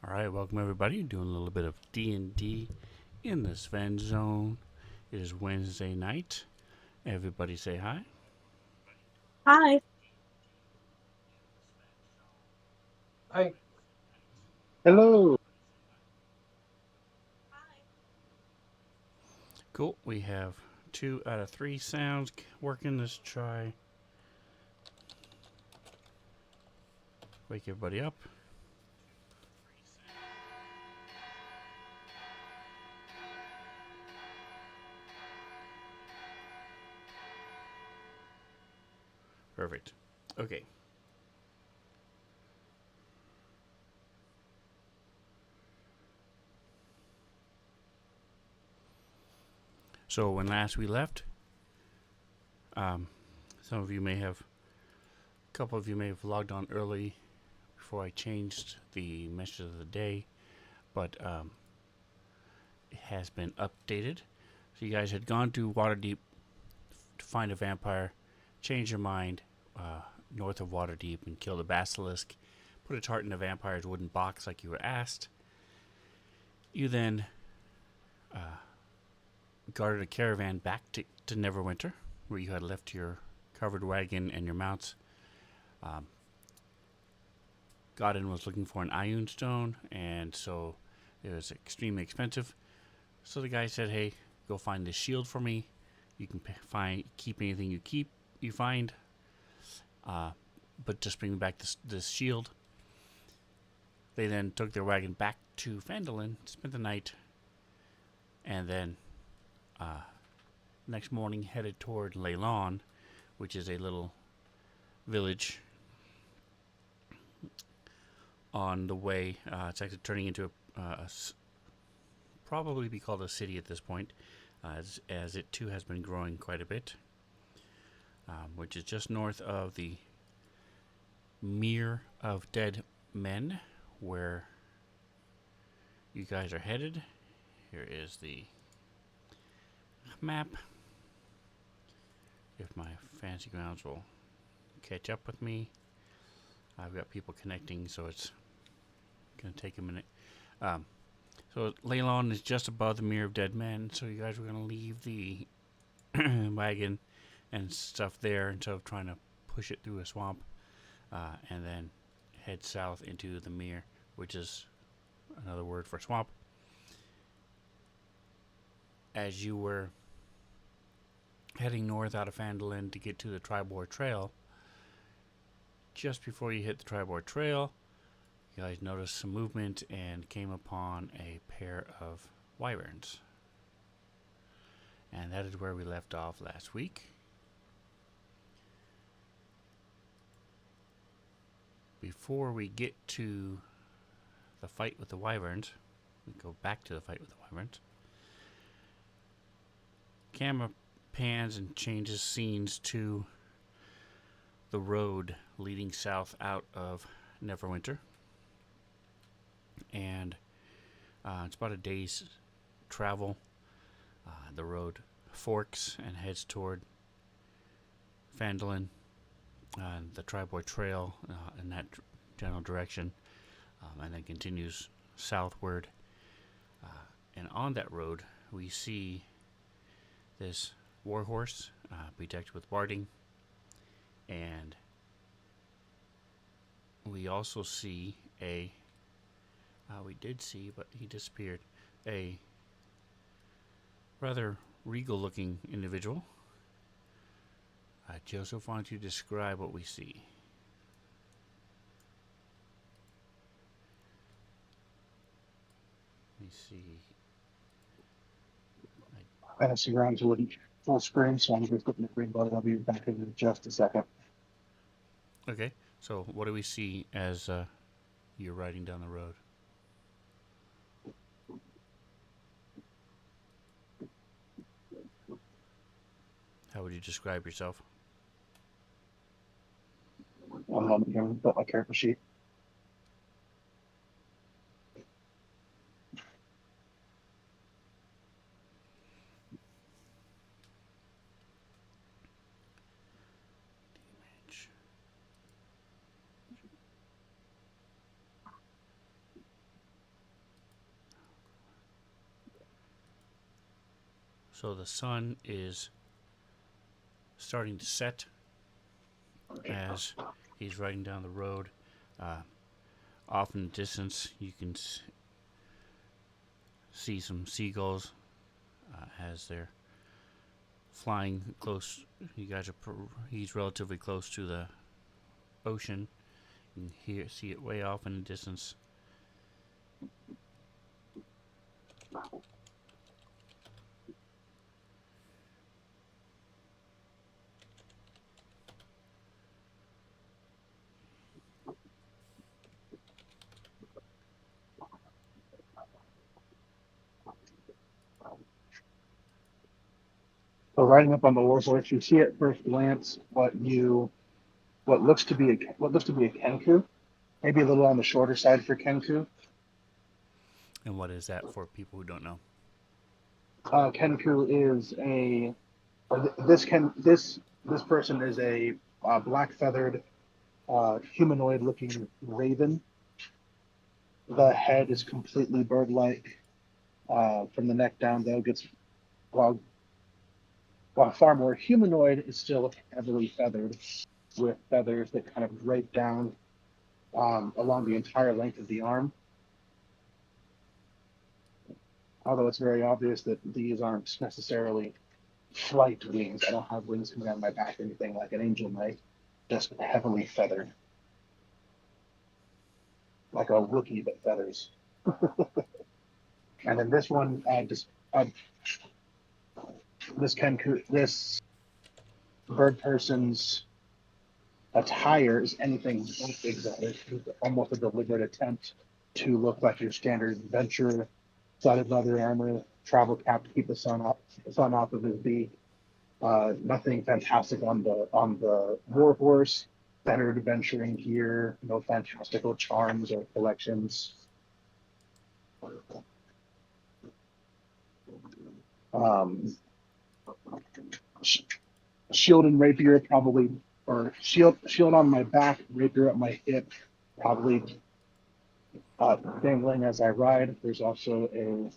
All right, welcome everybody. Doing a little bit of D&D in the Svenzone. It is Wednesday night. Everybody say hi. Hi. Hi. Hello. Cool. We have 2 out of 3 sounds working. Let's try wake everybody up. Perfect. Okay. So when last we left, um, some of you may have, a couple of you may have logged on early before I changed the message of the day, but it has been updated. So you guys had gone to Waterdeep to find a vampire, change your mind north of Waterdeep and kill the basilisk, put its heart in a vampire's wooden box like you were asked. You then guarded a caravan back to Neverwinter, where you had left your covered wagon and your mounts. Um, Godin was looking for an Ioun stone, and so it was extremely expensive. So the guy said, "Hey, go find this shield for me. You can keep anything you find, uh, but just bring me back this shield." They then took their wagon back to Phandalin, spent the night, and then next morning headed toward Leylon, which is a little village on the way. It's actually turning into probably be called a city at this point, as it too has been growing quite a bit, which is just north of the Mere of Dead Men, where you guys are headed. Here is the map. If my fancy grounds will catch up with me. I've got people connecting, so it's going to take a minute. So Leylon is just above the Mere of Dead Men, so you guys are going to leave the wagon and stuff there instead of trying to push it through a swamp, and then head south into the Mere, which is another word for swamp. As you were heading north out of Phandalin to get to the Tribord Trail, just before you hit the Tribord Trail, you guys noticed some movement and came upon a pair of wyverns. And that is where we left off last week. Before we get to the fight with the wyverns, we go back to the fight with the wyverns. Camera pans and changes scenes to the road leading south out of Neverwinter. And it's about a day's travel. The road forks and heads toward Phandalin and the Tribord Trail in that general direction, and then continues southward. And on that road, we see this warhorse bedecked with warding, and we also see we did see, but he disappeared, a rather regal looking individual. Joseph, why don't you describe what we see? Let me see. Fantasy rounds wouldn't full screen, so I'm just looking at green button. I'll be back in just a second. Okay, so what do we see as you're riding down the road? How would you describe yourself? One moment here, built my character sheet. So the sun is starting to set as he's riding down the road. Uh, Off in the distance, you can see some seagulls as they're flying close. You guys are. He's relatively close to the ocean. You can see it way off in the distance. So riding up on the warhorse, you see at first glance what looks to be a kenku, maybe a little on the shorter side for kenku. And what is that for people who don't know? Kenku is a this person is a black feathered humanoid looking raven. The head is completely bird like. From the neck down, though, gets while far more humanoid, is still heavily feathered, with feathers that kind of drape down along the entire length of the arm. Although it's very obvious that these aren't necessarily flight wings. I don't have wings coming out of my back or anything like an angel might. Just heavily feathered, like a Wookiee but feathers. And then this one, this bird person's attire is anything but exotic. It's almost a deliberate attempt to look like your standard adventurer. Studded leather armor, travel cap to keep the sun off of his beak. Nothing fantastic on the warhorse. Standard adventuring gear. No fantastical charms or collections. Um, Shield and rapier probably, or shield on my back, rapier at my hip, probably dangling as I ride. There's also a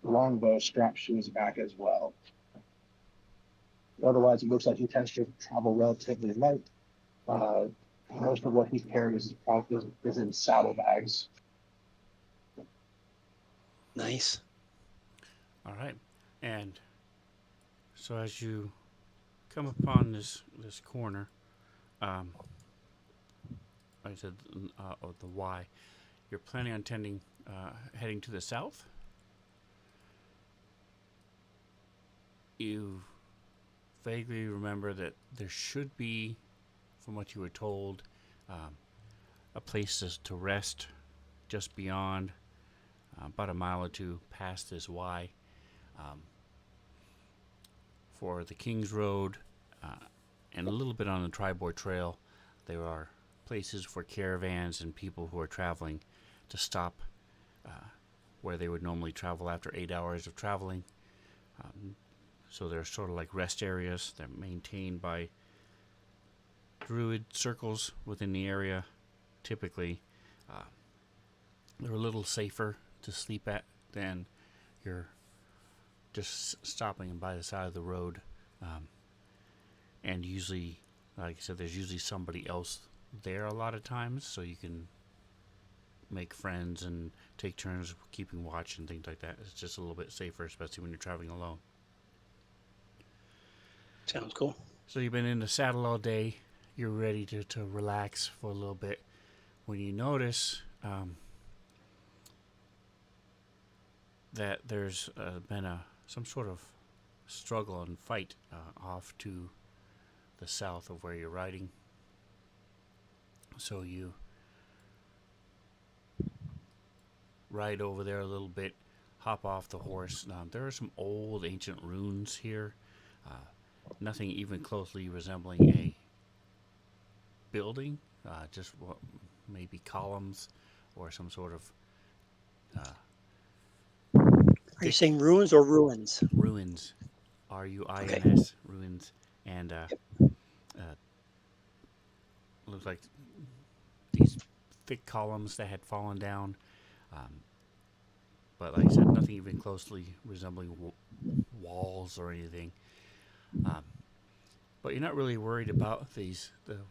longbow strapped to his back as well. Otherwise, it looks like he tends to travel relatively light. Most of what he carries is in saddlebags. Nice. All right, and so as you come upon this corner, like I said, of the Y, you're planning on heading to the south. You vaguely remember that there should be, from what you were told, a place to rest just beyond, about a mile or two past this Y. For the King's Road and a little bit on the Tribord Trail, there are places for caravans and people who are traveling to stop where they would normally travel after 8 hours of traveling. So they're sort of like rest areas. They're maintained by druid circles within the area. Typically, they're a little safer to sleep at than your just stopping by the side of the road. And usually, like I said, there's usually somebody else there a lot of times, so you can make friends and take turns keeping watch and things like that. It's just a little bit safer, especially when you're traveling alone. Sounds cool. So you've been in the saddle all day. You're ready to relax for a little bit. When you notice that there's been some sort of struggle and fight off to the south of where you're riding. So you ride over there a little bit, hop off the horse. There are some old ancient ruins here. Nothing even closely resembling a building, just maybe columns or some sort of Are you saying ruins or ruins? ruins. Ruins. Ruins. And looks like these thick columns that had fallen down. But like I said, nothing even closely resembling walls or anything. Um, but you're not really worried about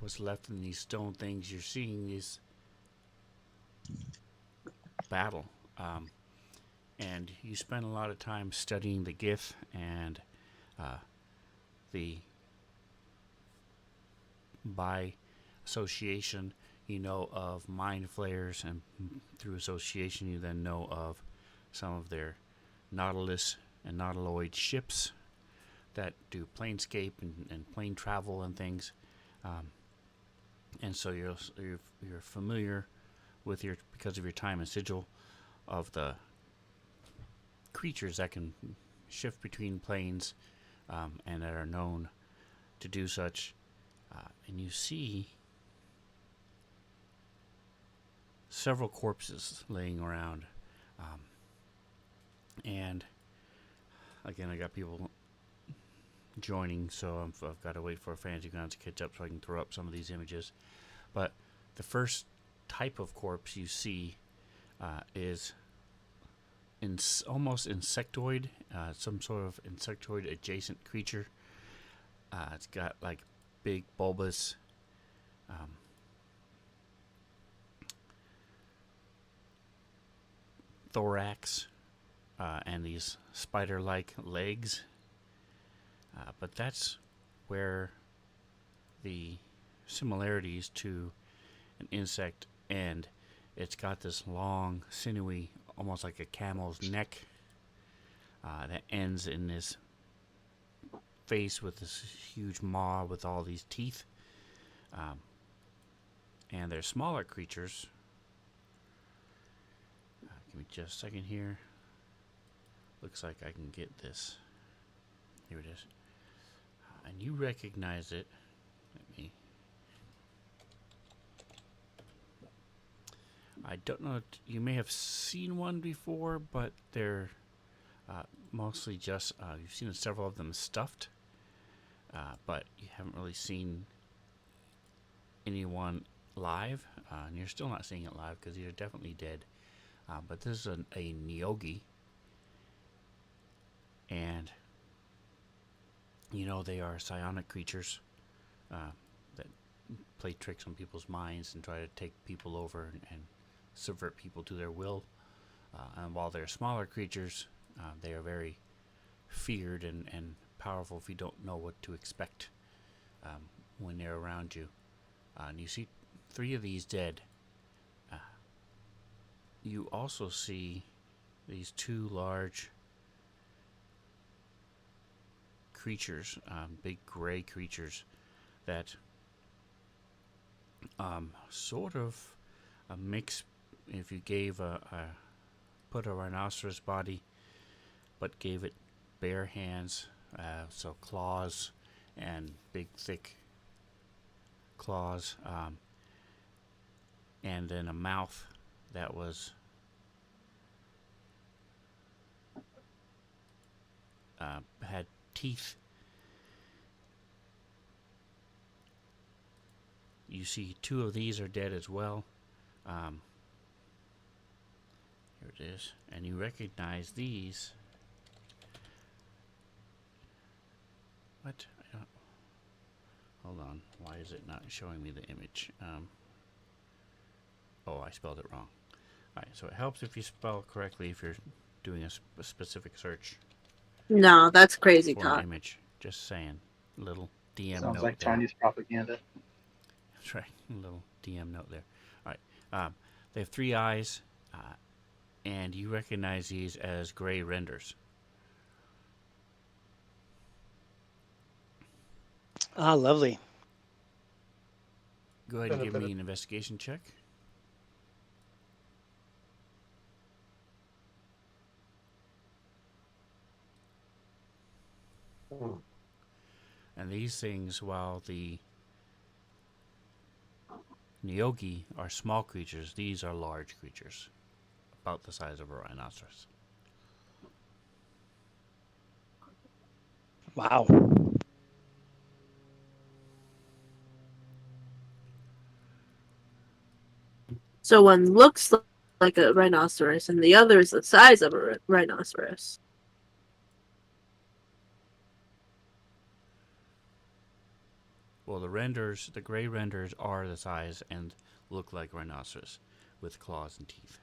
what's left in these stone things. You're seeing this battle, and you spend a lot of time studying the Gith and uh, the by association. You know of mind flayers, and through association, you then know of some of their Nautilus and Nautiloid ships that do planescape and plane travel and things. Um, and so you're familiar with because of your time in Sigil of the creatures that can shift between planes, and that are known to do such. And you see several corpses laying around. And again, I got people joining, so I've got to wait for Fantasy Grounds to catch up so I can throw up some of these images. But the first type of corpse you see is almost insectoid, some sort of insectoid adjacent creature. It's got like big bulbous thorax and these spider-like legs. But that's where the similarities to an insect end. It's got this long, sinewy, almost like a camel's neck that ends in this face with this huge maw with all these teeth. And they're smaller creatures. Give me just a second here. Looks like I can get this. Here it is. And you recognize it. Let me. I don't know. You may have seen one before, but they're mostly just. You've seen several of them stuffed, but you haven't really seen anyone live. And you're still not seeing it live because these are definitely dead. But this is a Nyogi. And you know they are psionic creatures that play tricks on people's minds and try to take people over and subvert people to their will. And while they're smaller creatures, they are very feared and powerful if you don't know what to expect when they're around you. And you see 3 of these dead. You also see these 2 large creatures, big gray creatures that sort of a mix. If you gave put a rhinoceros body, but gave it bare hands, so claws and big thick claws, and then a mouth that was had teeth. You see 2 of these are dead as well. Here it is. And you recognize these. What? I don't. Hold on. Why is it not showing me the image? Oh, I spelled it wrong. Alright, so it helps if you spell correctly if you're doing a specific search No, that's crazy for talk. an image. Just saying. Little DM Sounds note like there. Chinese propaganda. That's right. A little DM note there. All right. They have 3 eyes, and you recognize these as gray renders. Ah, lovely. Go ahead and give me an investigation check. And these things, while the Nyogi are small creatures, these are large creatures, about the size of a rhinoceros. Wow. So one looks like a rhinoceros, and the other is the size of a rhinoceros. Well, the gray renders are the size and look like rhinoceros with claws and teeth.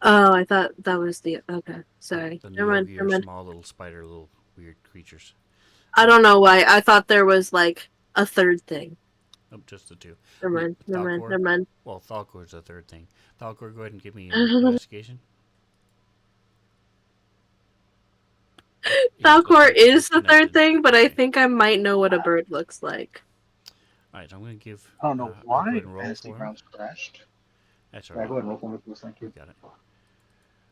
Oh, I thought that was the. Okay, sorry. The Never mind. Neogi Never are mind. small little spider, little weird creatures. I don't know why. I thought there was like a third thing. Oh, just the two. Never mind. Never mind. Thalcor. Never mind. Well, Thalcor's the third thing. Thalcor, go ahead and give me an investigation. Falcor is the third Disconnected. thing, but I Okay. think I might know what a bird looks like. All right, so I'm going to give. I don't know I'll go why ahead and roll Fantasy for him. Grounds crashed. That's all Yeah, right. go ahead and roll for me, please. Thank We you. got it. All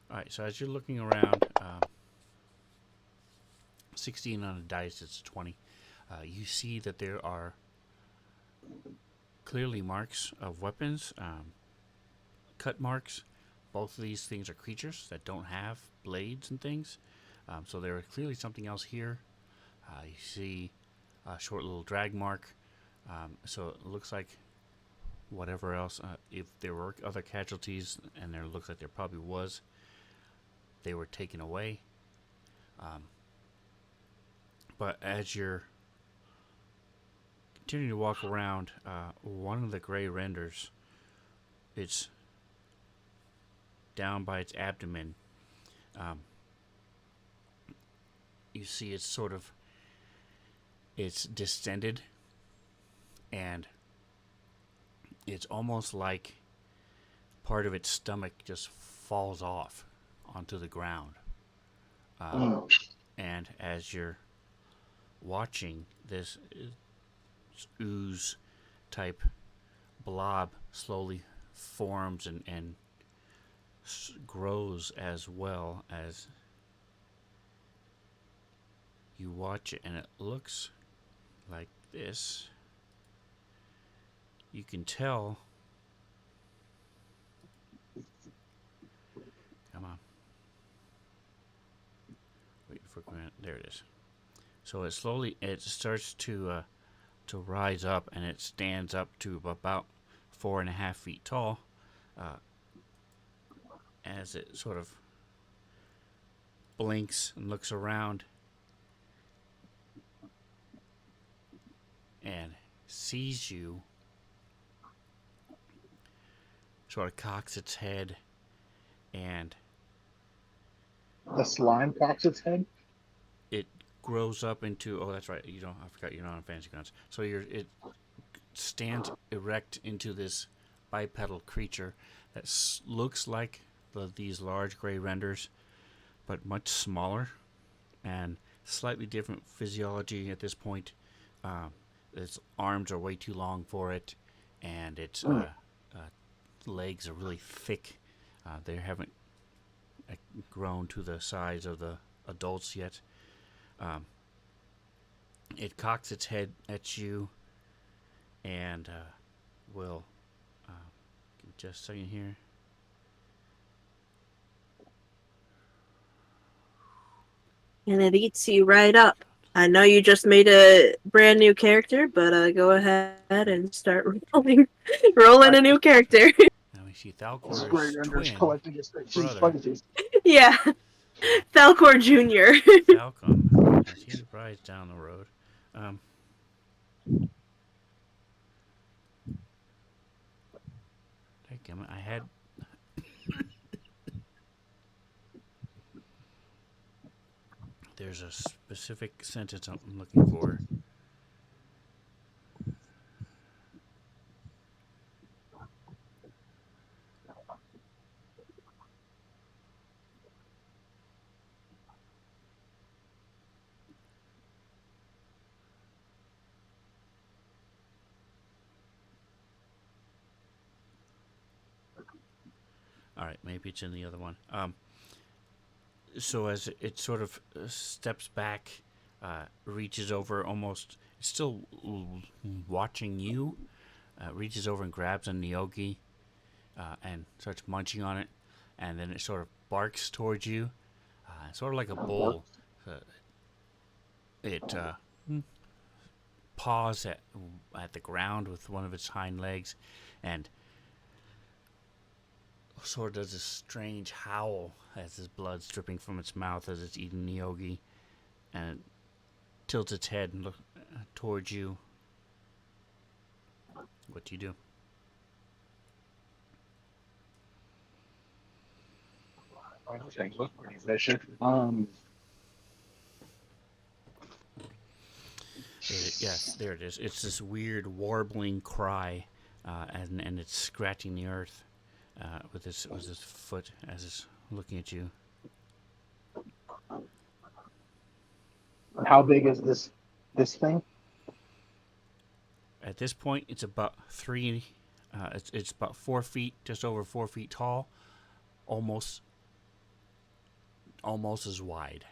right, so as you're looking around, 16 on a dice, it's 20. You see that there are clearly marks of weapons, cut marks. Both of these things are creatures that don't have blades and things. So there is clearly something else here. You see a short little drag mark. So it looks like whatever else, if there were other casualties, and there looks like there probably was, they were taken away. But as you're continuing to walk around, one of the gray renders, it's down by its abdomen. You see it's distended, and it's almost like part of its stomach just falls off onto the ground. And as you're watching this ooze type blob slowly forms and grows as well as you watch it, and it looks like this. You can tell. Come on. Wait for Grant. There it is. So it starts to rise up, and it stands up to about 4.5 feet tall. As it sort of blinks and looks around and sees you, sort of cocks its head, and The slime cocks its head. it grows up into. Oh, that's right. I forgot you're not on Fantasy Grounds. So it stands erect into this bipedal creature that looks like these large gray renders, but much smaller and slightly different physiology at this point. Its arms are way too long for it, and its legs are really thick. They haven't grown to the size of the adults yet. It cocks its head at you and will. Give me just a second here. And it eats you right up. I know you just made a brand new character, but go ahead and start rolling a new character. Now we see This gray Thalcor's render's twin collecting his brother, Yeah, Falcor Junior. Falcom, as he rides down the road. I had. There's a specific sentence I'm looking for. All right, maybe it's in the other one. So as it sort of steps back, reaches over, almost still watching you, reaches over and grabs a Neogi and starts munching on it, and then it sort of barks towards you, sort of like a bull. It paws at the ground with one of its hind legs, and sort of does this strange howl as his blood's dripping from its mouth as it's eating Neogi, and it tilts its head and towards you. What do you do? Yes, there it is. It's this weird warbling cry, and it's scratching the earth with his foot as it's looking at you. How big is this thing? At this point, it's about three. It's about 4 feet, just over 4 feet tall, almost as wide.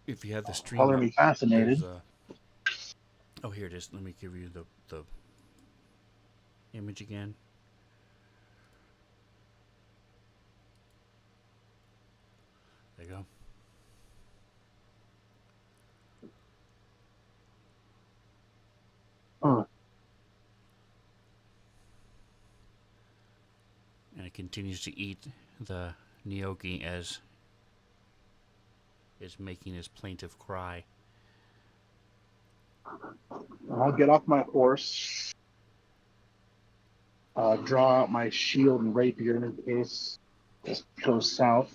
If you have the stream Color up, me fascinated. there's oh, here it is. Let me give you the image again. There you go. Huh. And it continues to eat the Nyogi as it's making his plaintive cry. I'll get off my horse, draw out my shield and rapier in case this goes south.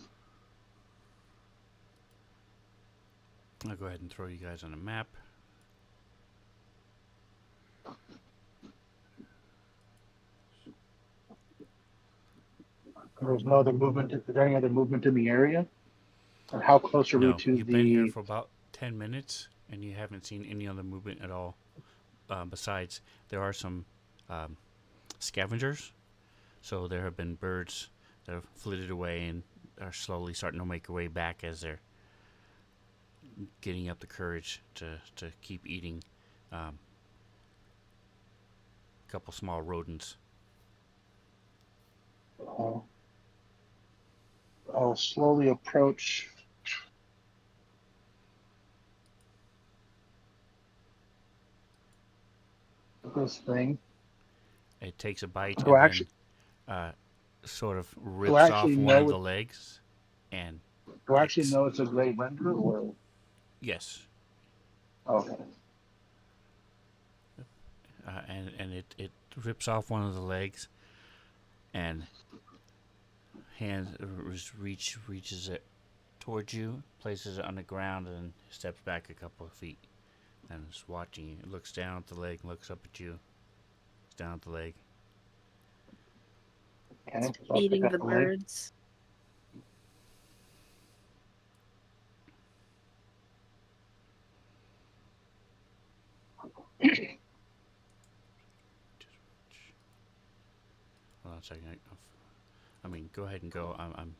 I'll go ahead and throw you guys on a map. There's no other movement. Is there any other movement in the area? And how close are we No, to you've been here the? for about 10 minutes, and you haven't seen any other movement at all. Besides, there are some scavengers. So there have been birds that have flitted away and are slowly starting to make their way back as they're getting up the courage to keep eating a couple small rodents. I'll slowly approach this thing. It takes a bite Do I and actually then sort of do rips I off actually one of know the legs. And do I actually it's- know it's a gray render or? yes, Okay. and it rips off one of the legs, and reaches it towards you, places it on the ground, and steps back a couple of feet, and is watching you. It looks down at the leg, looks up at you, looks down at the leg. Okay. So I'll Feeding pick the up leg. birds. Hold on a second. I mean, go ahead and go. I'm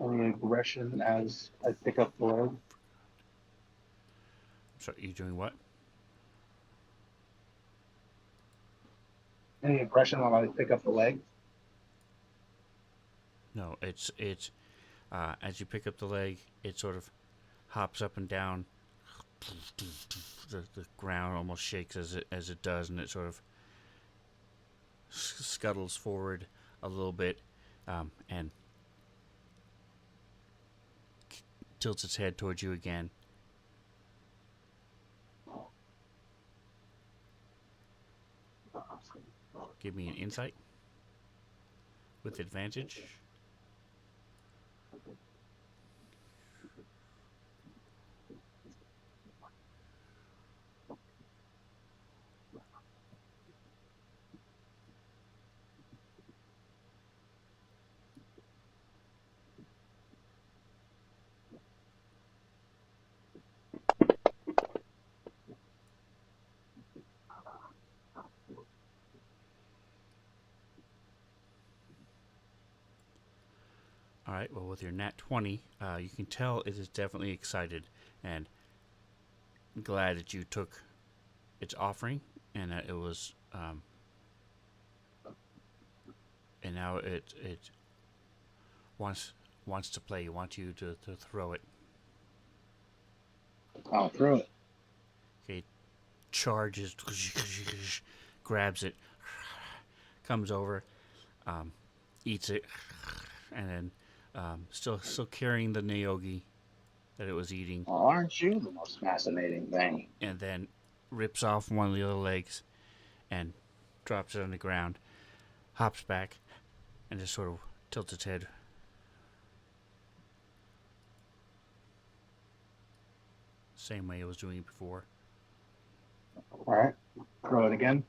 Any aggression as I pick up the leg? sorry. You doing what? Any aggression while I pick up the leg? No, it's as you pick up the leg, it sort of hops up and down. The ground almost shakes as it does, and it sort of scuttles forward a little bit, and tilts its head towards you again. Give me an insight with advantage. All right. Well, with your nat 20, you can tell it is definitely excited and glad that you took its offering, and that it was, and now it wants to play. It wants you to throw it. I'll throw it. Okay, charges, grabs it, comes over, eats it, and then still carrying the Naogi, that it was eating, Well, aren't you the most fascinating thing? and then rips off one of the other legs and drops it on the ground, hops back, and just sort of tilts its head. Same way it was doing it before. All right, throw it again.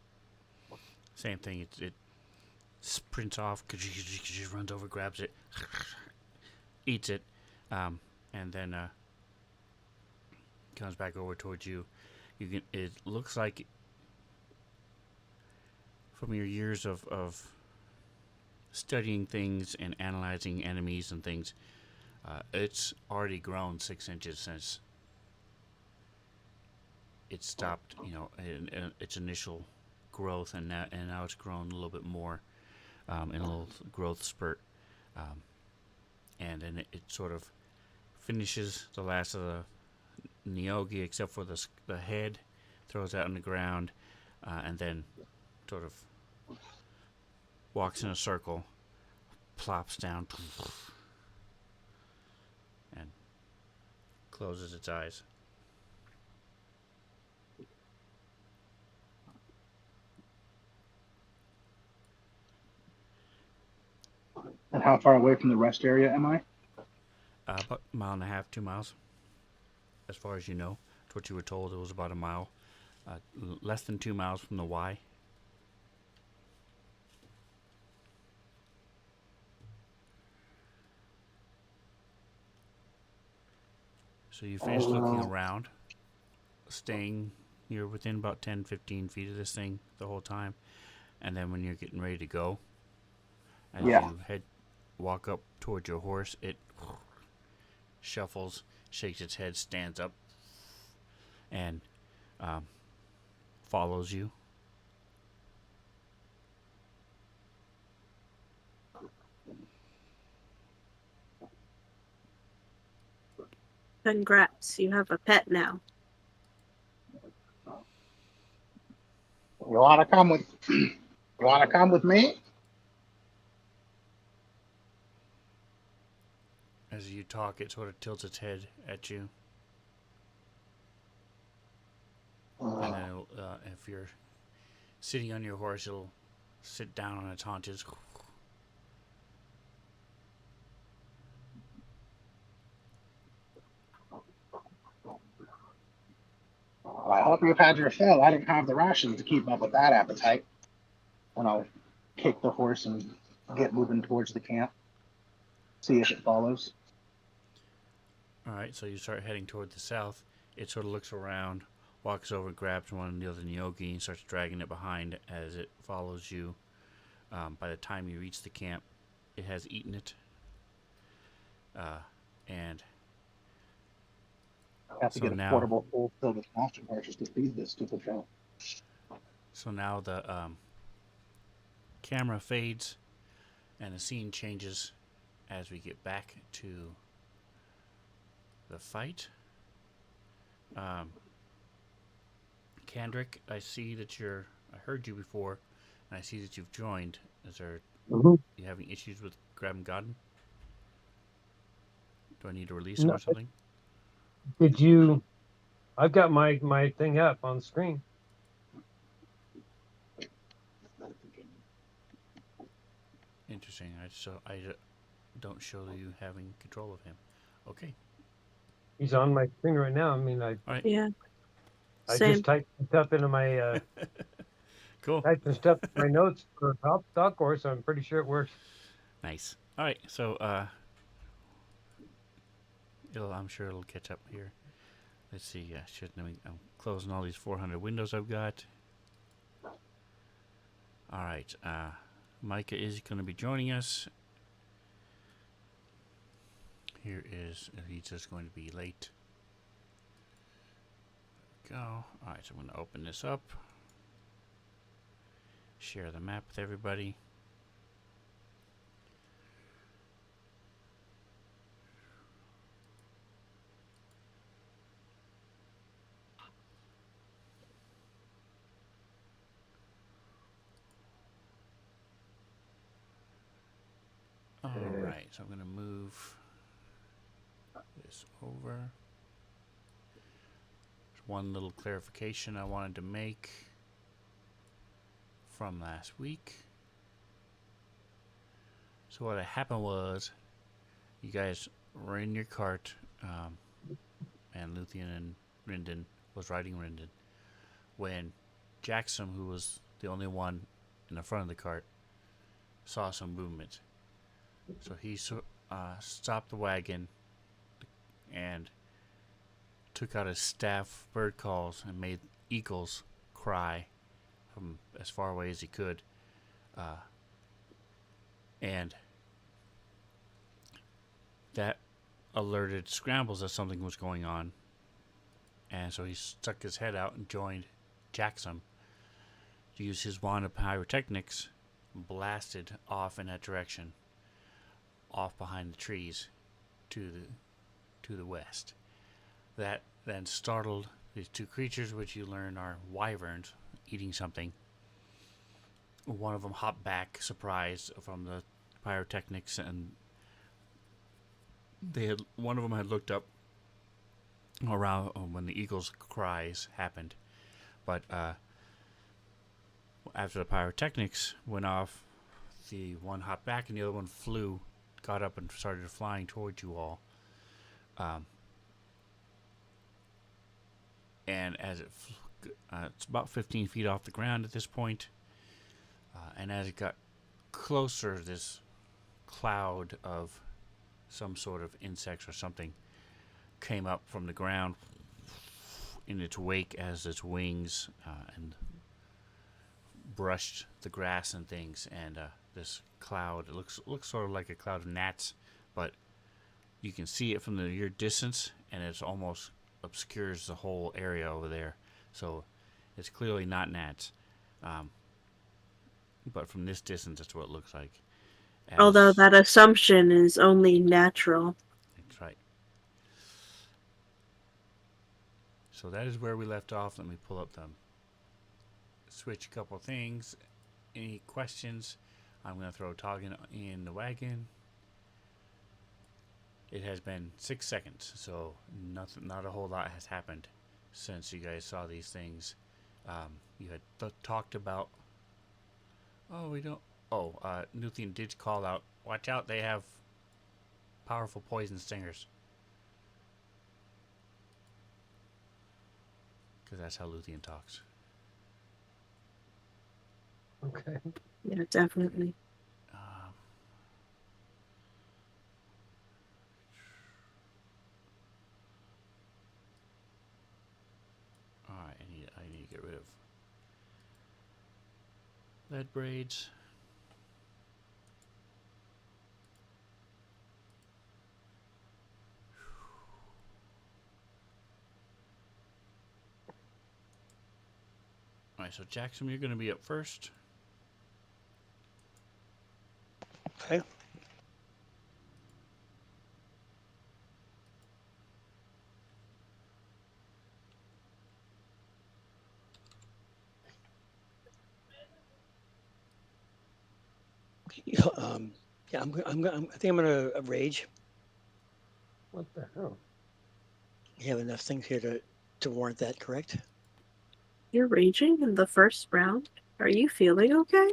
Same thing. It sprints off, runs over, grabs it, eats it, and then comes back over towards you. You can. It looks like from your years of studying things and analyzing enemies and things, it's already grown 6 inches since it stopped. In its initial growth, and now it's grown a little bit more in a little growth spurt, and then it sort of finishes the last of the Nyogi except for the head, throws that on the ground, and then sort of walks in a circle, plops down, and closes its eyes. And how far away from the rest area am I? About a mile and a half, 2 miles, as far as you know. That's what you were told. It was about a mile, less than 2 miles from the Y. So you finish looking around, staying. You're within about 10, 15 feet of this thing the whole time, and then when you're getting ready to go, as Yeah. you walk up towards your horse, it shuffles, shakes its head, stands up, and follows you. Congrats, you have a pet now. You want to come with? You want to come with me? As you talk, it sort of tilts its head at you, and then if you're sitting on your horse, it'll sit down on its haunches. Well, I hope you've had your fill. I didn't have the rations to keep up with that appetite. And I'll kick the horse and get moving towards the camp. See if it follows. All right, so you start heading toward the south. It sort of looks around, walks over, grabs one of the other Nyogi, and starts dragging it behind as it follows you. By the time you reach the camp, it has eaten it. And I have to So get a now- portable full filled with monster horses to feed this stupid thing. so now the camera fades, and the scene changes as we get back to the fight. Kendrick, I see that I heard you before, and I see that you've joined. Is there you having issues with Graham Godden? Do I need to release him No, or something? Did you? I've got my thing up on screen. Interesting. I don't show you having control of him. Okay. He's on my screen right now. I mean, All right. Yeah. I Same. just typed some stuff into my Cool. typed some stuff in my notes for dog course. So I'm pretty sure it works. Nice. All right. So I'm sure it'll catch up here. Let's see. I'm closing all these 400 windows I've got. All right. Micah is going to be joining us. He's just going to be late. Go. All right. So I'm going to open this up. Share the map with everybody. All right, so I'm going to move this over. One little clarification I wanted to make from last week. So what happened was, you guys were in your cart, and Luthien and Rindon was riding Rindon, when Jackson, who was the only one in the front of the cart, saw some movement. So he stopped the wagon and took out his staff bird calls and made eagles cry from as far away as he could. And that alerted Scrambles that something was going on. And so he stuck his head out and joined Jackson. Used his wand of pyrotechnics, blasted off in that direction, off behind the trees to the west. That then startled these two creatures, which you learn are wyverns eating something. One of them hopped back, surprised from the pyrotechnics, and one of them had looked up around when the eagle's cries happened, but after the pyrotechnics went off, the one hopped back and the other one got up and started flying towards you all. And as it's about 15 feet off the ground at this point, and as it got closer, this cloud of some sort of insects or something came up from the ground in its wake as its wings and brushed the grass and things, and this cloud, it looks sort of like a cloud of gnats, but you can see it from your distance, and it's almost obscures the whole area over there. So it's clearly not gnats, but from this distance, that's what it looks like. Although that assumption is only natural. That's right. So that is where we left off. Let me pull up them. Switch a couple things. Any questions? I'm going to throw Toggin in the wagon. It has been 6 seconds, so not a whole lot has happened since you guys saw these things. You had talked about. Luthien did call out, watch out, they have powerful poison stingers. Because that's how Luthien talks. Okay. Yeah, definitely. Alright, I need to get rid of lead braids. Alright, so Jackson, you're going to be up first. Okay. Yeah, I think I'm gonna rage. What the hell? You have enough things here to warrant that, correct? You're raging in the first round? Are you feeling okay?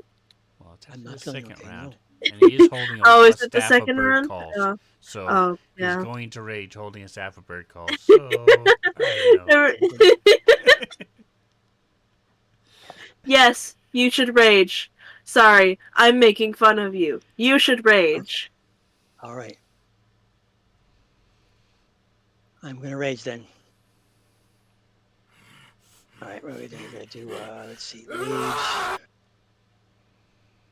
Well, it's I'm actually not the feeling second okay, round. no. And he is holding Oh, a is it the staff of second bird round? calls. So Oh, he's yeah. going to rage holding a staff of bird calls. So, I don't know. Yes, you should rage. Sorry, I'm making fun of you. You should rage. All right. I'm gonna rage then. All right, what are we gonna do? Let's see, rage.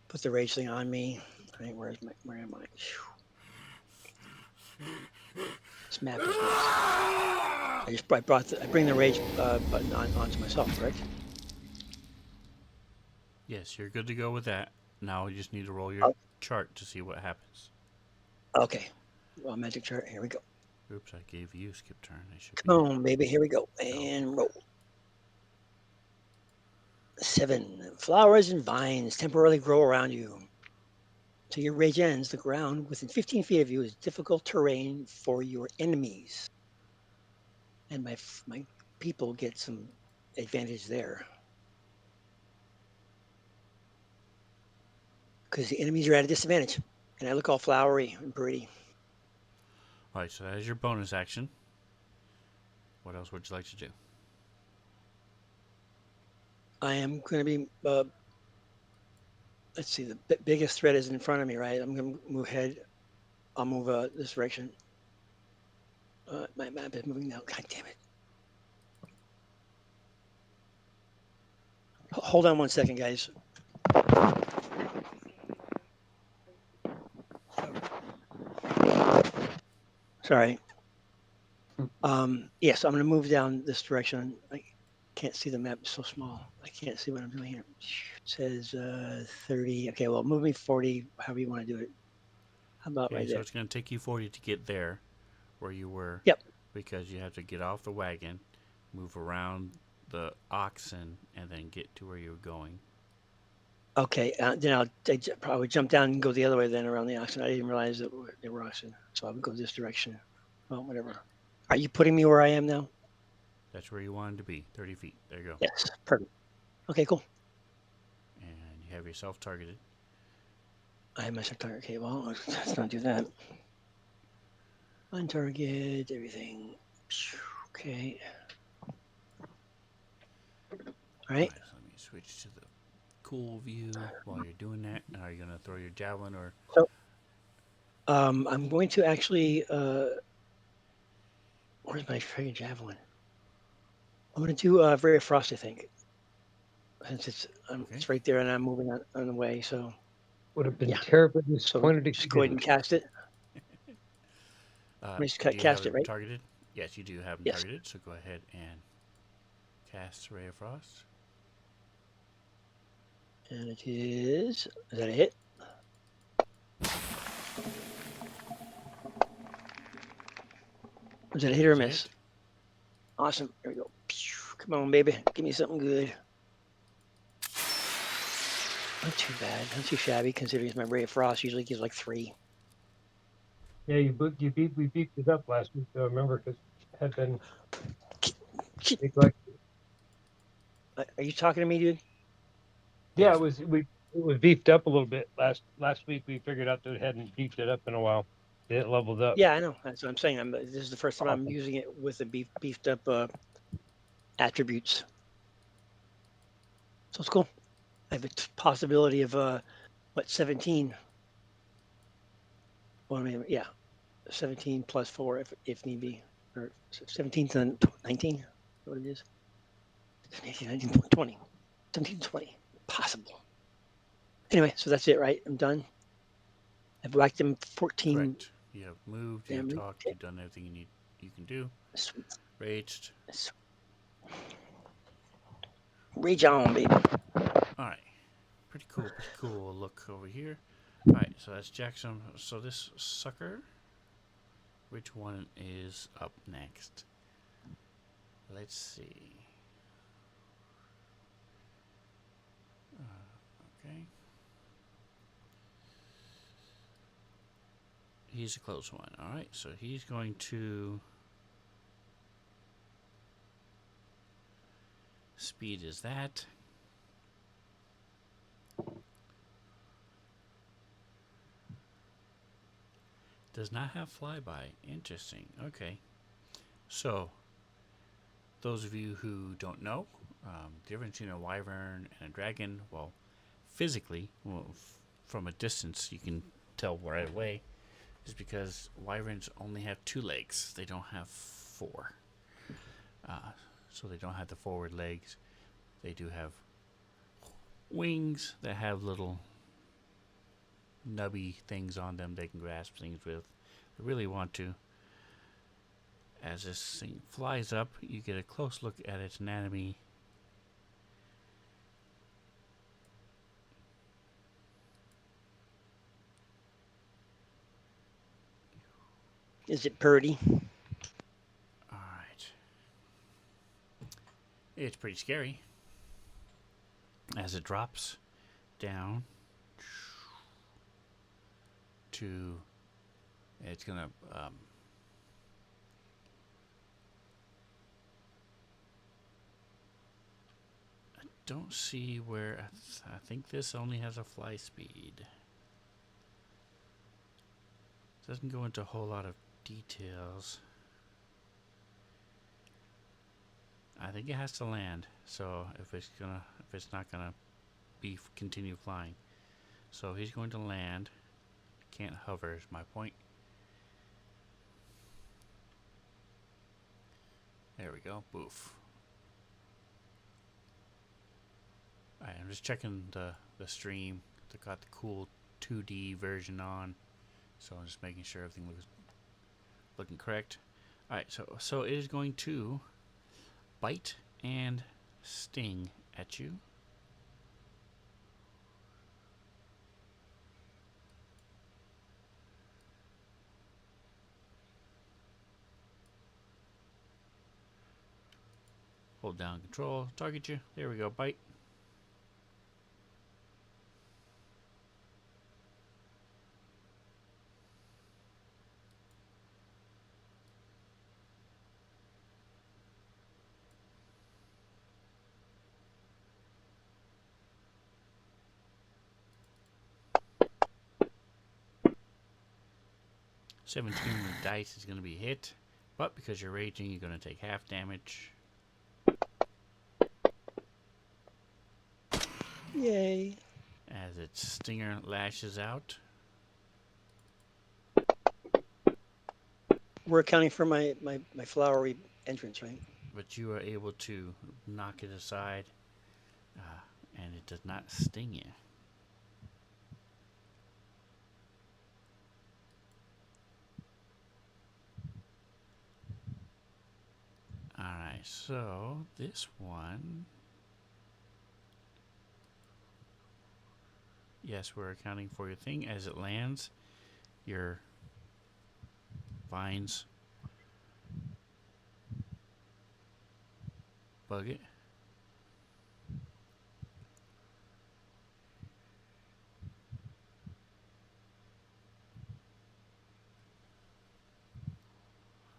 Put the rage thing on me. All right, where am I? This map is nice. I bring the rage button onto myself, correct? Yes, you're good to go with that. Now you just need to roll your chart to see what happens. Okay. Well, magic chart. Here we go. Oops, I gave you skip turn. I should Come on, baby. Here we go. And roll. 7. Flowers and vines temporarily grow around you. Till your rage ends, the ground within 15 feet of you is difficult terrain for your enemies. And my people get some advantage there. Because the enemies are at a disadvantage. And I look all flowery and pretty. All right, so that is your bonus action. What else would you like to do? I am going to be, let's see, the biggest threat is in front of me, right? I'm going to move ahead. I'll move this direction. My map is moving now. God damn it. Hold on one second, guys. Sorry. Yes, I'm going to move down this direction. I can't see the map; it's so small. I can't see what I'm doing here. It says 30. Okay, well, move me 40. However you want to do it. How about Okay, right so there? it's going to take you 40 to get there where you were Yep. because you have to get off the wagon, move around the oxen, and then get to where you're going. Okay, then I probably jump down and go the other way then around the oxen. I didn't realize that they were oxen, so I would go this direction. Well, whatever. Are you putting me where I am now? That's where you wanted to be, 30 feet. There you go. Yes, perfect. Okay, cool. And you have yourself targeted. I have my target. Okay, well, let's not do that. Untarget, everything. Okay. All All right. right, so let me switch to the cool view while you're doing that. Are you going to throw your javelin or? So, I'm going to actually. Where's my friggin' javelin? I'm going to do Ray of Frost, I think, since Okay. it's right there and I'm moving on the way. So Would have been yeah. terribly So disappointed if just you go ahead and didn't. cast it. Let me just Do you have cast it, them right? targeted? Yes, you do have them Yes. targeted. So go ahead and cast Ray of Frost. And it is. Is that a hit? Is that a hit or a miss? Awesome. There we go. Come on, baby. Give me something good. Not too bad. Not too shabby considering my Ray of Frost usually gives like 3. Yeah, we beefed it up last week. I remember because it had been neglected. Are you talking to me, dude? Yeah, Yes. it was beefed up a little bit last week. We figured out that it hadn't beefed it up in a while. It leveled up. Yeah, I know. That's what I'm saying. This is the first time I'm Awesome. using it with the beefed up attributes. So it's cool. I have a possibility of 17. Well, I mean, yeah, 17 plus 4 if need be, or 17 to 19. What it is? 18, 19, 20. 17 to 20. Possible. Anyway, so that's it, right? I'm done. I've whacked him 14 Correct. You have moved, you have damage. talked, you've done everything you can do. Sweet. Raged. Rage on, baby. Alright. Pretty cool, pretty cool. Look over here. Alright, so that's Jackson. So this sucker, which one is up next? Let's see. Okay. He's a close one. Alright, so he's going to. Speed is that. Does not have flyby. Interesting. Okay. So, those of you who don't know, the difference between a wyvern and a dragon, well, physically, from a distance, you can tell right away, is because wyverns only have 2 legs. They don't have 4. So they don't have the forward legs. They do have wings that have little nubby things on them they can grasp things with. They really want to. As this thing flies up, you get a close look at its anatomy. Is it purdy? Alright. It's pretty scary. As it drops down, to. It's gonna. I don't see where. I think this only has a fly speed. Doesn't go into a whole lot of details. I think it has to land. So if it's not gonna be continue flying, so he's going to land. Can't hover. Is my point. There we go. Boof. Alright, I'm just checking the stream. They got the cool 2D version on, so I'm just making sure everything looking correct. Alright, so it is going to bite and sting at you. Hold down control, target you. There we go, bite. $17 dice is going to be hit, but because you're raging, you're going to take half damage. Yay. As its stinger lashes out. We're accounting for my flowery entrance, right? But you are able to knock it aside, and it does not sting you. Alright, so this one. Yes, we're accounting for your thing. As it lands, your vines bug it.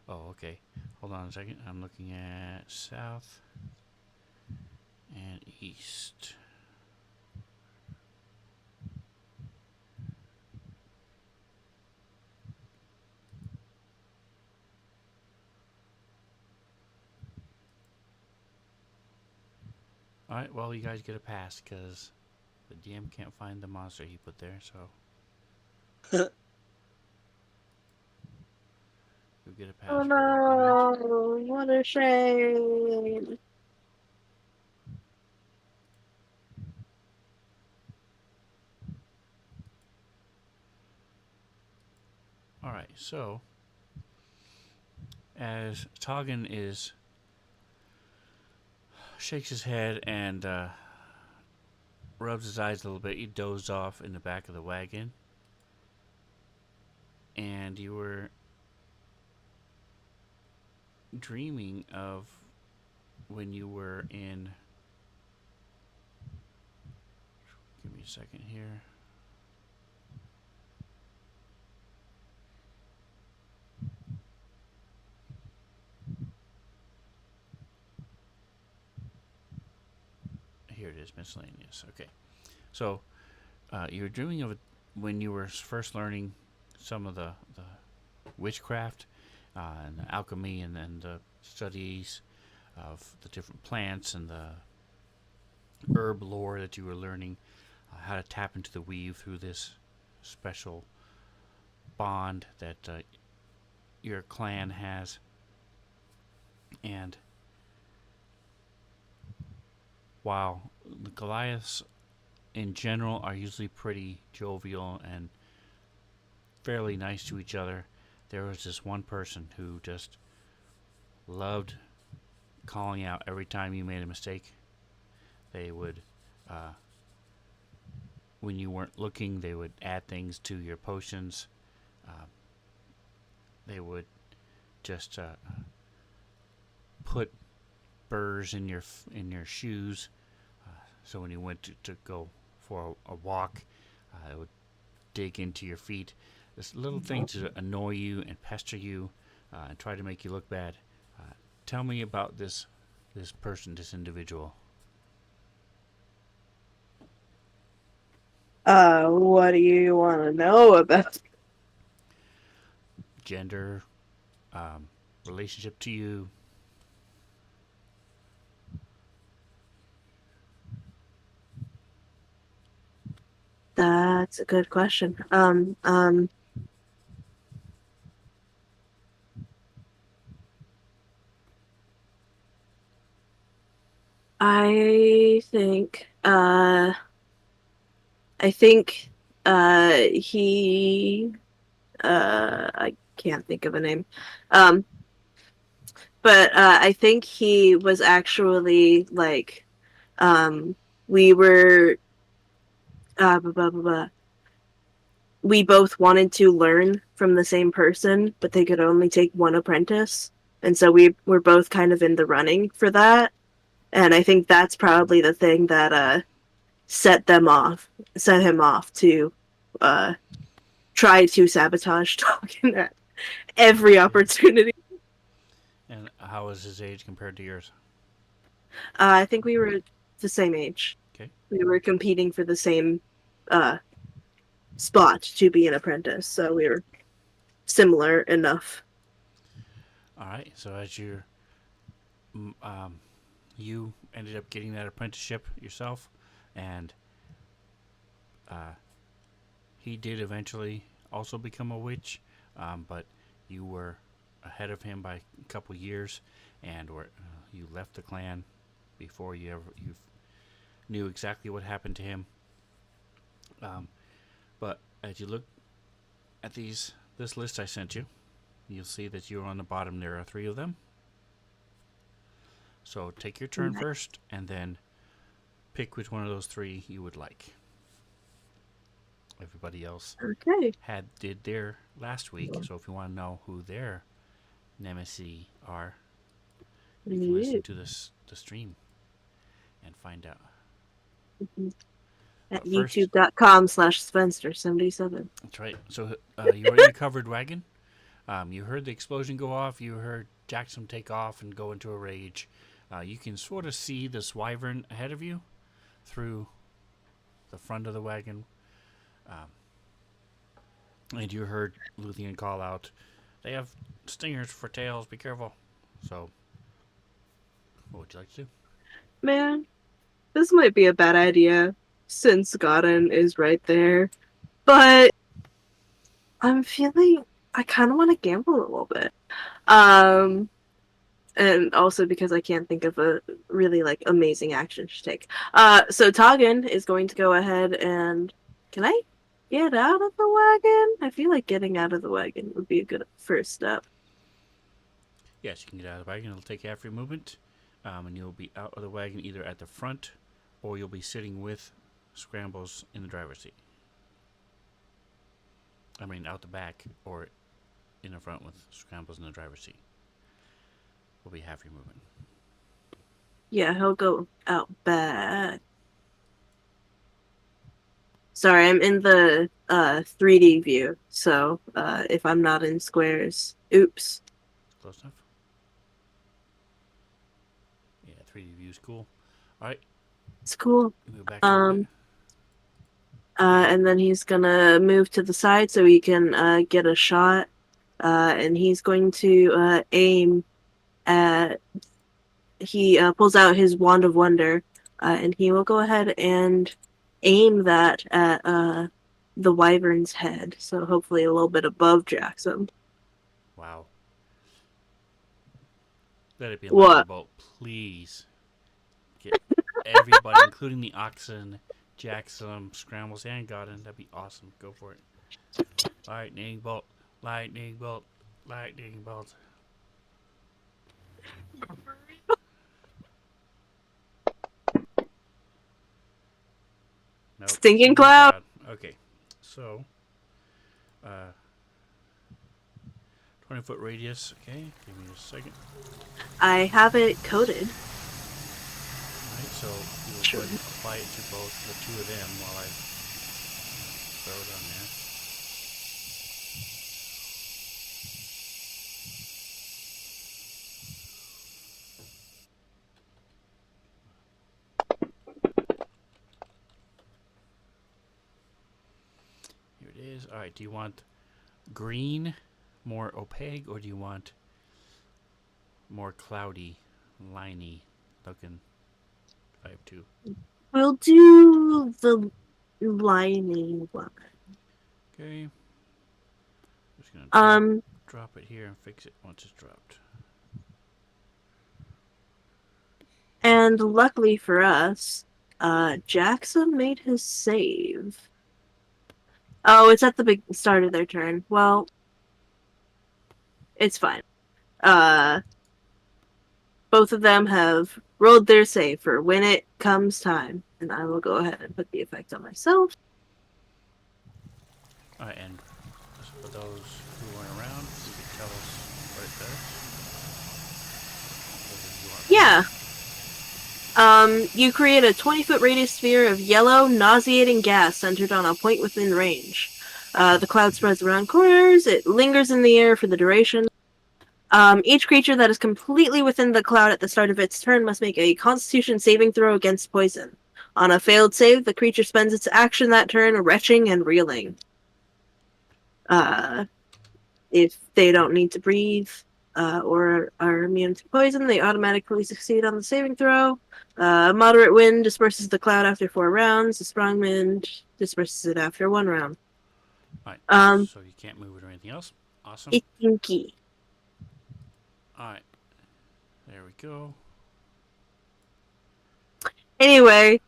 Oh, okay. Hold on a second. I'm looking at south and east. Alright, well, you guys get a pass because the DM can't find the monster he put there, so. You'll get a pass Oh for that damage. no, what a shame. Alright, so as Toggin shakes his head and rubs his eyes a little bit, he dozed off in the back of the wagon. And you were dreaming of when you were in. Give me a second here. Here it is, miscellaneous. Okay, so you were dreaming of it when you were first learning some of the witchcraft and the alchemy, and then the studies of the different plants and the herb lore that you were learning, how to tap into the weave through this special bond that your clan has. And while the Goliaths in general are usually pretty jovial and fairly nice to each other, there was this one person who just loved calling out every time you made a mistake. They would, when you weren't looking, they would add things to your potions. They would just put burrs in your shoes, so when you went to go for a walk, it would dig into your feet. this little thing to annoy you and pester you and try to make you look bad. Tell me about this person, this individual. What do you want to know about? Gender, relationship to you. That's a good question. I think, I think, he, I can't think of a name. Um, but I think he was actually like, we were, blah, blah, blah, blah. We both wanted to learn from the same person, but they could only take one apprentice. And so we were both kind of in the running for that. And I think that's probably the thing that set him off to uh, try to sabotage Tolkien at every Okay. opportunity. And how is his age compared to yours? I think we were the same age. Okay. We were competing for the same uh, spot to be an apprentice, so we were similar enough. All right. So as you ended up getting that apprenticeship yourself, and he did eventually also become a witch, but you were ahead of him by a couple years, and you left the clan before you knew exactly what happened to him. But as you look at this list I sent you, you'll see that you're on the bottom. There are 3 of them. So take your turn first, and then pick which one of those 3 you would like. Everybody else Okay. did their last week, so if you want to know who their nemesis are, you can listen to the stream and find out. At But first, youtube.com/Spencer77. that's right. So you are in the covered wagon. You heard the explosion go off. You heard Jackson take off and go into a rage. You can sort of see this wyvern ahead of you through the front of the wagon. And you heard Luthien call out, "They have stingers for tails, be careful." So, what would you like to do? Man, this might be a bad idea since Godin is right there, but I'm feeling I kind of want to gamble a little bit. And also because I can't think of a really like amazing action to take. So Toggin is going to go ahead and can I get out of the wagon? I feel like getting out of the wagon would be a good first step. Yes, you can get out of the wagon. It'll take half your movement, and you'll be out of the wagon either at the front, or you'll be sitting with Scrambles in the driver's seat. I mean, out the back, or in the front with Scrambles in the driver's seat. Will be half your movement. Yeah, he'll go out back. Sorry, I'm in the 3D view, so if I'm not in squares, oops. Close enough? Yeah, 3D view is cool. All right. It's cool. Move back a little bit. And then he's gonna move to the side so he can get a shot. And he's going to aim at. He pulls out his wand of wonder, and he will go ahead and aim that at the wyvern's head. So hopefully a little bit above Jackson. Wow. Let it be a What? lightning bolt, please. Get everybody, including the oxen, Jackson, Scrambles, and Godin. That'd be awesome. Go for it. Lightning bolt, lightning bolt, lightning bolt. Nope. Stinking cloud. Okay, so 20-foot radius. Okay, give me a second. I have it coded. Alright, so you will Sure. go ahead and apply it to both the 2 of them while I throw it on there. is. All right. Do you want green, more opaque, or do you want more cloudy, liney looking 5-2? We'll do the lining one. Okay. Just gonna drop it here and fix it once it's dropped. And luckily for us, Jackson made his save. Oh, it's at the big start of their turn. Well, it's fine. Uh, both of them have rolled their save for when it comes time, and I will go ahead and put the effect on myself. All right, and for those who weren't around, you could tell us what it does. Yeah. You create a 20-foot radius sphere of yellow, nauseating gas centered on a point within range. The cloud spreads around corners. It lingers in the air for the duration. Each creature that is completely within the cloud at the start of its turn must make a Constitution saving throw against poison. On a failed save, the creature spends its action that turn retching and reeling. If they don't need to breathe or are immune to poison, they automatically succeed on the saving throw. Moderate wind disperses the cloud after 4 rounds. The strong wind disperses it after 1 round. All right, so you can't move it or anything else. Awesome. It's stinky. All right, there we go. Anyway,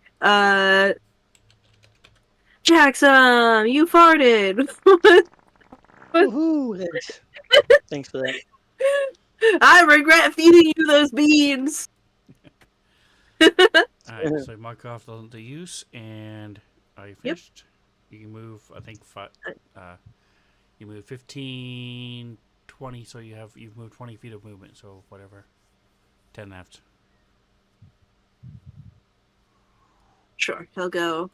Jackson, you farted. Woohoo! Thanks for that. I regret feeding you those beans. All right, so you mark off the use, and are you finished? Yep. You can move, I think, you move 15, 20, so you've moved 20 feet of movement, so whatever. 10 left. Sure, he'll go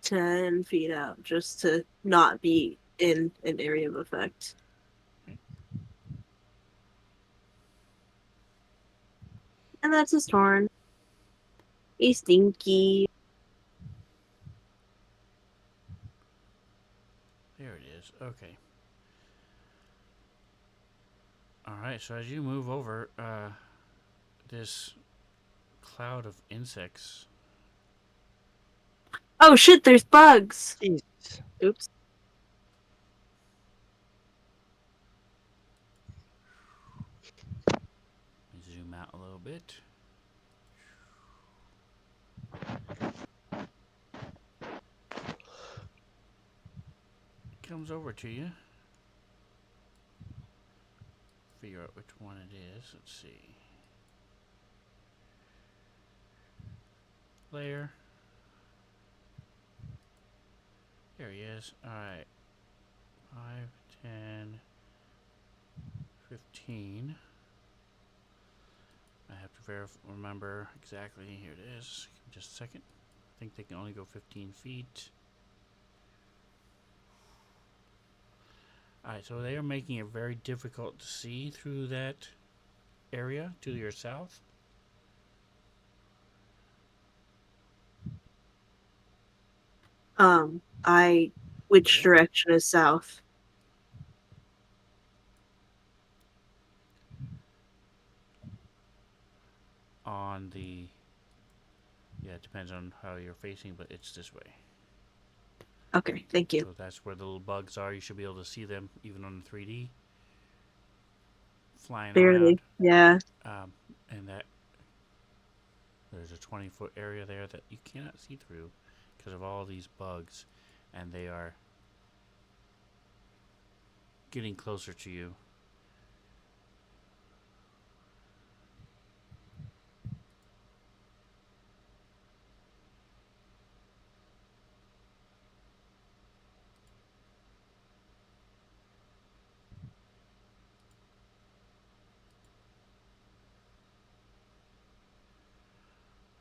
10 feet out just to not be in an area of effect. And that's his turn. He's stinky. There it is. Okay. All right, so as you move over, this cloud of insects. Oh shit, there's bugs! Jesus. Oops. Zoom out a little bit. Comes over to you. Figure out which one it is. Let's see. Layer. There he is. Alright. 5, 10, 15. I have to remember exactly. Here it is. Just a second. I think they can only go 15 feet. Alright, so they are making it very difficult to see through that area to your south. Which direction is south? On the, yeah, it depends on how you're facing, but it's this way. Okay, thank you. So that's where the little bugs are. You should be able to see them even on the 3D. Flying Barely. around. Yeah. And that there's a 20-foot area there that you cannot see through because of all these bugs, and they are getting closer to you.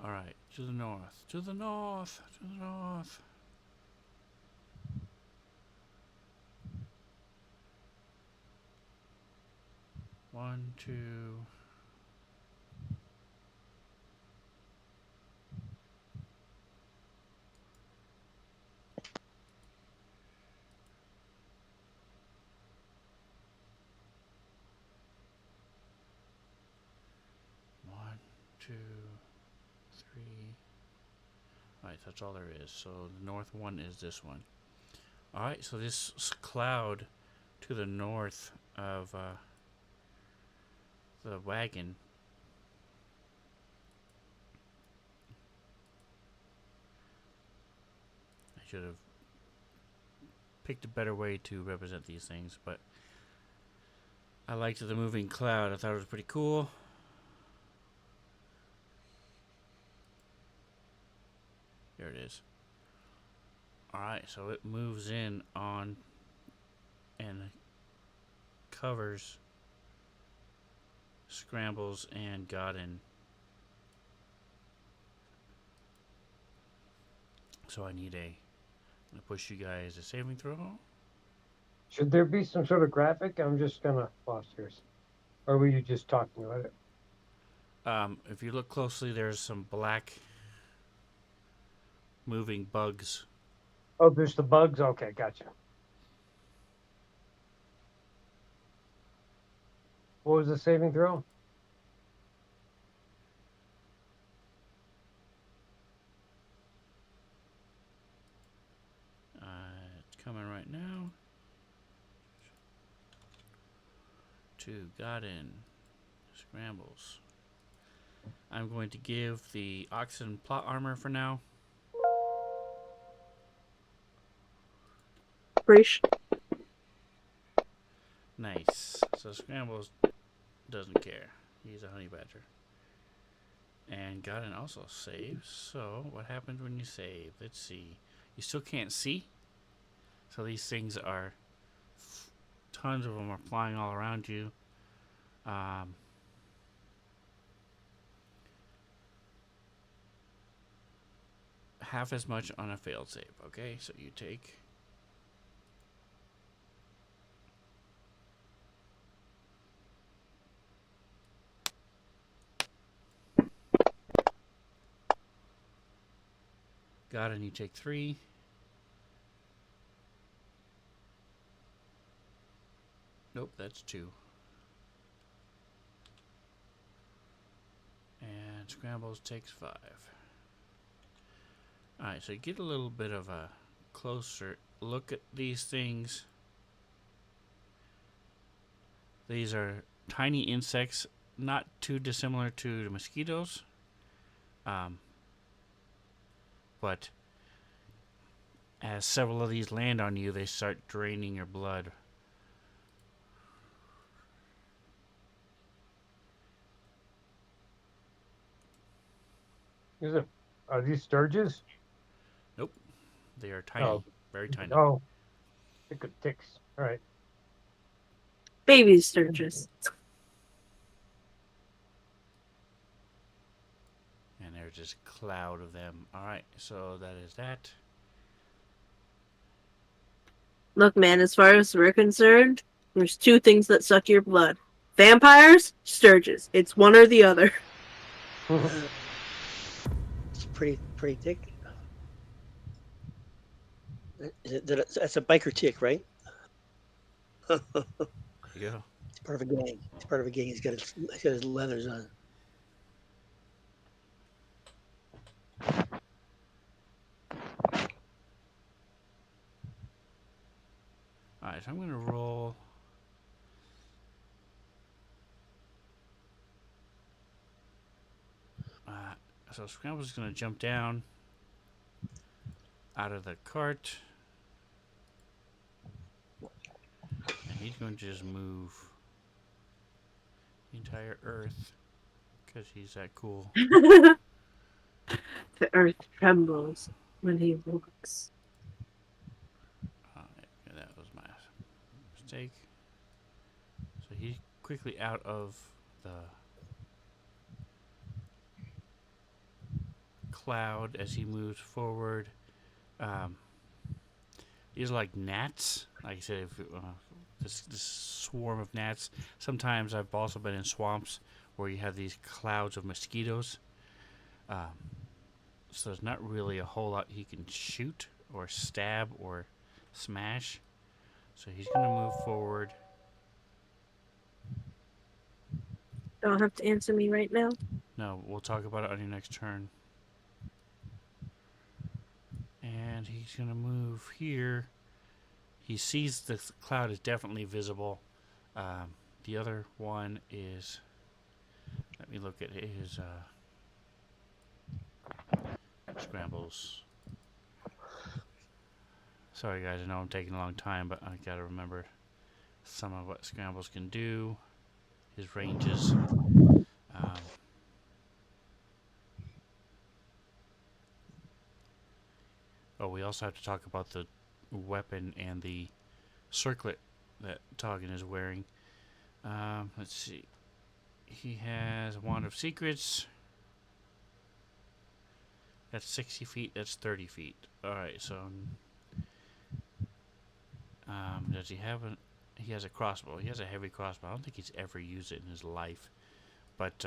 All right, to the north, to the north, to the north. One, two. 2, 3. Alright, that's all there is. So the north one is this one. Alright, so this cloud to the north of the wagon. I should have picked a better way to represent these things, but I liked the moving cloud. I thought it was pretty cool. There it is. Alright, so it moves in on and covers Scrambles and Godin. So I need I'm gonna push you guys a saving throw. Should there be some sort of graphic? I'm just gonna lost yours. Or were you just talking about it? If you look closely, there's some black moving bugs. Oh, there's the bugs? Okay, gotcha. What was the saving throw? It's coming right now. 2 Godin. Scrambles. I'm going to give the oxen plot armor for now. Breach. Nice. So Scrambles doesn't care. He's a honey badger. And Godin also saves. So what happens when you save? Let's see. You still can't see. So these things are tons of them are flying all around you. Half as much on a failed save. Okay, so you take Godin, you take 3. Nope, that's 2. And Scrambles takes 5. Alright, so you get a little bit of a closer look at these things. These are tiny insects, not too dissimilar to the mosquitoes. But as several of these land on you, they start draining your blood. Are these sturges? Nope, they are tiny, Oh. very tiny. Oh. Ticks. All right. Baby sturges. And there's this cloud of them. Alright, so that is that. Look, man, as far as we're concerned, there's 2 things that suck your blood. Vampires, sturges. It's one or the other. It's pretty thick. That's a biker tick, right? There you go. It's part of a gang. It's part of a gang. He's got his leathers on. Alright, so I'm going to roll. So Scramble's going to jump down out of the cart. And he's going to just move the entire earth because he's that cool. The earth trembles when he walks. That was my mistake. So he's quickly out of the cloud as he moves forward. These are like gnats. Like I said, this swarm of gnats. Sometimes I've also been in swamps where you have these clouds of mosquitoes. So there's not really a whole lot he can shoot or stab or smash. So he's going to move forward. Don't have to answer me right now. No, we'll talk about it on your next turn. And he's going to move here. He sees the cloud is definitely visible. The other one is... Let me look at his scrambles. Sorry, guys. I know I'm taking a long time, but I got to remember some of what scrambles can do. His ranges. We also have to talk about the weapon and the circlet that Toggin is wearing. Let's see. He has a Wand of Secrets. That's 60 feet. That's 30 feet. Alright, so... does he have a... He has a crossbow. He has a heavy crossbow. I don't think he's ever used it in his life. But,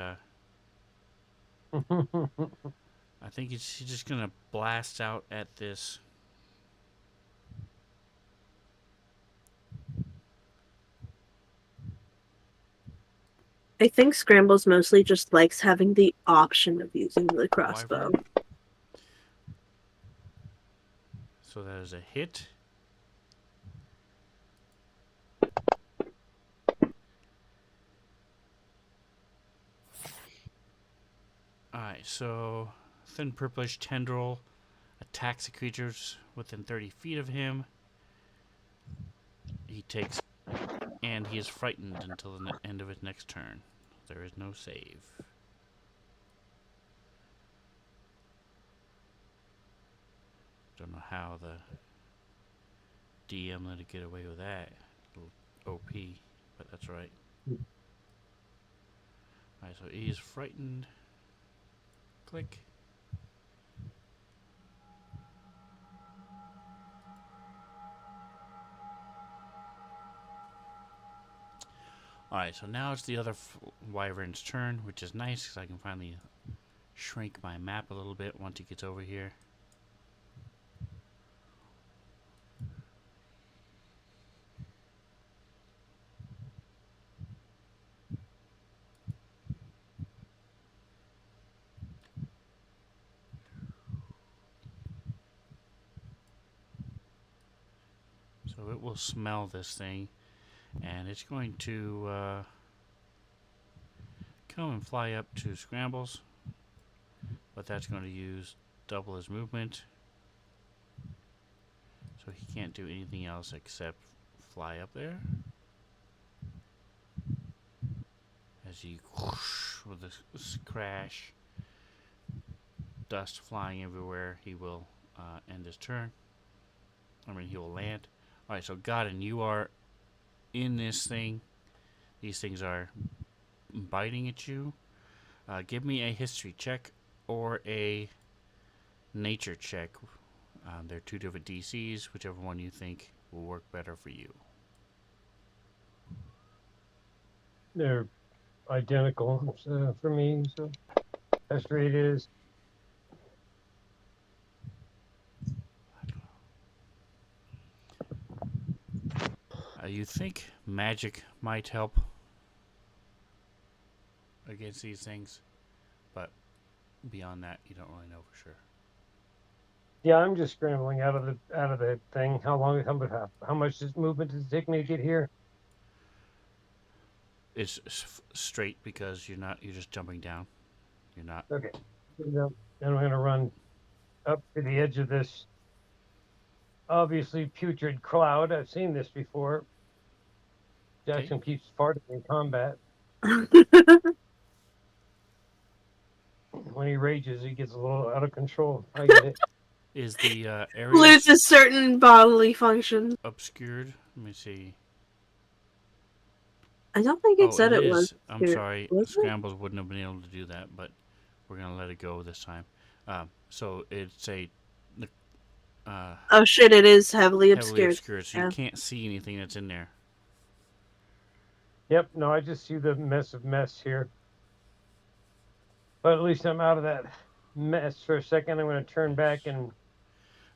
I think he's just going to blast out at this... I think Scrambles mostly just likes having the option of using the crossbow. Wyvern. So that is a hit. Alright, so thin purplish tendril attacks the creatures within 30 feet of him. He takes, and he is frightened until the end of his next turn. There is no save. Don't know how the DM let it get away with that. OP, but that's right. Alright, so he is frightened. Click. Alright, so now it's the other wyvern's turn, which is nice because I can finally shrink my map a little bit once he gets over here. So it will smell this thing, and it's going to come and fly up to Scrambles, but that's going to use double his movement, so he can't do anything else except fly up there. As he whoosh, with this crash, dust flying everywhere, he will end his turn. I mean, he will land. Alright, so Godin, you are in this thing. These things are biting at you. Give me a history check or a nature check. They're two different DCs, whichever one you think will work better for you. They're identical for me. So best rate is You think magic might help against these things, but beyond that, you don't really know for sure. yeah. I'm just scrambling out of the thing. How much does movement does it take me to get here? It's straight because you're just jumping down. You're not. Okay. Then I'm going to run up to the edge of this obviously putrid cloud. I've seen this before. Jackson keeps farting in combat. When he rages, he gets a little out of control. I get it. Is the area Loses certain bodily functions. obscured? Let me see. I don't think it said it it was. is. I'm sorry. Was it? Scrambles wouldn't have been able to do that, but we're going to let it go this time. So it's a Oh shit, it is heavily heavily obscured. obscured, so you can't see anything that's in there. Yep. No, I just see the mess here. But at least I'm out of that mess for a second. I'm going to turn back and.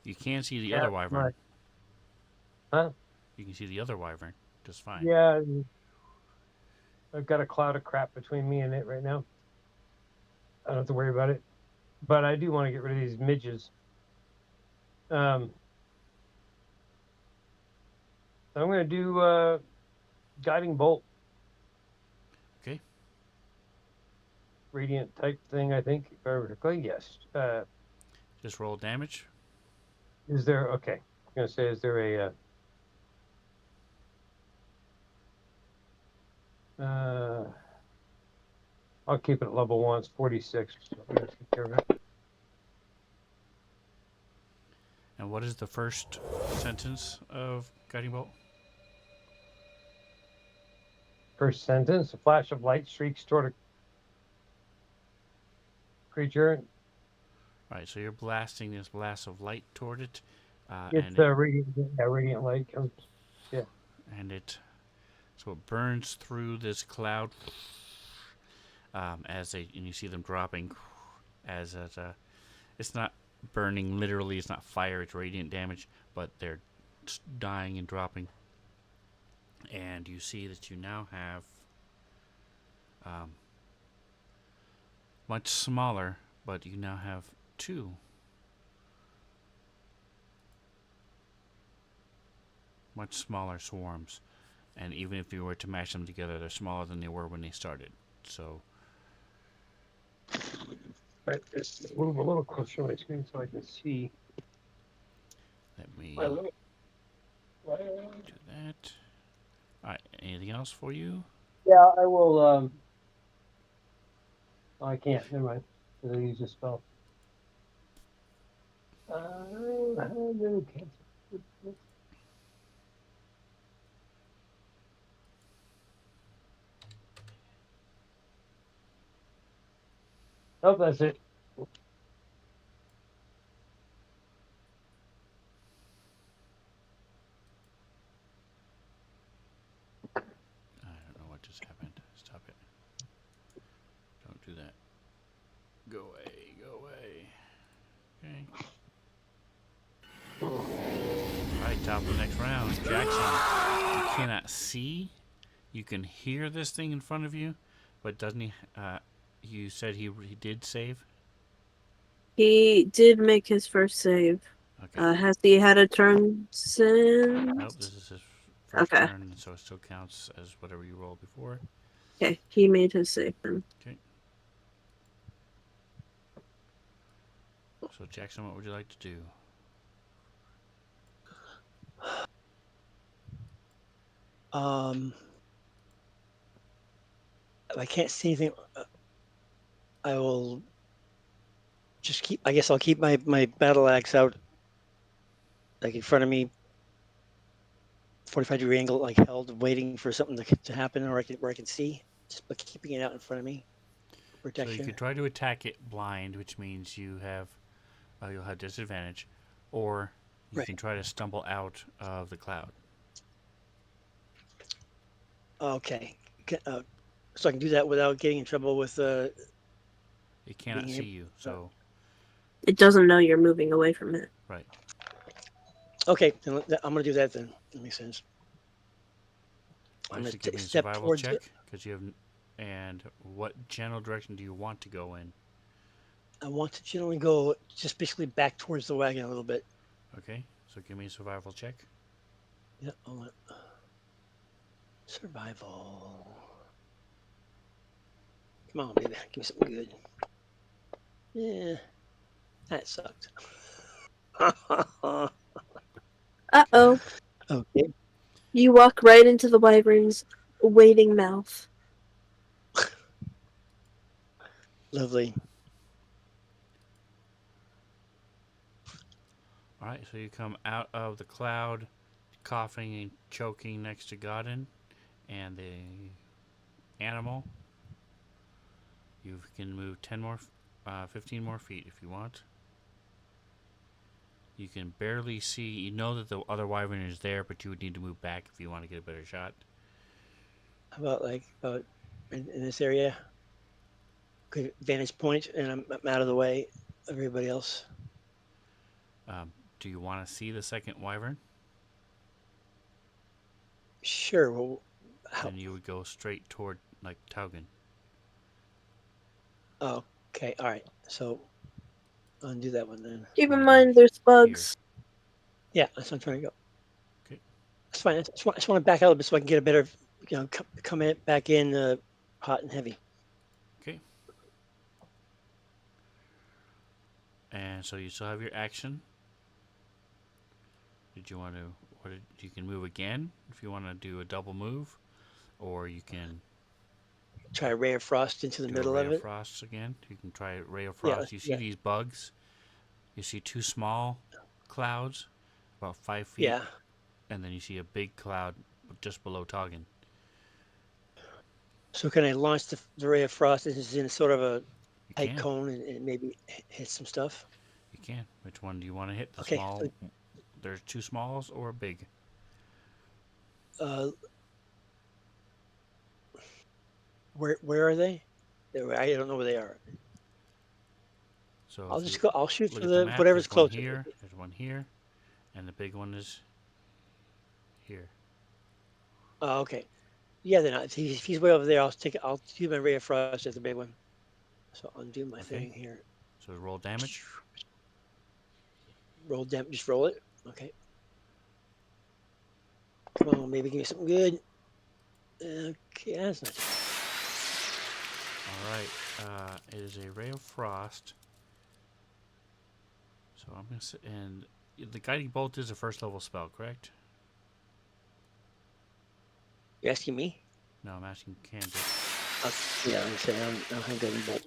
You can see the other wyvern. Huh? You can see the other wyvern just fine. Yeah. I've got a cloud of crap between me and it right now. I don't have to worry about it. But I do want to get rid of these midges. So I'm going to do guiding bolt. Okay. Radiant type thing, I think, if I remember correctly. Yes. Just roll damage. Is there, okay. I'm going to say, is there I'll keep it at level 1. It's 46. So I'm going to take care of it. And what is the first sentence of Guiding Bolt? First sentence, a flash of light streaks toward a creature. Right, so you're blasting this blast of light toward it. It's radiant light comes. Yeah. And it burns through this cloud and you see them dropping it's not burning literally, it's not fire, it's radiant damage, but they're dying and dropping. And you see that you now have much smaller, but you now have two much smaller swarms. And even if you were to mash them together, they're smaller than they were when they started. So Right, just move a little closer to my screen so I can see. let me My little, do that. Alright, anything else for you? yeah, I will. Oh, I can't. Never mind. Because I use a spell. Okay. Oh, that's it. I don't know what just happened. Stop it. Don't do that. Go away, go away. Okay. Alright, top of the next round. Jackson, you cannot see. You can hear this thing in front of you, but doesn't he? You said he did save? He did make his first save. Okay. Has he had a turn since? Nope, this is his first Okay. turn, so it still counts as whatever you rolled before. Okay, he made his save then. Okay. So, Jackson, what would you like to do? If I can't see anything, I will just keep. I guess I'll keep my battle axe out, like in front of me, 45-degree angle, like held, waiting for something to happen, or where I can see. Just by keeping it out in front of me, for So you protection. could try to attack it blind, which means you'll have disadvantage, or you Right. can try to stumble out of the cloud. Okay. So I can do that without getting in trouble with It cannot being see able- you, so It doesn't know you're moving away from it. right. Okay, then I'm gonna do that then. That makes sense. I'm Actually, gonna give me a step survival towards check it. because you have. And what general direction do you want to go in? I want to generally go just basically back towards the wagon a little bit. Okay, so give me a survival check. Yeah. Survival. Come on, baby. Give me something good. Yeah, that sucked. Uh-oh. Okay. You walk right into the wyvern's waiting mouth. Lovely. All right, so you come out of the cloud, coughing and choking next to Godin and the animal. You can move 15 more feet if you want. You can barely see. You know that the other wyvern is there, but you would need to move back if you want to get a better shot. How about in this area? Good vantage point, and I'm out of the way of everybody else. Do you want to see the second wyvern? Sure. Well, Then you would go straight toward like Taugen. oh, Okay, all right. So undo that one then. Keep in Wanna go mind there's here. bugs. Yeah, that's what I'm trying to go. Okay. That's fine. I just want to back out a little bit so I can get a better, come in back in hot and heavy. Okay. And so you still have your action. Did you want to? You can move again if you want to do a double move, or you can Try a ray of frost into the do a middle ray of of it. frost again. You can try a ray of Yeah, frost. You see yeah, these bugs. You see two small clouds, about 5 feet, yeah. and then you see a big cloud just below Toggin. So can I launch the ray of frost? This is in sort of a You tight can. cone and maybe hit some stuff. You can. Which one do you want to hit? The Okay. So, small. There's two smalls or a big. uh, where are they? I don't know where they are. So I'll if just you go. I'll shoot look for at the the map, whatever's there's one closer. here. There's one here, and the big one is here. Okay. Yeah, then if he's way over there, I'll take it. I'll do my ray of frost as the big one. So undo my Okay. thing here. So roll damage. Roll down. Just roll it. Okay. Come on, maybe give me something good. Okay, that's not. All right. It is a ray of frost. So I'm gonna and the guiding bolt is a first level spell, correct? You asking me? No, I'm asking Candace. Yeah, I'm saying I don't have guiding bolt.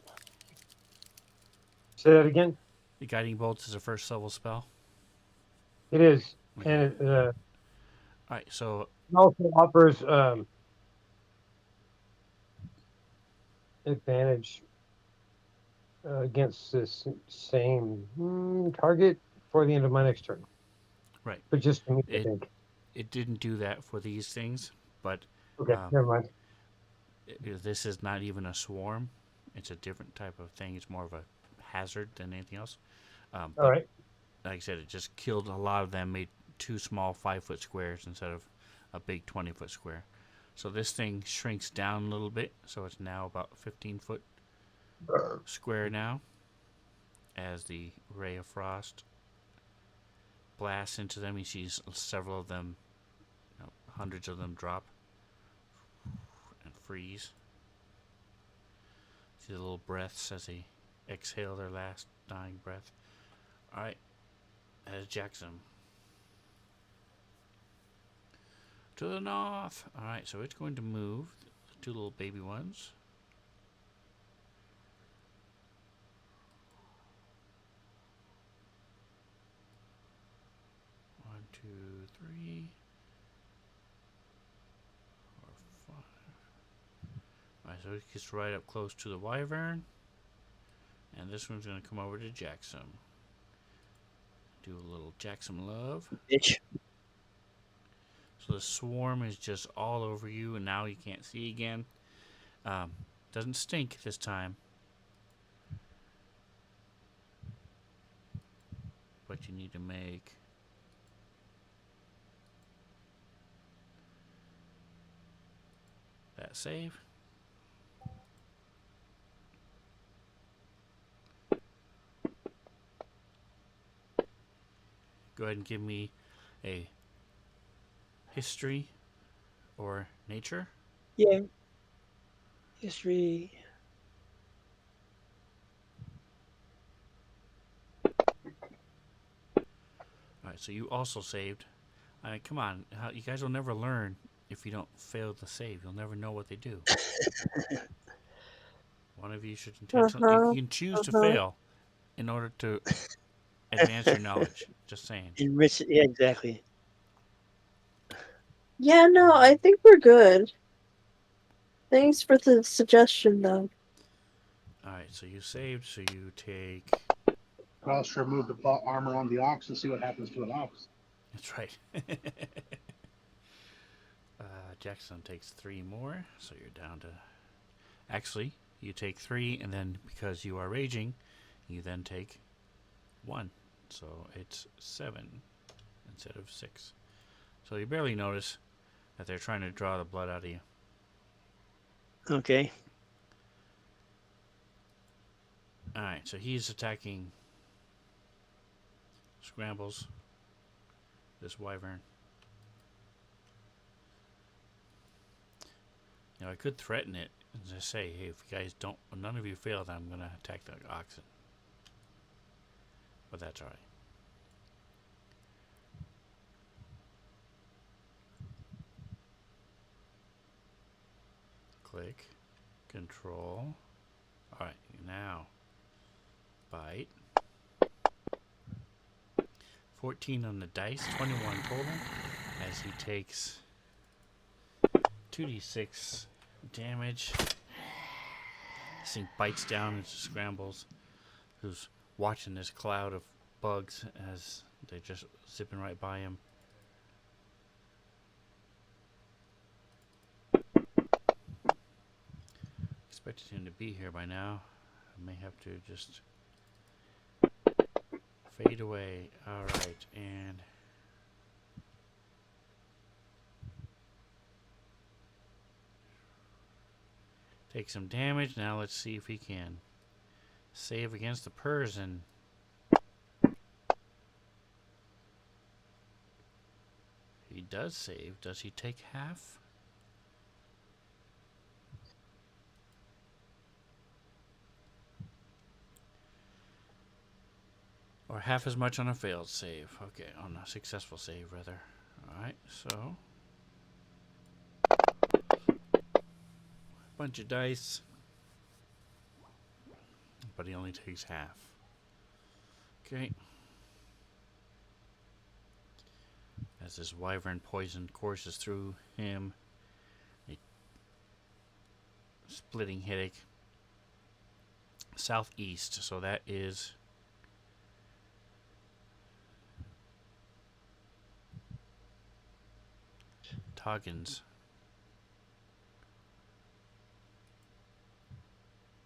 Say that again. The guiding bolt is a first level spell. It is, Okay. and it All right. So also offers advantage against this same target for the end of my next turn. right. But just for me, I It think. it didn't do that for these things, but Okay, um, never mind. this is not even a swarm. It's a different type of thing. It's more of a hazard than anything else. All But right. like I said, it just killed a lot of them. Made two small 5-foot squares instead of a big 20-foot square. So this thing shrinks down a little bit. So it's now about 15-foot square now. As the ray of frost blasts into them, you see several of them, hundreds of them drop and freeze. See the little breaths as they exhale their last dying breath. Alright, that is Jackson. To the north. Alright, so it's going to move the two little baby ones. One, two, three, 4, 5. Alright, so it gets right up close to the wyvern. And this one's going to come over to Jackson. Do a little Jackson love. Bitch. So the swarm is just all over you, and now you can't see again. Doesn't stink this time. But you need to make that save. Go ahead and give me a history or nature. Yeah. History. Alright, so you also saved. I mean, come on. You guys will never learn if you don't fail the save. You'll never know what they do. One of you should intentionally. You Uh-huh. can choose to Uh-huh. fail in order to advance your knowledge. Just saying. Enrich. Yeah, exactly. Yeah, no, I think we're good. Thanks for the suggestion, though. Alright, so you saved, so you take. I'll just remove the plot armor on the ox and see what happens to an ox. That's right. Jackson takes 3 more, so you're down to. Actually, you take 3, and then because you are raging, you then take 1. So it's 7 instead of 6. So you barely notice that they're trying to draw the blood out of you. Okay. Alright, so he's attacking Scrambles, this wyvern. I could threaten it and just say, hey, if you guys don't, none of you fail, then I'm going to attack the oxen. But that's alright. Click. Control. Alright, now. Bite. 14 on the dice, 21 total, as he takes 2d6 damage. This thing bites down into Scrambles, who's watching this cloud of bugs as they're just zipping right by him. Expected him to be here by now. I may have to just fade away. Alright, and take some damage. Now let's see if he can save against the Persian. He does save. Does he take half? Or half as much on a failed save. Okay, on a successful save, rather. Alright, so. Bunch of dice. But he only takes half. Okay. As this wyvern poison courses through him. A splitting headache. Southeast, so that is Toggins.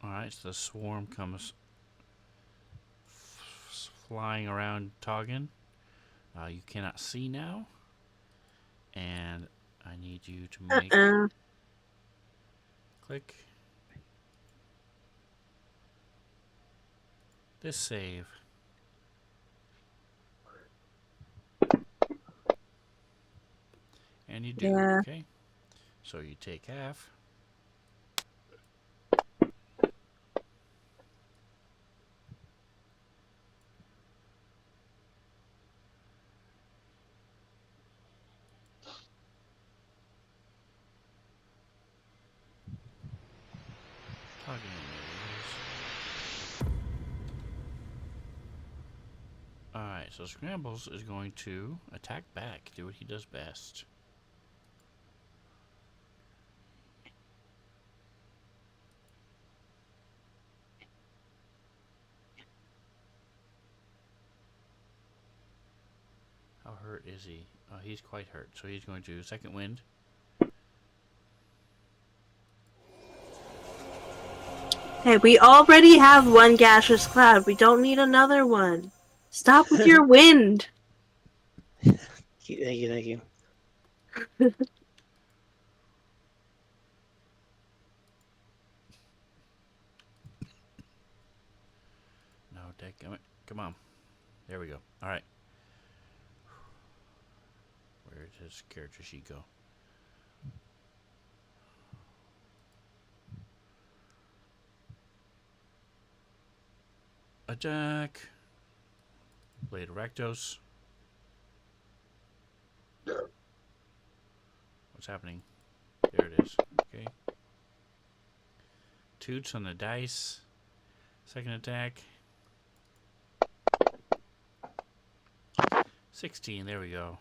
Alright, so the swarm comes flying around Toggin. You cannot see now. And I need you to make... Click. This save. And you do, Yeah. okay? So you take half. Alright, so Scrambles is going to attack back, do what he does best. How hurt is he? He's quite hurt, so he's going to second wind. Hey, we already have one gaseous cloud. We don't need another one. Stop with your wind. Thank you, thank you. No, dadgummit. Come on. There we go. Alright. Where does character sheet go? Attack. Blade Rectos. What's happening? There it is. Okay. Toots on the dice. Second attack. 16. There we go.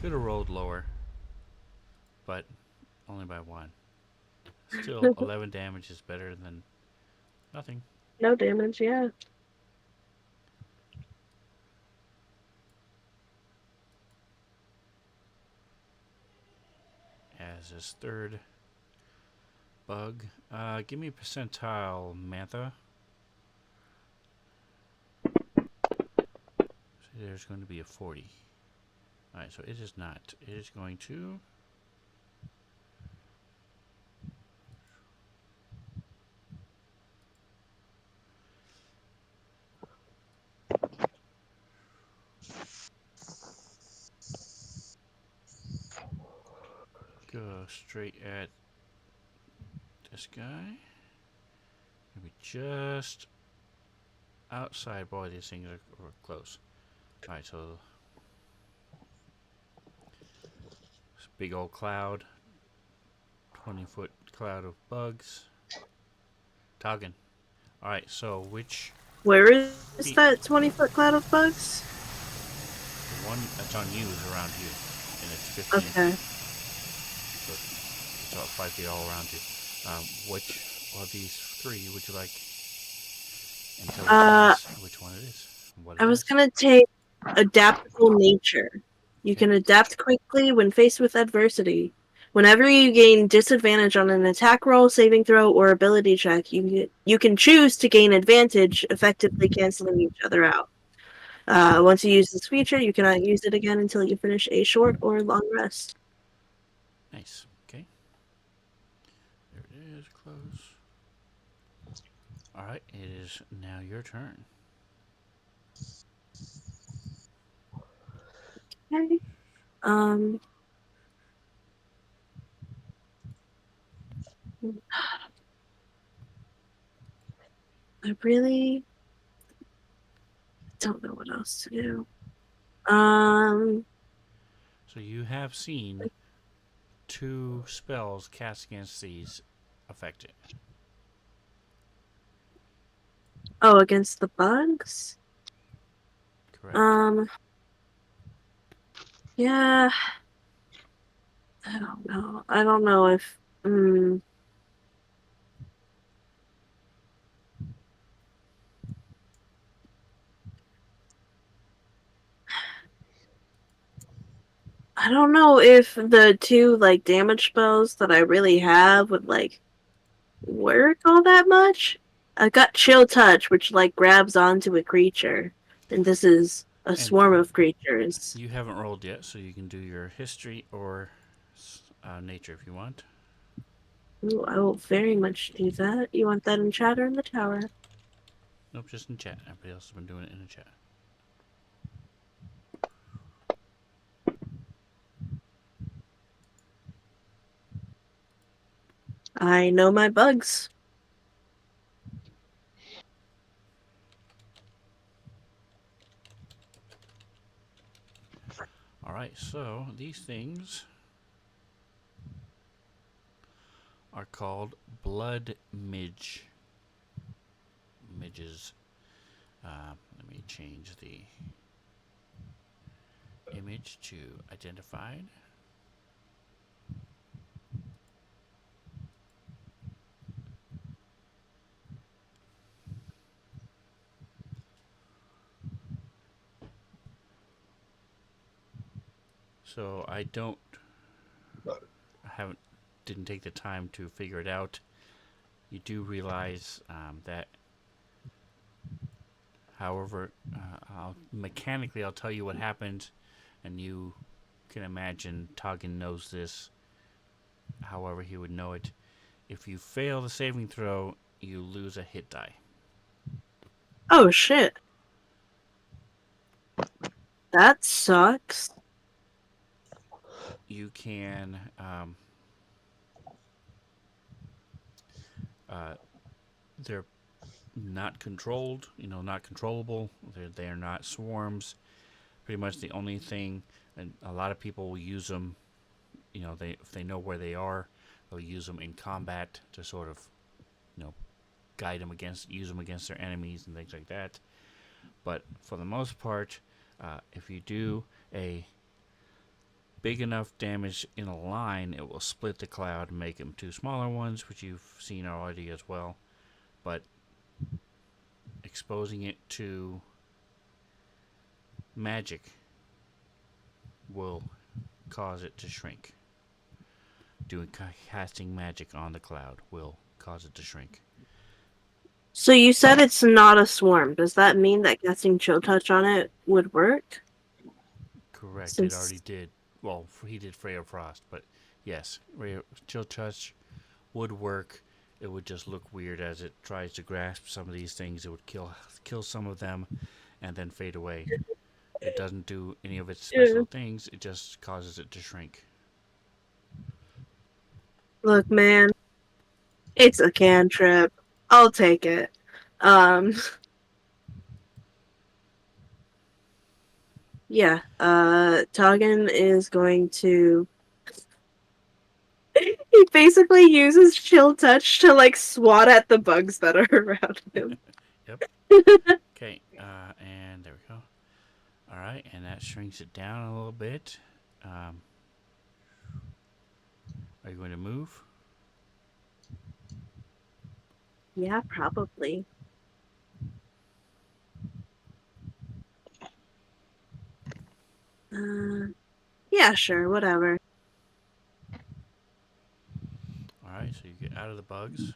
Could have rolled lower, but only by 1. Still, 11 damage is better than nothing. No damage, yeah. As his third bug. Give me a percentile, Mantha. So there's going to be a 40. Alright, so it is not. It is going to go straight at this guy. Maybe just outside. Boy, these things are close. Alright, so this big old cloud, 20-foot cloud of bugs. Toggin. Alright, so which Where is feet? that 20-foot cloud of bugs? The one that's on you is around you, and it's 15 Okay. feet. So it's about 5 feet all around you. Which of these three would you like? And tell us which one it is and what it I was does. gonna take adaptable nature. You Okay. can adapt quickly when faced with adversity. Whenever you gain disadvantage on an attack roll, saving throw, or ability check, you can choose to gain advantage, effectively canceling each other out. Once you use this feature, you cannot use it again until you finish a short or long rest. Nice. Okay. There it is. Close. Alright, it is now your turn. Okay. Um, I really don't know what else to do. So you have seen two spells cast against these affected. Oh, against the bugs? Correct. Yeah, I don't know. I don't know if, I don't know if the two, like, damage spells that I really have would, like, work all that much. I got Chill Touch, which, like, grabs onto a creature, and this is a And swarm of creatures. you haven't rolled yet, so you can do your history or nature if you want. Ooh, I will very much do that. You want that in chat or in the tower? Nope, just in chat. Everybody else has been doing it in the chat. I know my bugs. Alright, so these things are called blood midges. Let me change the image to identified. So I didn't take the time to figure it out. You do realize that, however, I'll tell you what happened, and you can imagine Toggin knows this. However, he would know it. If you fail the saving throw, you lose a hit die. Oh, shit. That sucks. You can they're not controlled, not controllable. They're not swarms. Pretty much the only thing, and a lot of people will use them. If they know where they are, they'll use them in combat to sort of, use them against their enemies and things like that. But for the most part, if you do a big enough damage in a line, it will split the cloud and make them two smaller ones, which you've seen already as well. But exposing it to magic will cause it to shrink. Casting magic on the cloud will cause it to shrink. So you said it's not a swarm. Does that mean that casting Chill Touch on it would work? Correct. It already Since did. Well, he did Freya Frost, but yes, Chill Touch would work. It would just look weird as it tries to grasp some of these things. It would kill some of them, and then fade away. It doesn't do any of its yeah. special things. It just causes it to shrink. Look, man, it's a cantrip. I'll take it. Um, yeah. Toggin is going to. He basically uses chill touch to like swat at the bugs that are around him. Yep. Okay. And there we go. All right, and that shrinks it down a little bit. Um, are you going to move? Yeah, probably. Uh, yeah, sure, whatever. All right, so you get out of the bugs.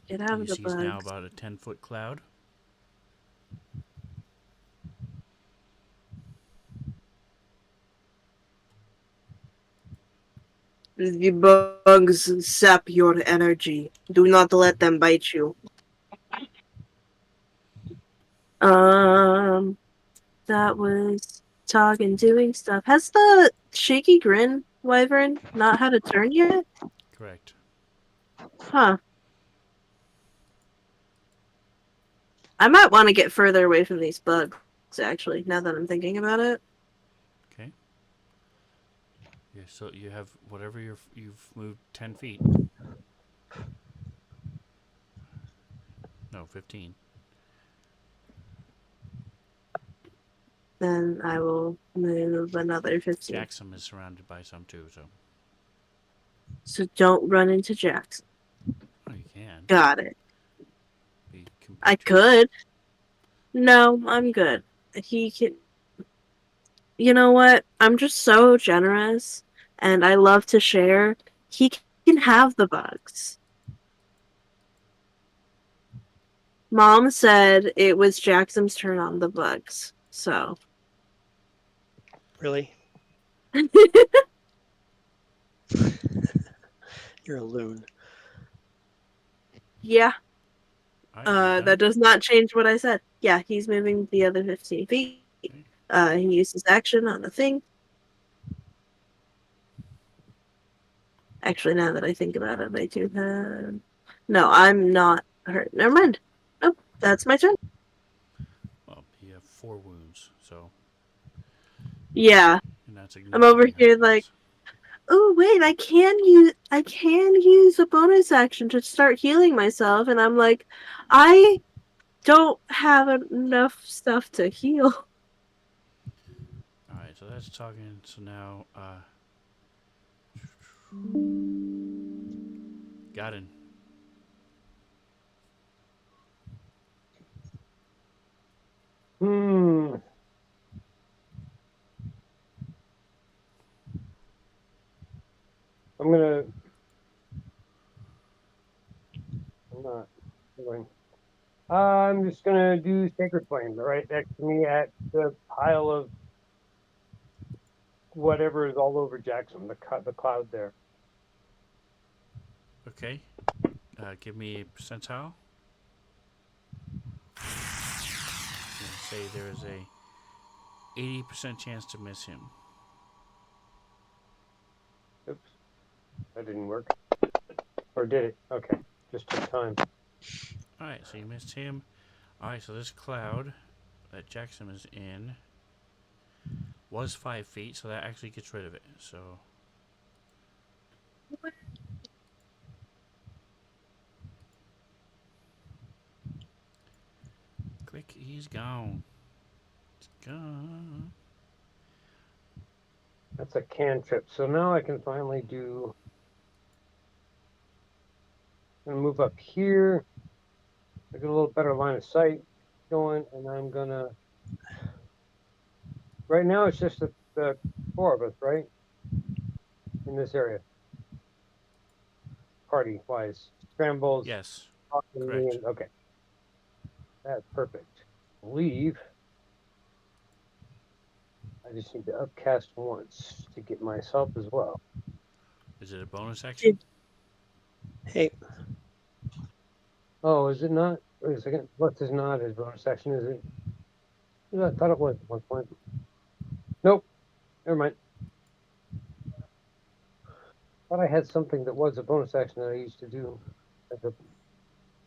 Get out You of the see it's now bugs. about a 10-foot cloud. The bugs sap your energy. Do not let them bite you. Um, that was Toggin doing stuff. Has the shaky grin wyvern not had a turn yet? Correct. Huh. I might want to get further away from these bugs, actually, now that I'm thinking about it. Okay. Yeah, so you have whatever you've moved 10 feet. No, 15. Then I will move another 15. Jackson is surrounded by some too, so. So don't run into Jackson. Oh, you can. Got it. Be I compatriots. could. No, I'm good. He can. You know what? I'm just so generous and I love to share. He can have the bugs. Mom said it was Jackson's turn on the bugs. So. Really? You're a loon. Yeah, All right, you're that done. does not change what I said. Yeah, he's moving the other 15 feet. Okay. He uses action on the thing. Actually, now that I think about it, I do have. No, I'm not hurt. Never mind. Nope, that's my turn. Well, you have 4 wounds, so Yeah, you're not I'm over significantly hurt, here like, yes. oh wait, I can use a bonus action to start healing myself, and I'm like, I don't have enough stuff to heal. All right, so that's talking. So now, Godin. Hmm. I'm gonna. I'm not. Going. I'm just gonna do Sacred Flame right next to me at the pile of whatever is all over Jackson, the cloud there. Okay. Give me a percentile. And say there is a 80% chance to miss him. Oops, that didn't work. Or did it? Okay, just took time. All right, so you missed him. All right, so this cloud that Jackson is in was 5 feet, so that actually gets rid of it. So click, he's gone. He's gone. That's a cantrip. So now I can finally do. I'm gonna move up here. I get a little better line of sight going, and I'm gonna. Right now, it's just the 4 of us, right, in this area, party wise. Scrambles, Yes, talking me, correct. and okay, that's perfect. Leave. I just need to upcast once to get myself as well. Is it a bonus action? Did Hey, Oh, is it not? Wait a second. Plus is not his bonus action, is it? Yeah, I thought it was at one point. Nope. Never mind. thought I had something that was a bonus action that I used to do.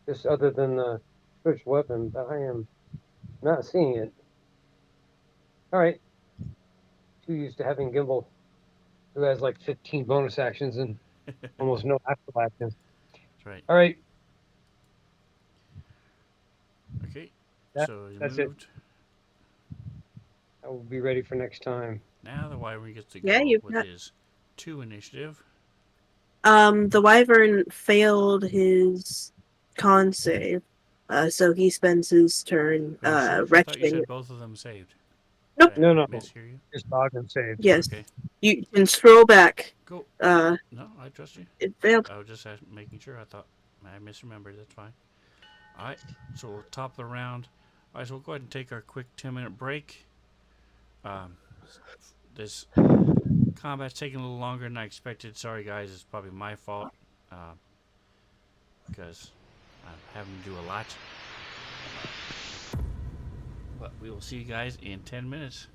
Just other than the switch weapon, but I am not seeing it. All right. Too used to having Gimbal, who has like 15 bonus actions and almost no actual actions. That's right. All right. Okay. That, So you that's it. moved. I will be ready for next time. Now the Wyvern gets to Yeah, go you've with got. his 2 initiative. The Wyvern failed his con save, so he spends his turn Are you sure? 'Cause I thought you retching. said both of them saved. Nope. Did I No. mishear you? Just Ogden saved. Yes, Okay. you can scroll back. Go. Uh, No, I trust you. it failed. I was just making sure. I thought I misremembered. That's fine. All right. So we'll top the round. All right. So we'll go ahead and take our quick 10-minute break. Um, this combat's taking a little longer than I expected. Sorry, guys. It's probably my fault because I'm having to do a lot. But we will see you guys in 10 minutes.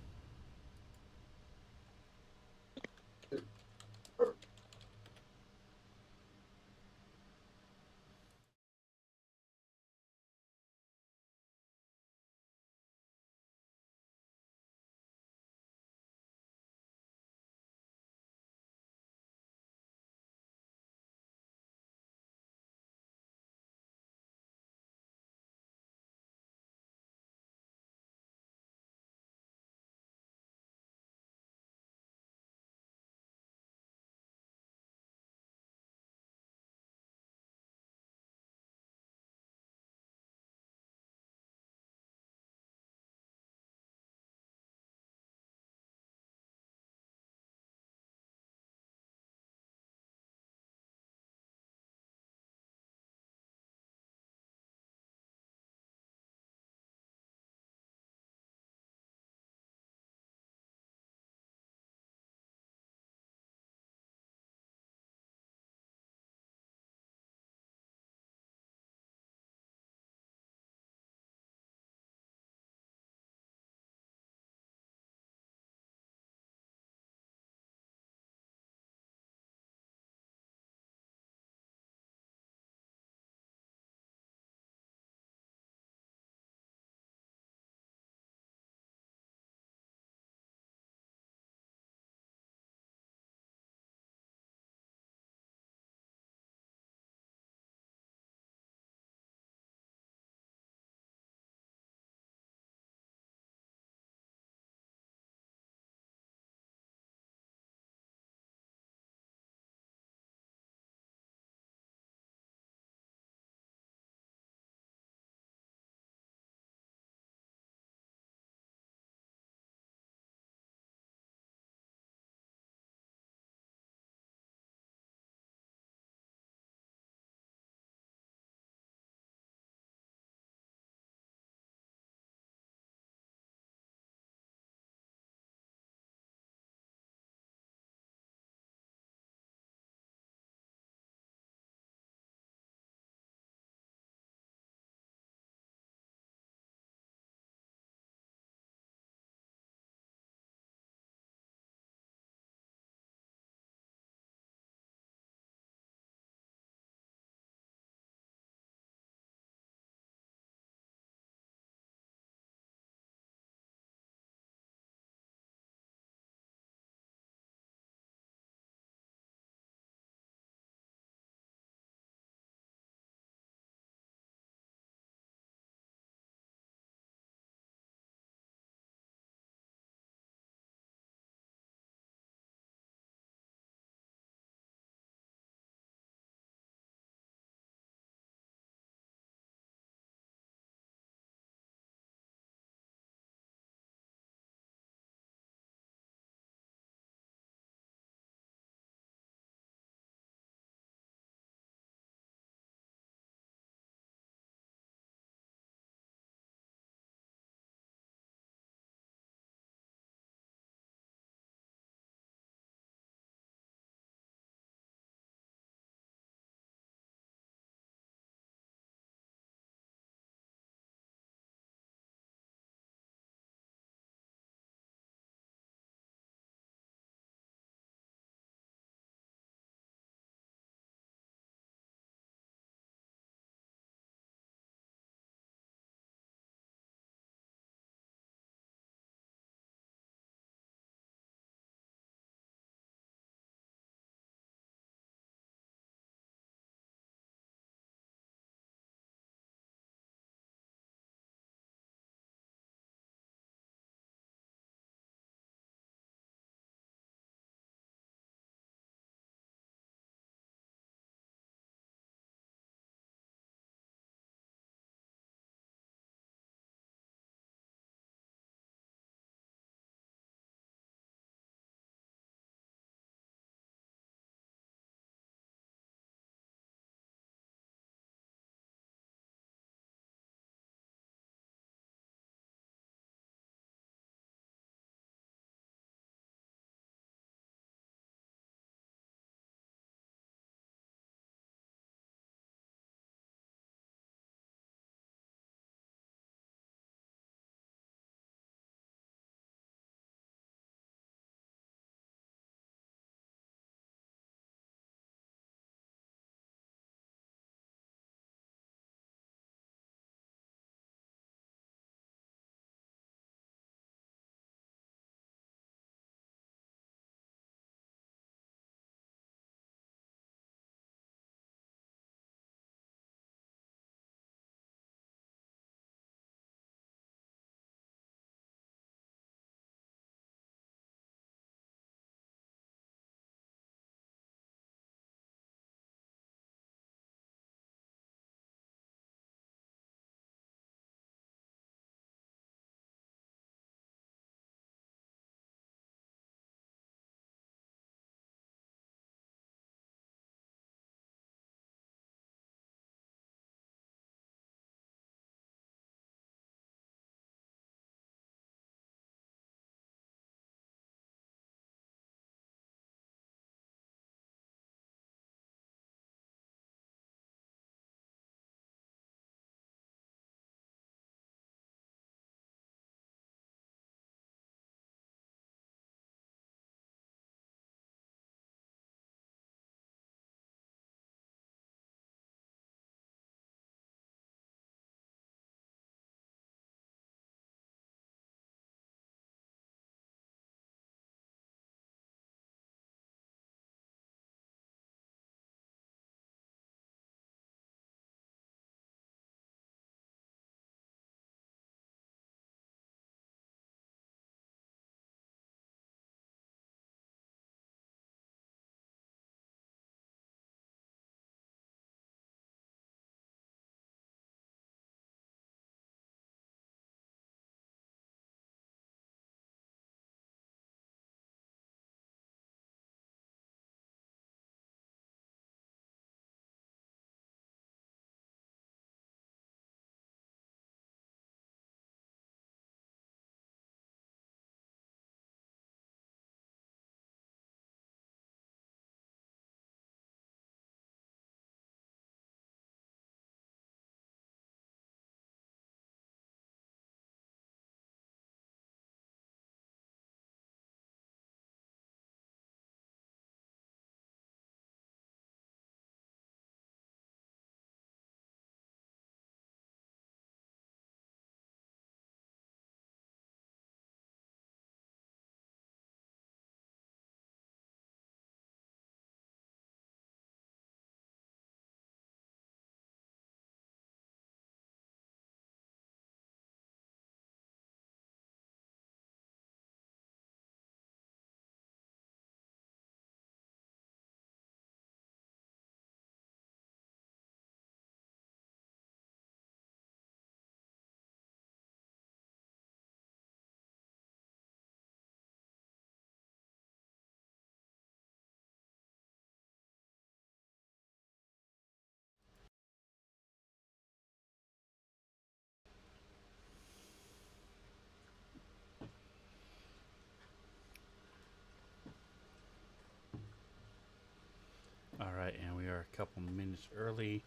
are a couple minutes early.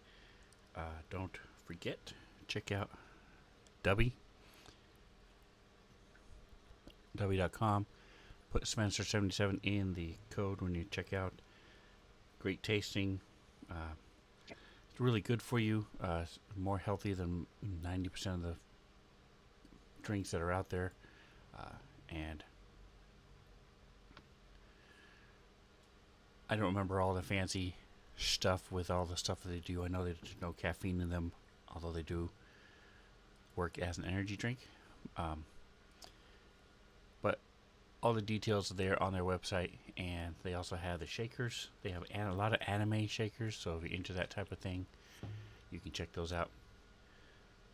Don't forget, check out W.com. Put Spencer77 in the code when you check out. Great tasting. It's really good for you. More healthy than 90% of the drinks that are out there. And I don't remember all the fancy stuff with all the stuff that they do. I know there's no caffeine in them, although they do work as an energy drink. But all the details are there on their website, and they also have the shakers. They have a lot of anime shakers, so if you're into that type of thing, you can check those out.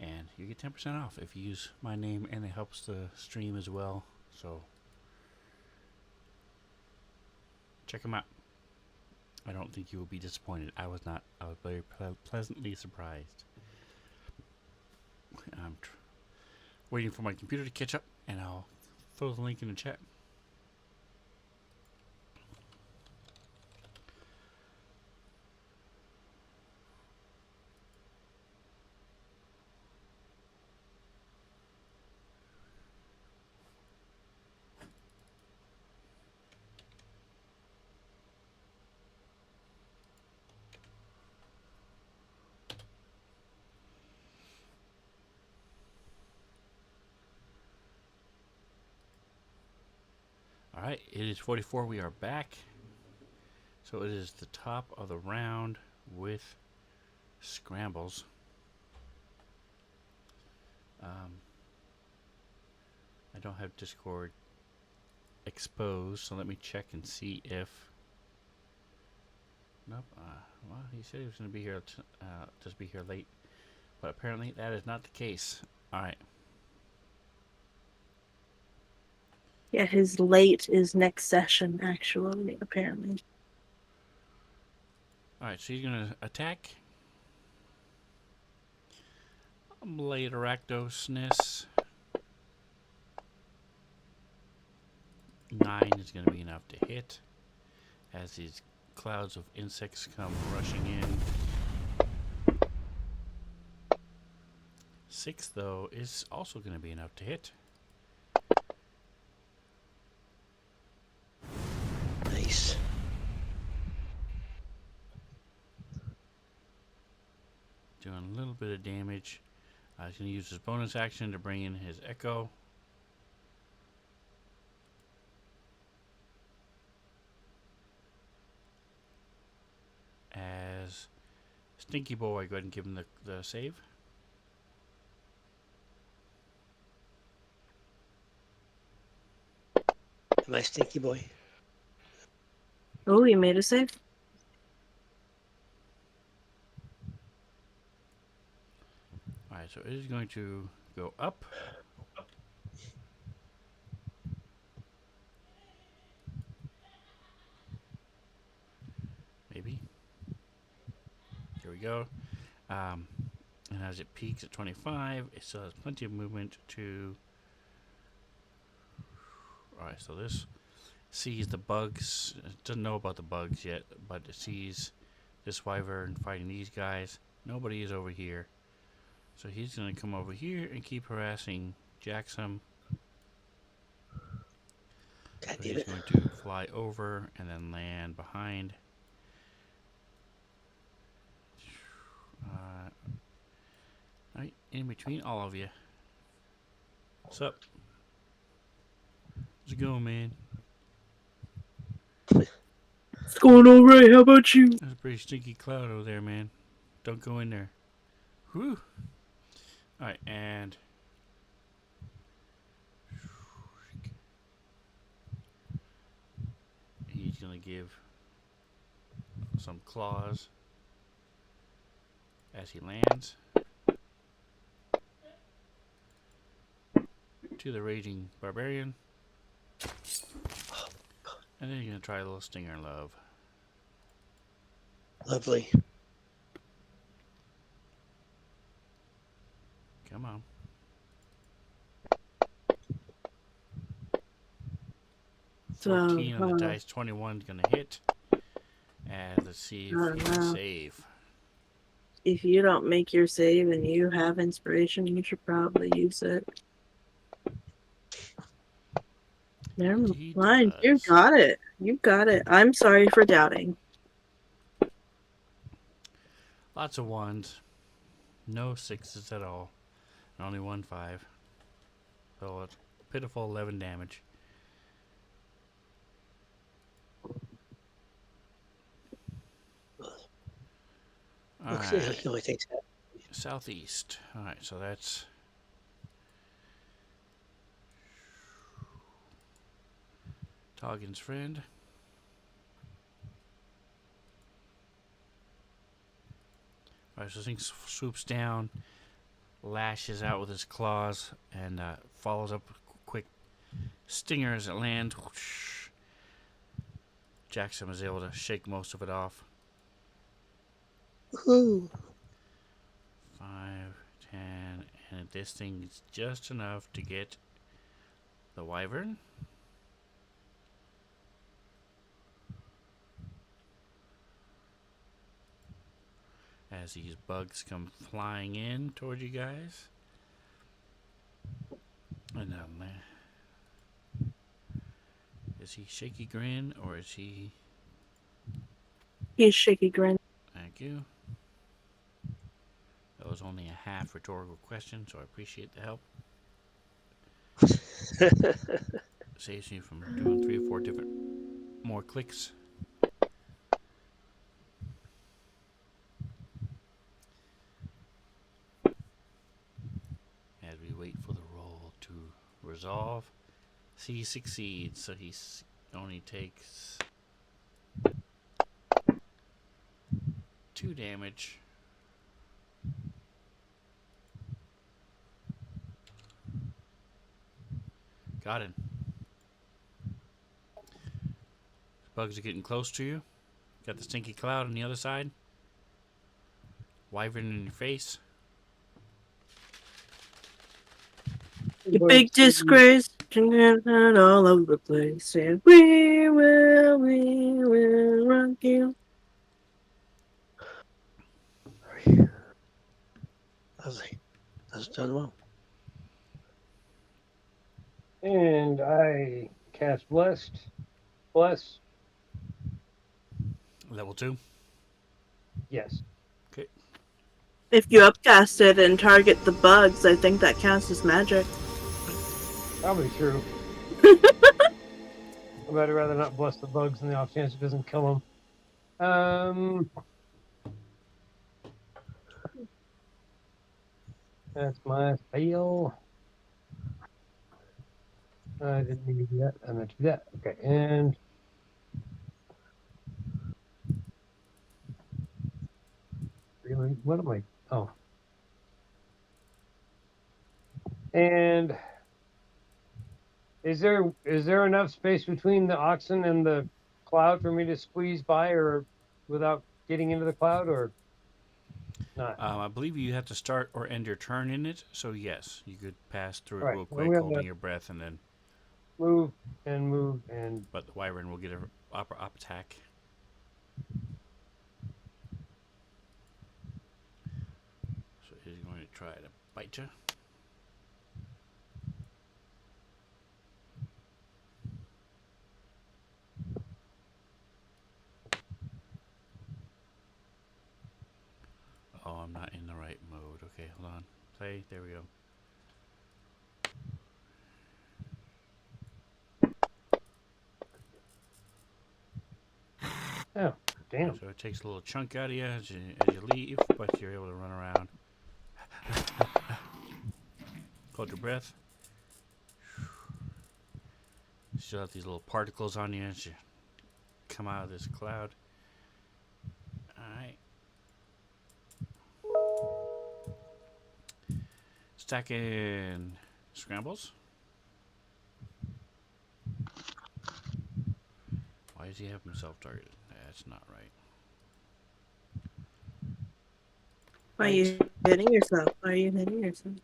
And you get 10% off if you use my name, and it helps the stream as well. So check them out. I don't think you will be disappointed. I was not. I was very pleasantly surprised. I'm waiting for my computer to catch up, and I'll throw the link in the chat. Alright, it is 44. We are back. So it is the top of the round with scrambles. I don't have Discord exposed, so let me check and see if... Nope. Well, he said he was going to be here, just be here late. But apparently that is not the case. Alright. Yeah, his late is next session, actually, apparently. Alright, so he's going to attack. Blade Arachnosness. 9 is going to be enough to hit as these clouds of insects come rushing in. 6, though, is also going to be enough to hit. Nice. Doing a little bit of damage. He's going to use his bonus action to bring in his Echo. As Stinky Boy, go ahead and give him the save. Am I Stinky Boy? Oh, you made a save? Alright, so it is going to go up. Maybe. Here we go. And as it peaks at 25, it still has plenty of movement to... Alright, so this sees the bugs. It doesn't know about the bugs yet, but it sees this wyvern fighting these guys. Nobody is over here. So he's going to come over here and keep harassing Jackson. God So damn he's it. going to fly over and then land behind. Right in between all of you. What's up? How's it going, man? It's going all right. How about you? There's a pretty stinky cloud over there, man. Don't go in there. Whew. Alright, and... he's going to give some claws as he lands to the Raging Barbarian. And then he's going to try a little Stinger Love. Lovely. Come on. So, 14 on the dice, 21 is going to hit. And let's see if Oh, you can no. save. If you don't make your save and you have inspiration, you should probably use it. Never Indeed mind. You does. got it. You got it. I'm sorry for doubting. Lots of ones. No sixes at all. And only 1 5. So a pitiful 11 damage. Looks like Alright. it only takes that. Southeast. Alright, so that's Toggen's friend. Alright, so this thing swoops down, lashes out with his claws, and follows up with quick stinger as it lands. Whoosh. Jackson was able to shake most of it off. Woohoo! 5, 10, and this thing is just enough to get the wyvern. As these bugs come flying in toward you guys. And is he shaky grin or is he? He's shaky grin. Thank you. That was only a half rhetorical question, so I appreciate the help. Saves me from doing 3 or 4 different more clicks. As we wait for the roll to resolve. He succeeds, so he only takes 2 damage. Got him. Bugs are getting close to you. Got the stinky cloud on the other side. Wyvern in your face. You big disgrace. All over the place. And we will rock you. That's done well. And I cast Blessed. Bless. Level 2. Yes. Okay. If you upcast it and target the bugs, I think that counts as magic. Probably true. But I'd rather not bless the bugs in the off chance it doesn't kill them. That's my fail. I didn't need to do that. I meant to do that. Okay, and really, what am I? Oh, and is there enough space between the oxen and the cloud for me to squeeze by, or without getting into the cloud, or not? I believe you have to start or end your turn in it, so yes, you could pass through it All right, real so I'm quick, gonna holding your breath, and then. move and But the wyvern will get an up attack. So he's going to try to bite you. Oh, I'm not in the right mode. Okay, hold on. Play. There we go. oh, damn. So it takes a little chunk out of you as you leave, but you're able to run around. Hold your breath. Still have these little particles on you as you come out of this cloud. Alright. Stacking scrambles. Why does he have himself targeted? That's not right. Why are you hitting yourself? Why are you hitting yourself?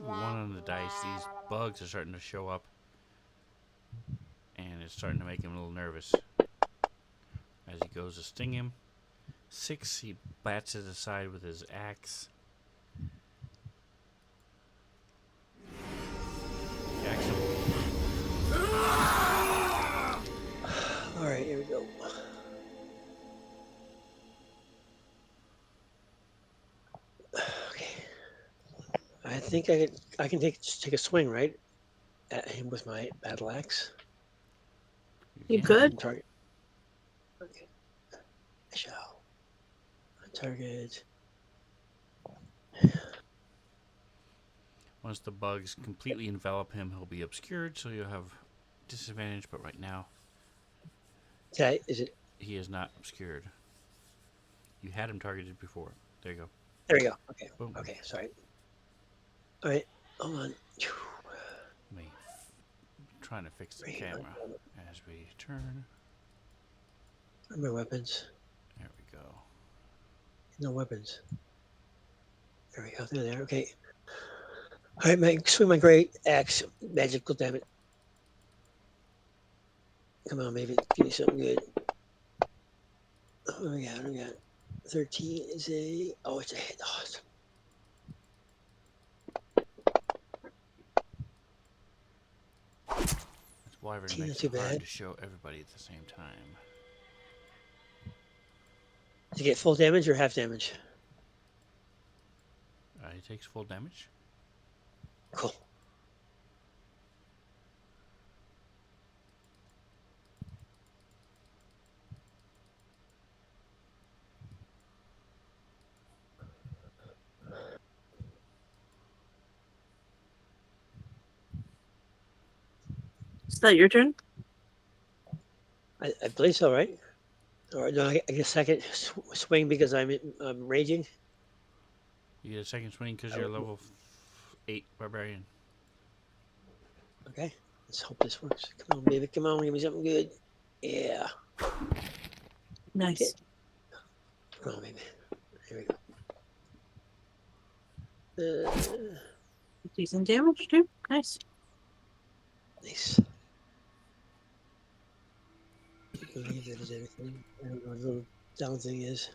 One on the dice, these bugs are starting to show up. And it's starting to make him a little nervous. as he goes to sting him. 6, he bats it aside with his axe. Jacks him. All right, here we go. Okay. I think I can take a swing, right, at him with my battle axe. You can. good? On target. Okay. I shall. On target. Once the bugs completely envelop him, he'll be obscured, so you'll have disadvantage. But right now, Is it? he is not obscured. You had him targeted before. There you go. There we go. Okay. Boom. Okay. Sorry. All right. Hold on. Me trying to fix the Right, camera as we turn. Where are my weapons? There we go. No weapons. There we go. There. Okay. All right, swing my great axe. Magical, damn it. Come on, maybe give me something good. What do we got? What do we got? 13 is a. Oh, it's a hit. Awesome. This wyvern Not makes too it hard bad. to show everybody at the same time. Does he get full damage or half damage? He takes full damage. Cool. Is that your turn? I believe so, right? Or no, I get a second swing because I'm raging. You get a second swing because you're level 8 barbarian. Okay. Let's hope this works. Come on, baby. Come on, give me something good. Yeah. Nice. Come on, baby. Here we go. Decent damage too. Nice. Nice. I believe that is everything. I don't know what the little down thing is.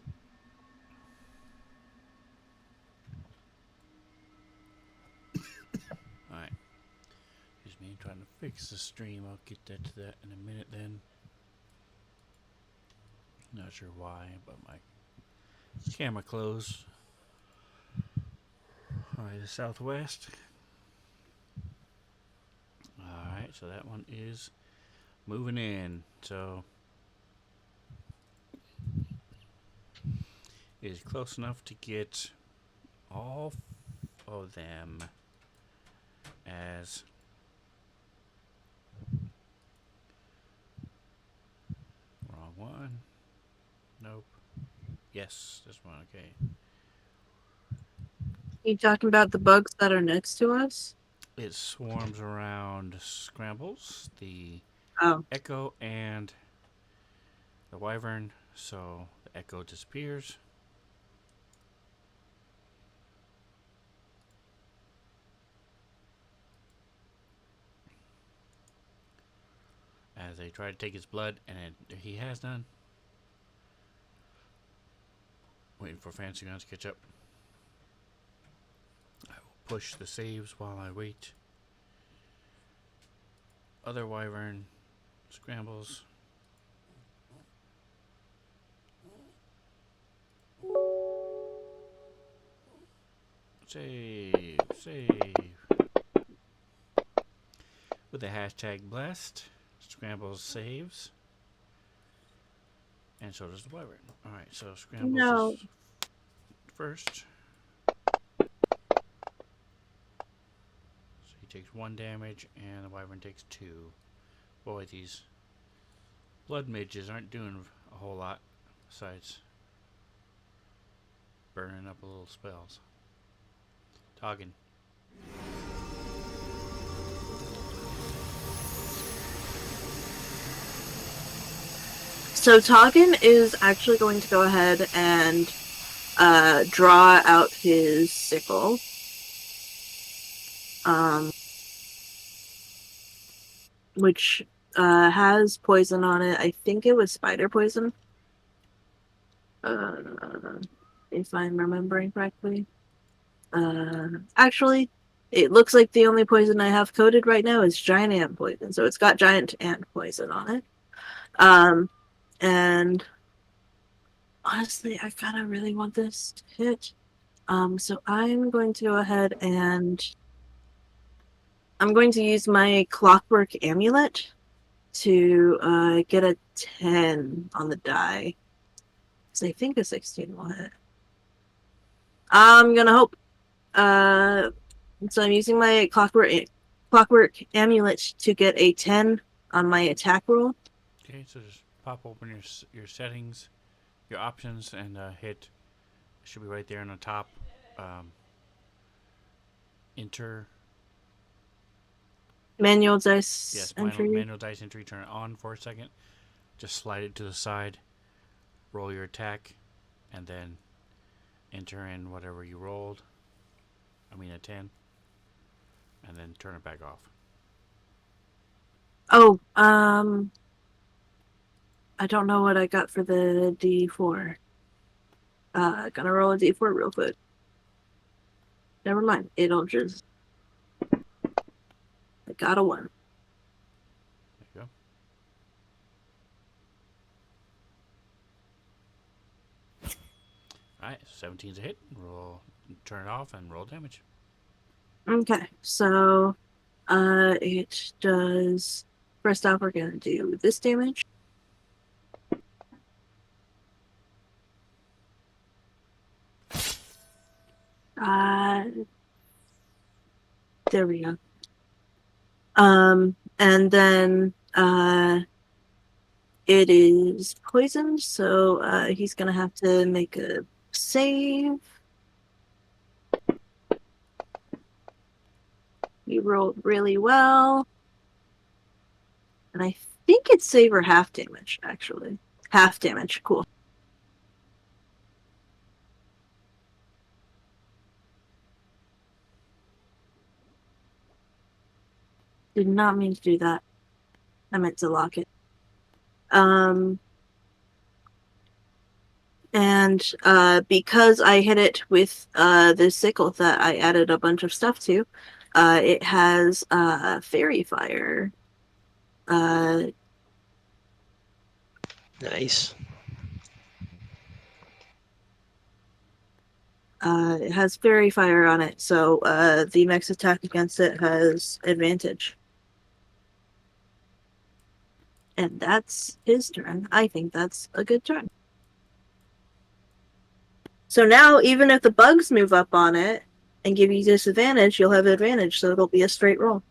Alright. Excuse me, trying to fix the stream. I'll get that to that in a minute then. Not sure why, but my camera closed. Alright, the southwest. Alright, so that one is moving in. So it is close enough to get all of them as wrong one. Nope. Yes, this one. Okay. You talking about the bugs that are next to us? It swarms around Scrambles, the Oh, Echo, and the Wyvern. So the Echo disappears. As they try to take his blood, and he has none. Waiting for Fancy Guns to catch up. I will push the saves while I wait. Other Wyvern Scrambles. Save. With the hashtag blessed, Scrambles saves. And so does the Wyvern. Alright, so Scrambles no. is first. So he takes 1 damage, and the Wyvern takes 2. Boy, these blood mages aren't doing a whole lot besides burning up a little spells. Toggin. So Toggin is actually going to go ahead and draw out his sickle. Which has poison on it. I think it was spider poison. if I'm remembering correctly. Actually, it looks like the only poison I have coded right now is giant ant poison, so it's got giant ant poison on it. And honestly, I kind of really want this to hit. So I'm going to go ahead and I'm going to use my clockwork amulet to get a 10 on the die. So I think a 16 will hit. I'm gonna hope. Uh, so I'm using my clockwork amulet to get a 10 on my attack roll. Okay, so just pop open your settings, your options, and hit. Should be right there on the top. Enter. Manual dice Yes, entry. manual dice entry. Turn it on for a second. Just slide it to the side. Roll your attack, and then enter in whatever you rolled. I mean a 10, and then turn it back off. Oh, I don't know what I got for the D4. Gonna roll a D4 real quick. Never mind. It'll just. I got a 1. There you go. Alright, 17's a hit. Roll, turn it off, and roll damage. Okay, so it does. First off, we're gonna do this damage. Uh, there we go. And then it is poisoned, so he's gonna have to make a save. He rolled really well. And I think it's save or half damage, actually. Half damage, cool. Did not mean to do that. I meant to lock it. And because I hit it with the sickle that I added a bunch of stuff to, it has fairy fire. Nice. It has fairy fire on it, so the next attack against it has advantage. And that's his turn. I think that's a good turn. So now, even if the bugs move up on it and give you disadvantage, you'll have advantage, so it'll be a straight roll.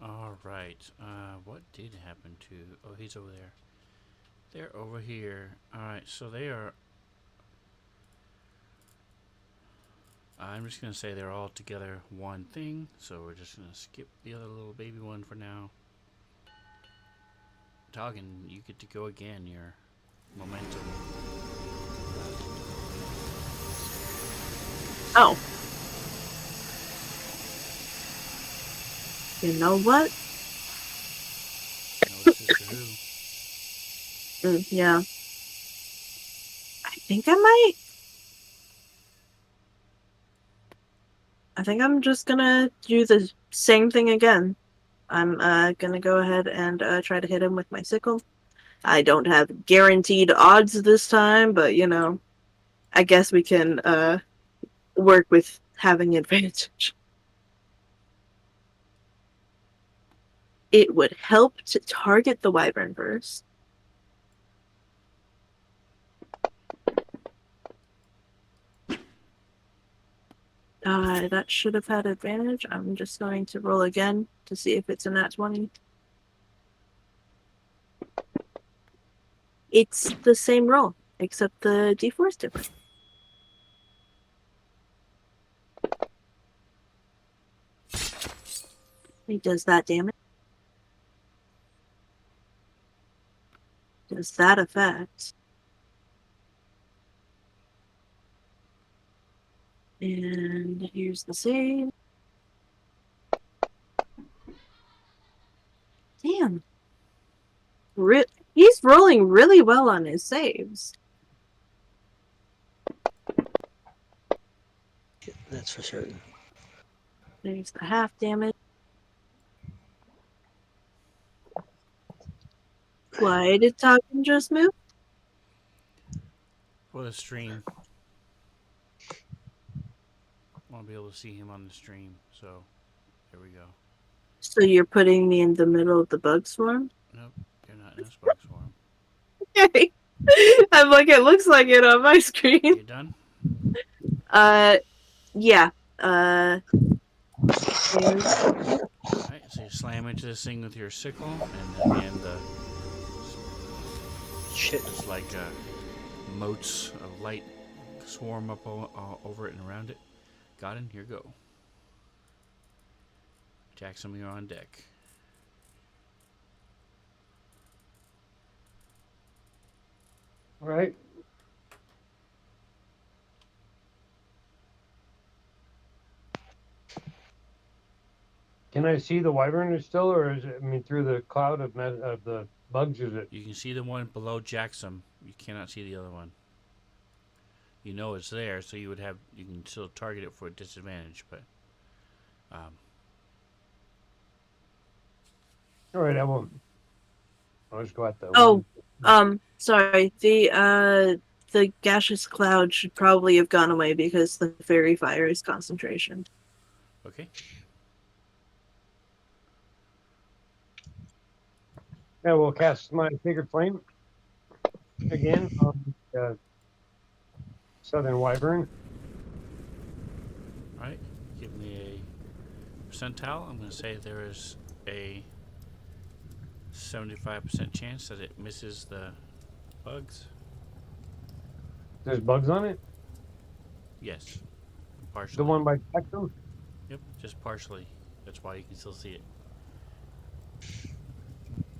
Alright, what did happen to... Oh, he's over there. They're over here. Alright, so they are... I'm just going to say they're all together one thing, so we're just going to skip the other little baby one for now. Toggin, you get to go again, your momentum. Oh. You know what? No, Sister Who. Yeah. I think I'm just gonna do the same thing again. I'm gonna go ahead and try to hit him with my sickle. I don't have guaranteed odds this time, but you know, I guess we can work with having advantage. It would help to target the wyvern first. That should have had advantage. I'm just going to roll again to see if it's a nat 20. It's the same roll, except the d4 is different. He does that damage. Does that effect. And here's the save. He's rolling really well on his saves. That's for certain. There's the half damage. Why did Token just move? For the stream. I want to be able to see him on the stream, so there we go. So you're putting me in the middle of the bug swarm? Nope, you're not in a spark swarm. Okay. I'm like, it looks like it on my screen. You done? Yeah. Alright, so you slam into this thing with your sickle, and at the end, Shit. it's like motes of light swarm up over it and around it. Got it? Here go. Jackson, you're on deck. All right. Can I see the wyvern still, or is it? I mean, through the cloud of the bugs, is it? You can see the one below Jackson. You cannot see the other one. You know it's there, so you can still target it for a disadvantage, but All right, I won't. I'll just go at the. Oh, one. sorry. The gaseous cloud should probably have gone away because the fairy fire is concentration. okay. Yeah, we'll cast my Sacred Flame again on the Southern Wyvern. Alright, give me a percentile. I'm going to say there is a 75% chance that it misses the bugs. There's bugs on it. Yes, partially. The one by Jackson. Yep, just partially. That's why you can still see it.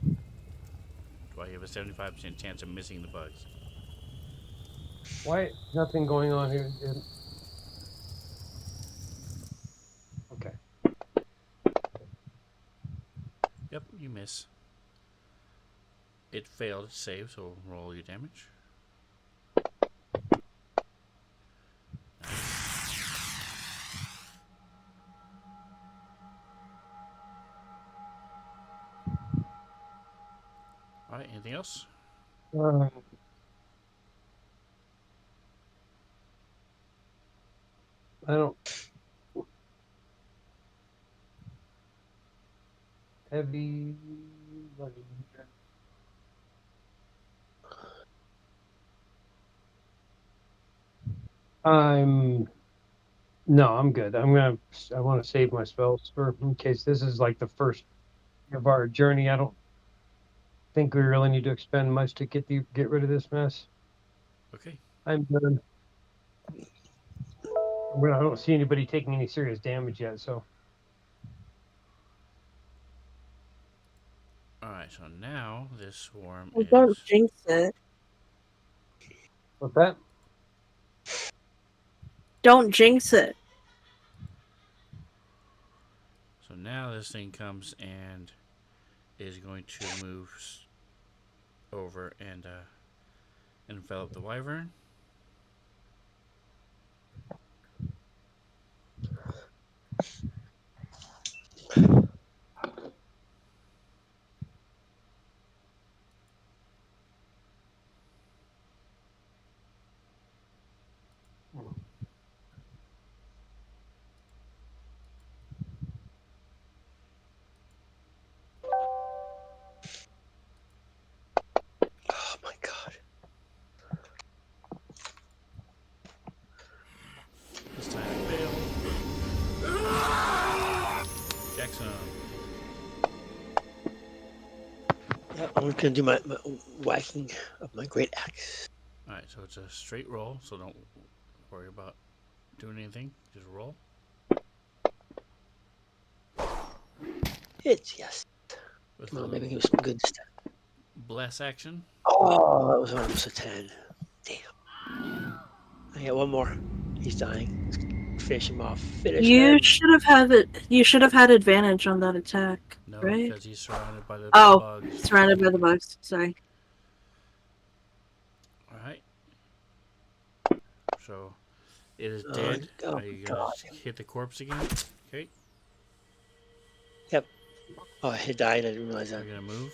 That's why you have a 75% chance of missing the bugs. Why? Nothing going on here. Okay. Yep, you miss. It failed to save, so roll your damage. Alright, anything else? I don't. Heavy. I'm good. I want to save my spells for in case this is like the first of our journey. I don't think we really need to expend much to get rid of this mess. Okay. I'm done. I don't see anybody taking any serious damage yet, so. Alright, so now this swarm Well, don't is... jinx it. What's that? Don't jinx it. So now this thing comes and is going to move over and envelop the wyvern. Oh my god. This time it failed. Jackson. Yeah, I'm gonna do my whacking of my great axe. Alright, so it's a straight roll, so don't worry about doing anything. Just roll. Hits, yes. With Come on, a maybe give some good stuff. bless action. Oh, that was almost a 10. Damn. I got one more. He's dying. Finish him off. Finish You him. should have had it. You should have had advantage on that attack. No, right? because he's surrounded by the Oh, bugs. surrounded by the bugs. Sorry. All right. So it is Oh, dead. oh Are you gonna God. hit the corpse again? Okay. Yep. Oh, it died. I didn't realize Are that. you gonna move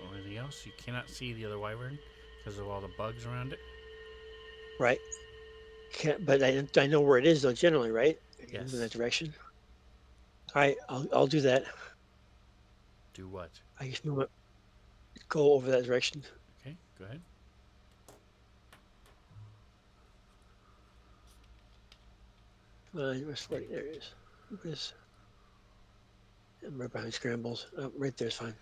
or anything else? You cannot see the other wyvern because of all the bugs around it. Right. Can't, but I know where it is though. Generally, right? I can move in that Yes. direction. All right. I'll do that. Do what? I just move it. Go over that direction. Okay. Go ahead. Where's 40? There it is. Where's, I'm right behind scrambles. Right there's fine.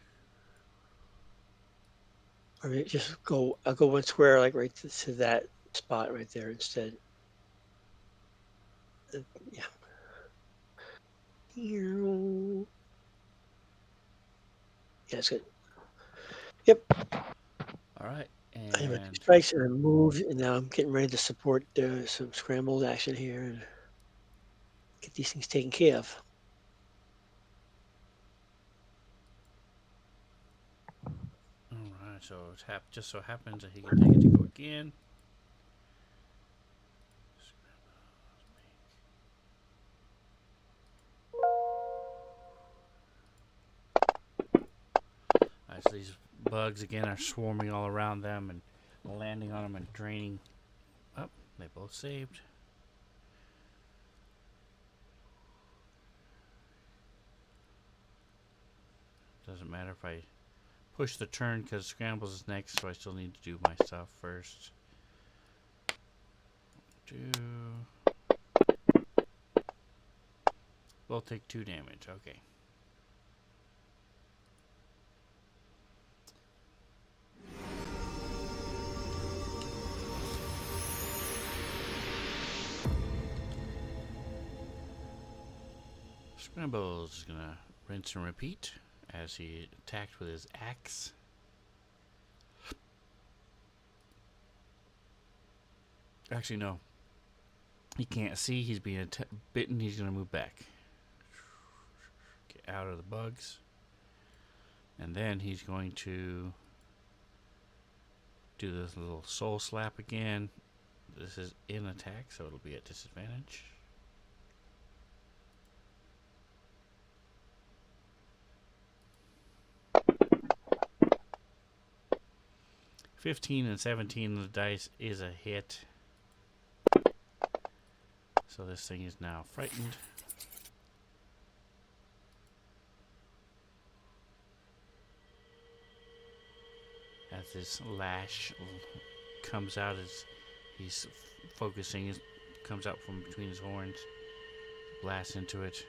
Or maybe just go. I'll go one square, like right to that spot right there instead. Yeah. Yeah, that's good. Yep. All right. I went 2 And strikes and I moved, and now I'm getting ready to support some scrambled action here and get these things taken care of. all right. So it just so happens that he can take it to go again. All right. So these bugs again are swarming all around them and landing on them and draining. Oh, they both saved. Doesn't matter if I push the turn because scrambles is next, so I still need to do my stuff first. Both take 2 damage. Okay. Scrambles is gonna rinse and repeat as he attacked with his axe. Actually, no. He can't see. He's being bitten. He's gonna move back. Get out of the bugs. And then he's going to do this little soul slap again. This is in attack, so it'll be at disadvantage. $15 and $17 on the dice is a hit. So this thing is now frightened. As this lash comes out as he's focusing, it comes out from between his horns, blasts into it.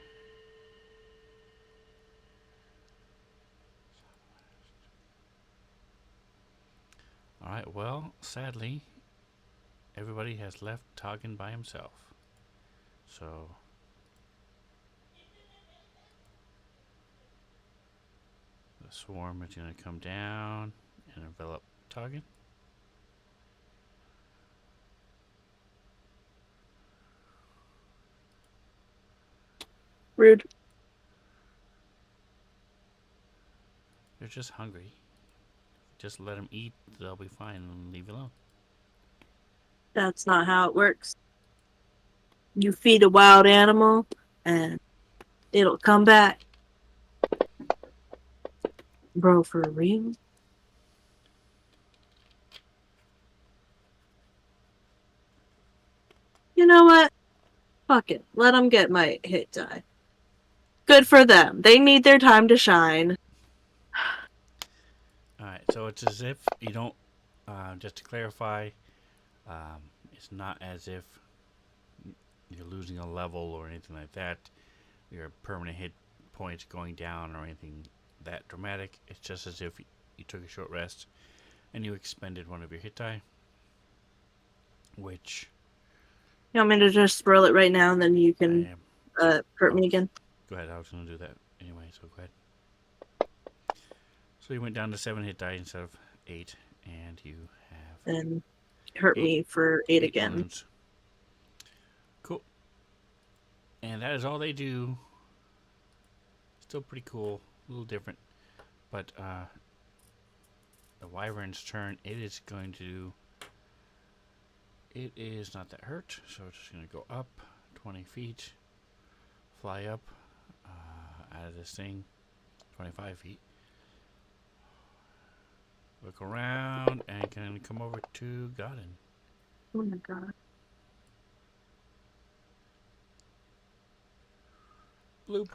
Alright, well, sadly, everybody has left Toggin by himself. So, the swarm is going to come down and envelop Toggin. Rude. They're just hungry. Just let them eat, they'll be fine, and leave alone. That's not how it works. You feed a wild animal, and it'll come back. Bro, for real? You know what? Fuck it. Let them get my hit die. Good for them. They need their time to shine. Alright, so it's as if you don't, just to clarify, it's not as if you're losing a level or anything like that. Your permanent hit points going down or anything that dramatic. It's just as if you took a short rest and you expended one of your hit die. Which You want me to just spoil it right now, and then you I can am. hurt me again? Go ahead, I was going to do that anyway, so go ahead. So you went down to 7 hit die instead of 8, and you have And hurt me for 8 again. wounds. Cool. And that is all they do. Still pretty cool. little different. But the wyvern's turn. It is going to. It is not that hurt, so it's just going to go up 20 feet, fly up out of this thing, 25 feet. Look around and can come over to Godin. Oh my god. Bloop.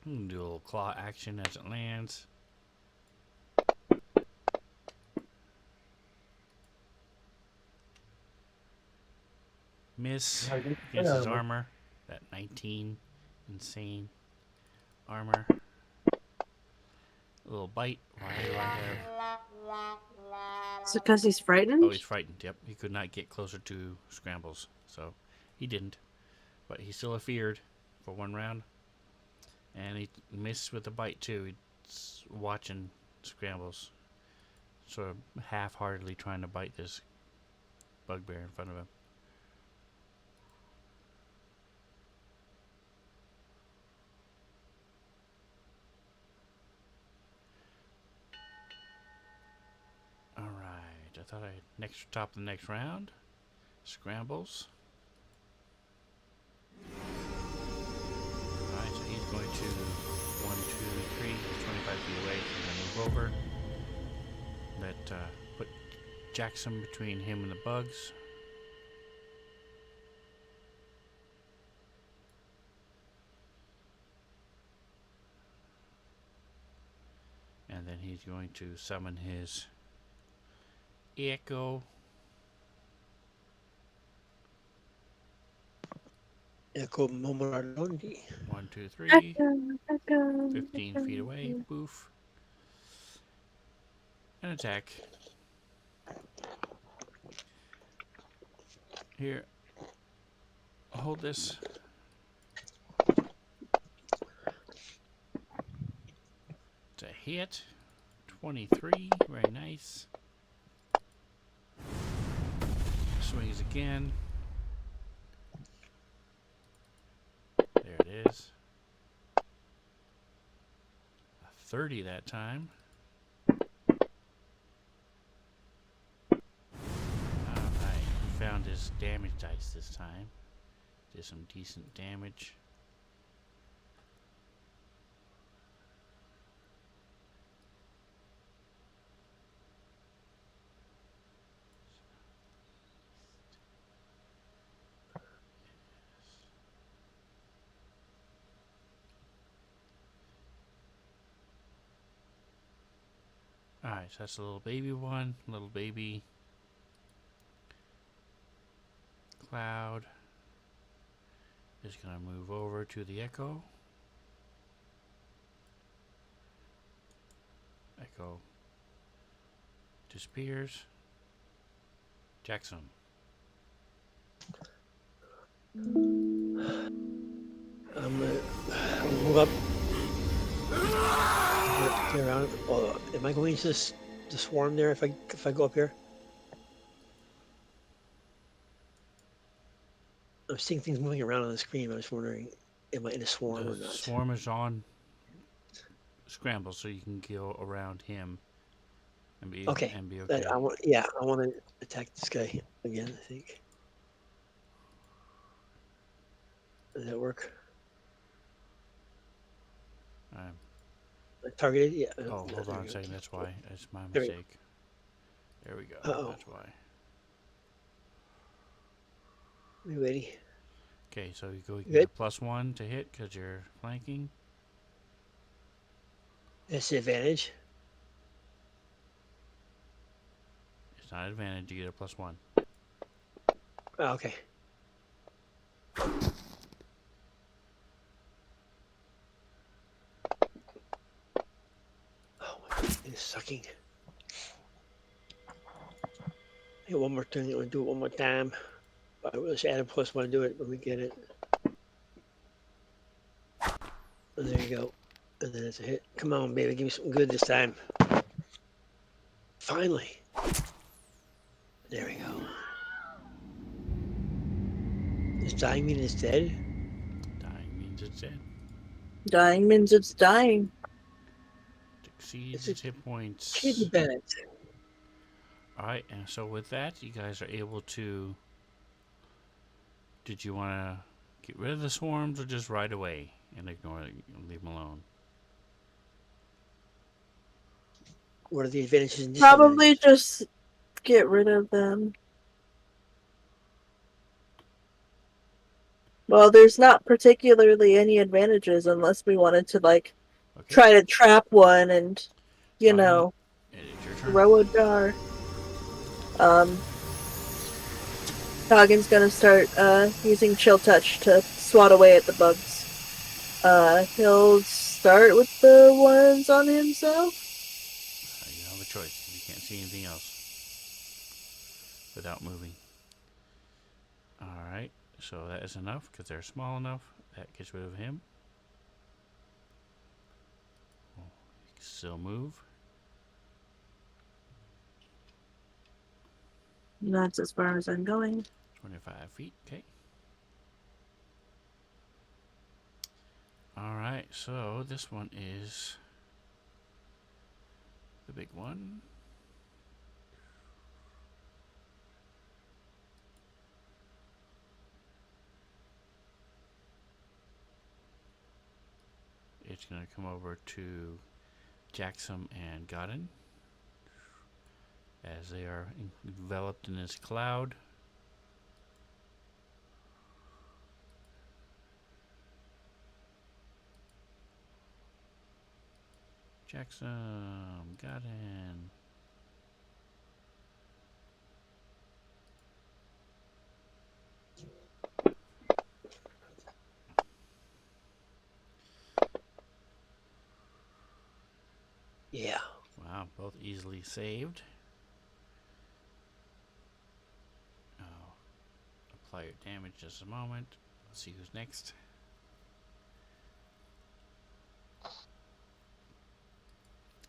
I'm gonna do a little claw action as it lands. Miss against his armor. That 19. Insane armor. A little bite. Why do I have... Is it because he's frightened? Oh, he's frightened. Yep. He could not get closer to Scrambles. So he didn't. But he still feared for one round. And he missed with the bite too. He's watching Scrambles. Sort of half-heartedly trying to bite this bugbear in front of him. Alright, I thought I'd top the next round. Scrambles. Alright, so he's going to 1, 2, 3, he's 25 feet away. He's going to move over. Put Jackson between him and the bugs. And then he's going to summon his Echo. Echo Momoralondi. 1, 2, 3. Echo, 15 feet away. Boof. And attack. Here. Hold this. It's a hit. 23. Very nice. Swings again. There it is. A 30 that time. Alright, he found his damage dice this time. Did some decent damage. Alright, so that's a little baby one. Little baby cloud is going to move over to the Echo. Echo disappears. Jackson. I'm gonna move up. Get around. Oh, am I going to the swarm there if I go up here? I'm seeing things moving around on the screen. I was wondering, am I in a swarm or The not? swarm is on Scramble, so you can go around him and be Okay. okay. I want to attack this guy again. I think. Does that work? Targeted? Yeah. Oh, hold on a second. That's why. That's my There we mistake. There we go. Uh-oh. That's why. We ready? Okay, so you go Good. get a +1 to hit because you're flanking. That's the advantage. It's not an advantage. You get a +1. Oh, okay. Oh my God, it's sucking. I got one more thing. I'm gonna do it one more time. I will just add a +1 to do it when we get it. And there you go. And then it's a hit. Come on, baby, give me something good this time. Finally. There we go. Does dying mean it's dead? Dying means it's dead. Dying means it's dying. exceeds It's its hit points. Katie Bennett. All right, and so with that, you guys are able to. Did you want to get rid of the swarms or just ride away and ignore it and leave them alone? What are the advantages and Probably disadvantages? just get rid of them. Well, there's not particularly any advantages unless we wanted to like Okay. try to trap one and Alright, it is your turn. throw a jar. Toggen's gonna start using chill touch to swat away at the bugs. He'll start with the ones on himself. You have a choice. You can't see anything else without moving. Alright, so that is enough because they're small enough. That gets rid of him. Well, he can still move. And that's as far as I'm going. 25 feet, okay. Alright, so this one is the big one. It's going to come over to Jackson and Godin as they are enveloped in this cloud. Jackson, Godin. Yeah. Wow, both easily saved. I'll apply your damage just a moment. Let's see who's next.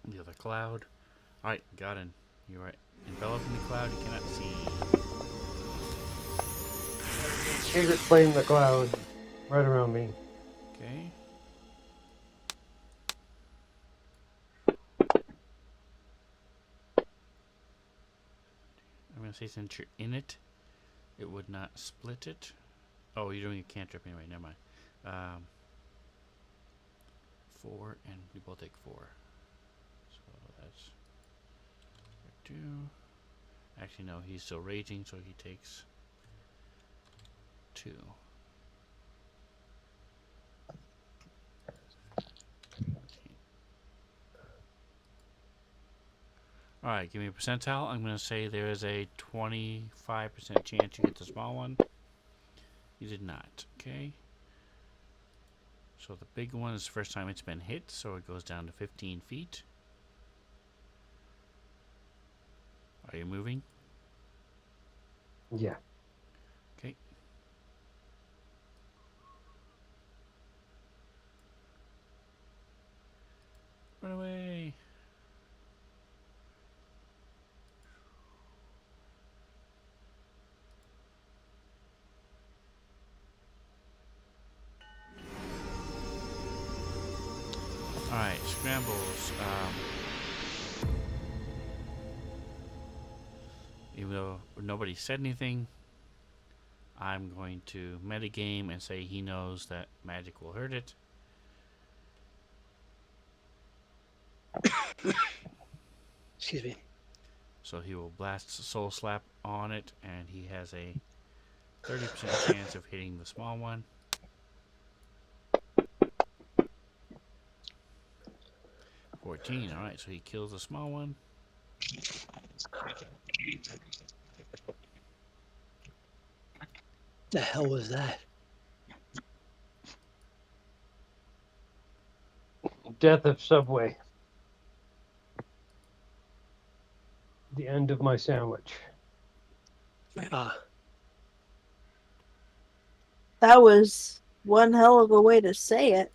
The other cloud. Alright, Godin. You are enveloped in the cloud. You cannot see. He's explaining the cloud right around me. Okay. I'm going to say since you're in it, it would not split it. Oh, you're doing a cantrip anyway. Never mind. 4, and we both take 4. So that's 2. Actually, no, he's still raging, so he takes 2. Alright, give me a percentile. I'm going to say there is a 25% chance you get the small one. You did not. Okay. So the big one is the first time it's been hit, so it goes down to 15 feet. Are you moving? Yeah. Okay. Run away. Alright, scrambles. Even though nobody said anything, I'm going to metagame and say he knows that magic will hurt it. Excuse me. So he will blast Soul Slap on it, and he has a 30% chance of hitting the small one. 14. Alright, so he kills the small one. The hell was that? Death of Subway. The end of my sandwich. That was one hell of a way to say it.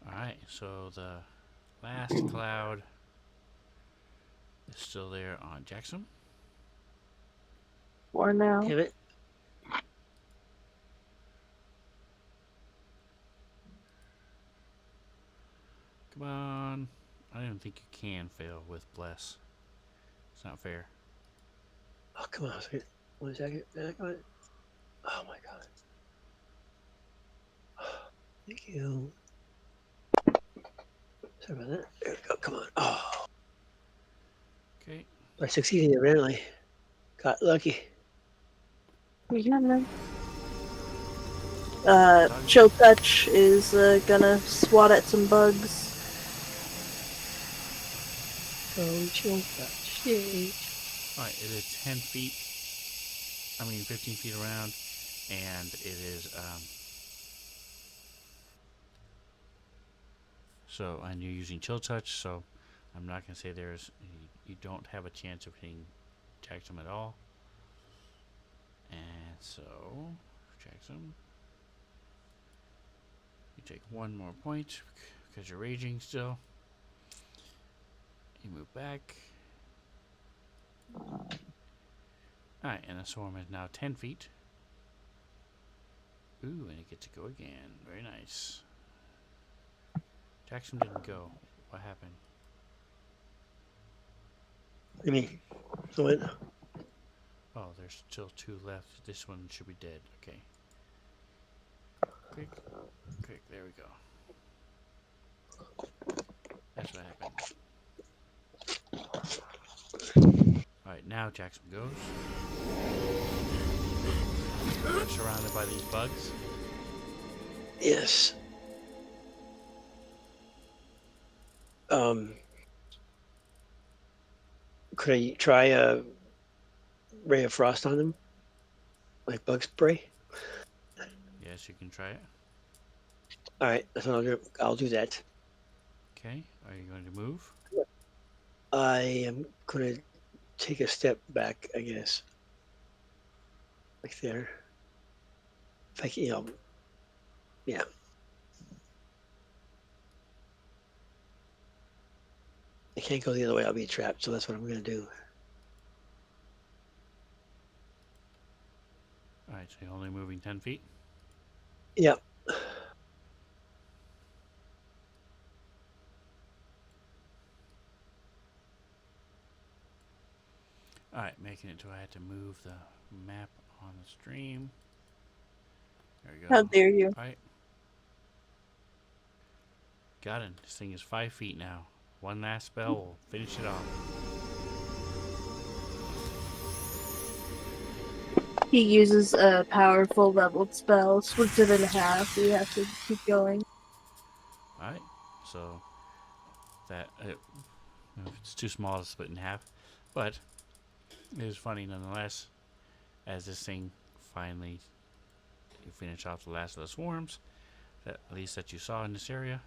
Alright, so the last cloud is still there on Jackson. For now. Damn it. Come on. I don't think you can fail with bless. It's not fair. Oh, come on. Wait, 1 second. Oh my god. Thank you. Sorry about that. There we go. Come on. Oh, Okay. I succeeded apparently. Got lucky. Yeah, man. Dog. Chill Touch is gonna swat at some bugs. Oh, chill touch. Yay. Alright, it is 10 feet. 15 feet around. And it is, so, and you're using chill touch, so I'm not going to say you don't have a chance of hitting Jackson at all. And so, Jackson, you take 1 more point because you're raging still. You move back. Alright, and the swarm is now 10 feet. Ooh, and it gets to go again. Very nice. Jackson didn't go. What happened? What do you mean? So what? Oh, there's still 2 left. This one should be dead. Okay. Quick. Quick. There we go. That's what happened. Alright, now Jackson goes. We're surrounded by these bugs. Yes. Could I try a ray of frost on them? Like bug spray? Yes, you can try it. Alright, that's what I'll do. I'll do that. Okay. Are you going to move? I am gonna take a step back, I guess. Like there. If I can, yeah. I can't go the other way, I'll be trapped, so that's what I'm gonna do. Alright, so you're only moving 10 feet? Yep. Alright, making it to I had to move the map on the stream. There we go. How dare you? Alright. Got it. This thing is 5 feet now. One last spell will finish it off. He uses a powerful leveled spell, splits it in half. You have to keep going. Alright, so that it's too small to split in half, but it was funny nonetheless. As this thing finally you finish off the last of the swarms, at least that you saw in this area.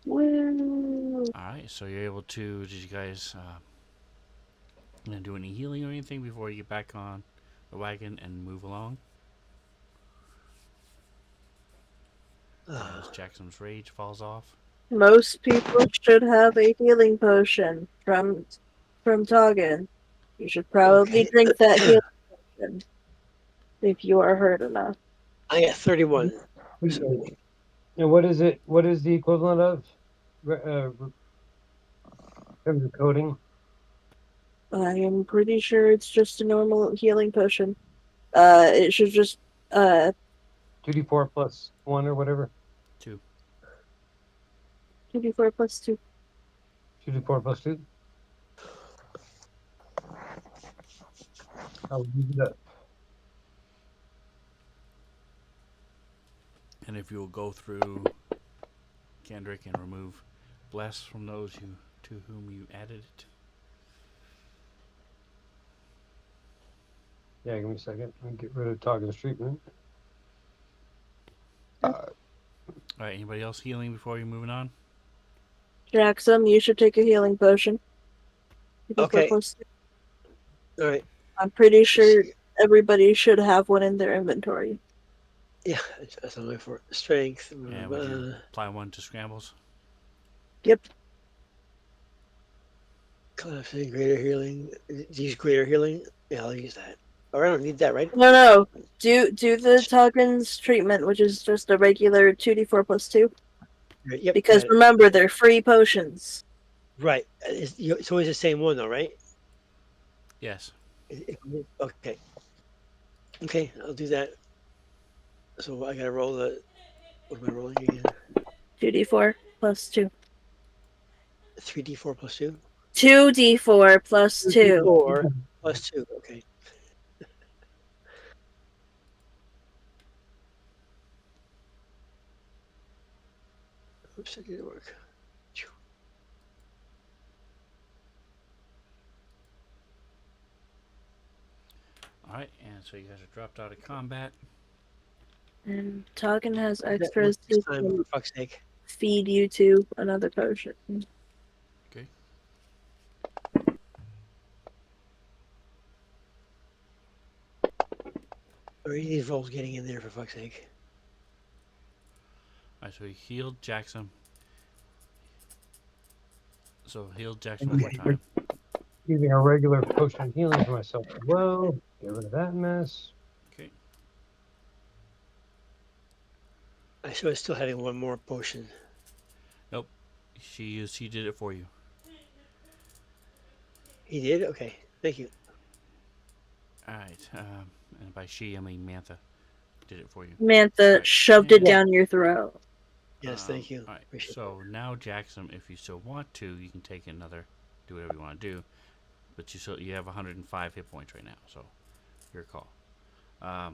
Woo! Alright, so you're able to. Did you guys gonna do any healing or anything before you get back on the wagon and move along? As Jackson's rage falls off. Most people should have a healing potion from Toggin. You should probably Okay. drink that healing potion if you are hurt enough. I got 31. So And what is it? What is the equivalent of in terms of coding? I am pretty sure it's just a normal healing potion. It should just 2d4 plus 1 or whatever. 2. 2d4 plus 2. 2d4 plus 2. I'll use it up. And if you'll go through Kendrick and remove bless from those to whom you added it. Yeah, give me a second. Let me get rid of Toggen's treatment. Alright, anybody else healing before you're moving on? Jackson, you should take a healing potion. 2d4 Okay. plus 2. alright. I'm pretty sure everybody should have one in their inventory. Yeah, that's what I'm looking for. Strength. Yeah, would you apply 1 to scrambles? Yep. Collapsing, greater healing. Use greater healing. Yeah, I'll use that. Or I don't need that, right? No. Do the Toggen's treatment, which is just a regular 2d4 plus 2. Yep. Because got it. remember, they're free potions. Right. It's always the same one, though, right? Yes. Okay. Okay, I'll do that. So I gotta roll the. What am I rolling again? 2d4 plus 2. 3d4 plus 2? 2d4 plus 2. 2d4 plus 2. Okay. Oops, that didn't work. All right, and so you guys are dropped out of combat. And Toggin has That work extras this to time, for fuck's sake. feed you to another potion. Okay. Are any of these rolls getting in there, for fuck's sake? All right, so he healed Jackson. So healed Jackson And one more time. using a regular potion of healing for myself as well. Get rid of that mess. Okay. I should have still having one more potion. Nope. She did it for you. He did? Okay. Thank you. All right. And by she, I mean Mantha did it for you. Mantha Right, shoved it and- down your throat. Yes, thank you. All right. Appreciate So now Jackson, if you still want to, you can take another, do whatever you want to do, but you have 105 hit points right now. So your call. that.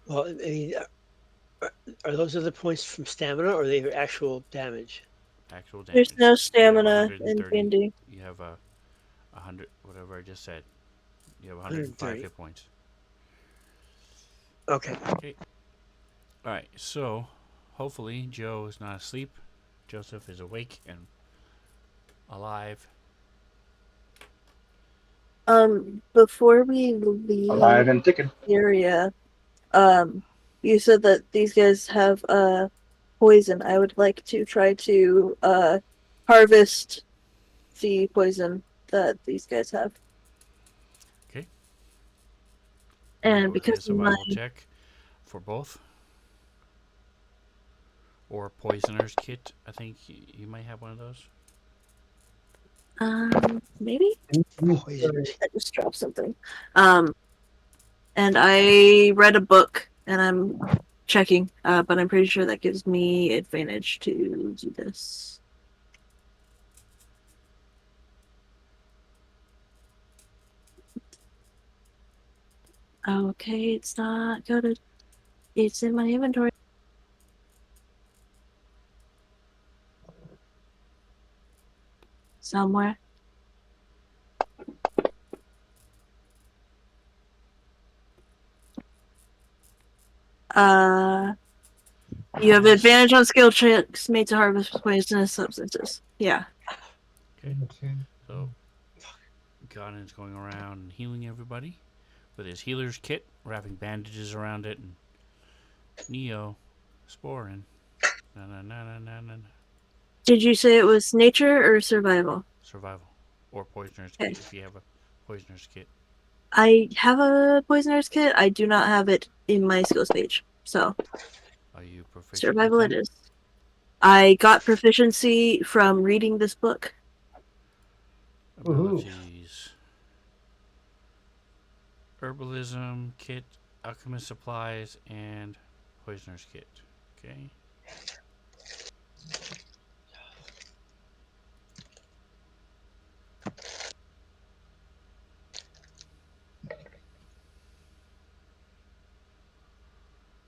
Well, I mean, are those other points from stamina or are they actual damage? Actual damage. There's no You have stamina in 130. D&D. You have a 100. Whatever I just said. You have 105 130. hit points. Okay. Okay. All right. So hopefully Joe is not asleep. Joseph is awake and alive. Before we leave Alive and ticking. the area, you said that these guys have poison. I would like to try to harvest the poison that these guys have. Okay. And Roll a because my survival check for both. Or poisoner's kit. I think you might have one of those. maybe Poisoners. I just dropped something. And I read a book and I'm checking, but I'm pretty sure that gives me advantage to do this. Okay, it's not coded. It's in my inventory. Somewhere. You have advantage on skill checks made to harvest poisonous substances. Yeah. Okay. So Godin's going around and healing everybody with his healer's kit, wrapping bandages around it, and Neo sporing. Na na na na na na. Did you say it was nature or survival? Survival. Or poisoner's Okay. kit if you have a poisoner's kit. I have a poisoner's kit. I do not have it in my skills page. So Are you proficient survival with it that? is. I got proficiency from reading this book. Abilities. Herbalism kit, alchemist supplies, and poisoner's kit. Okay.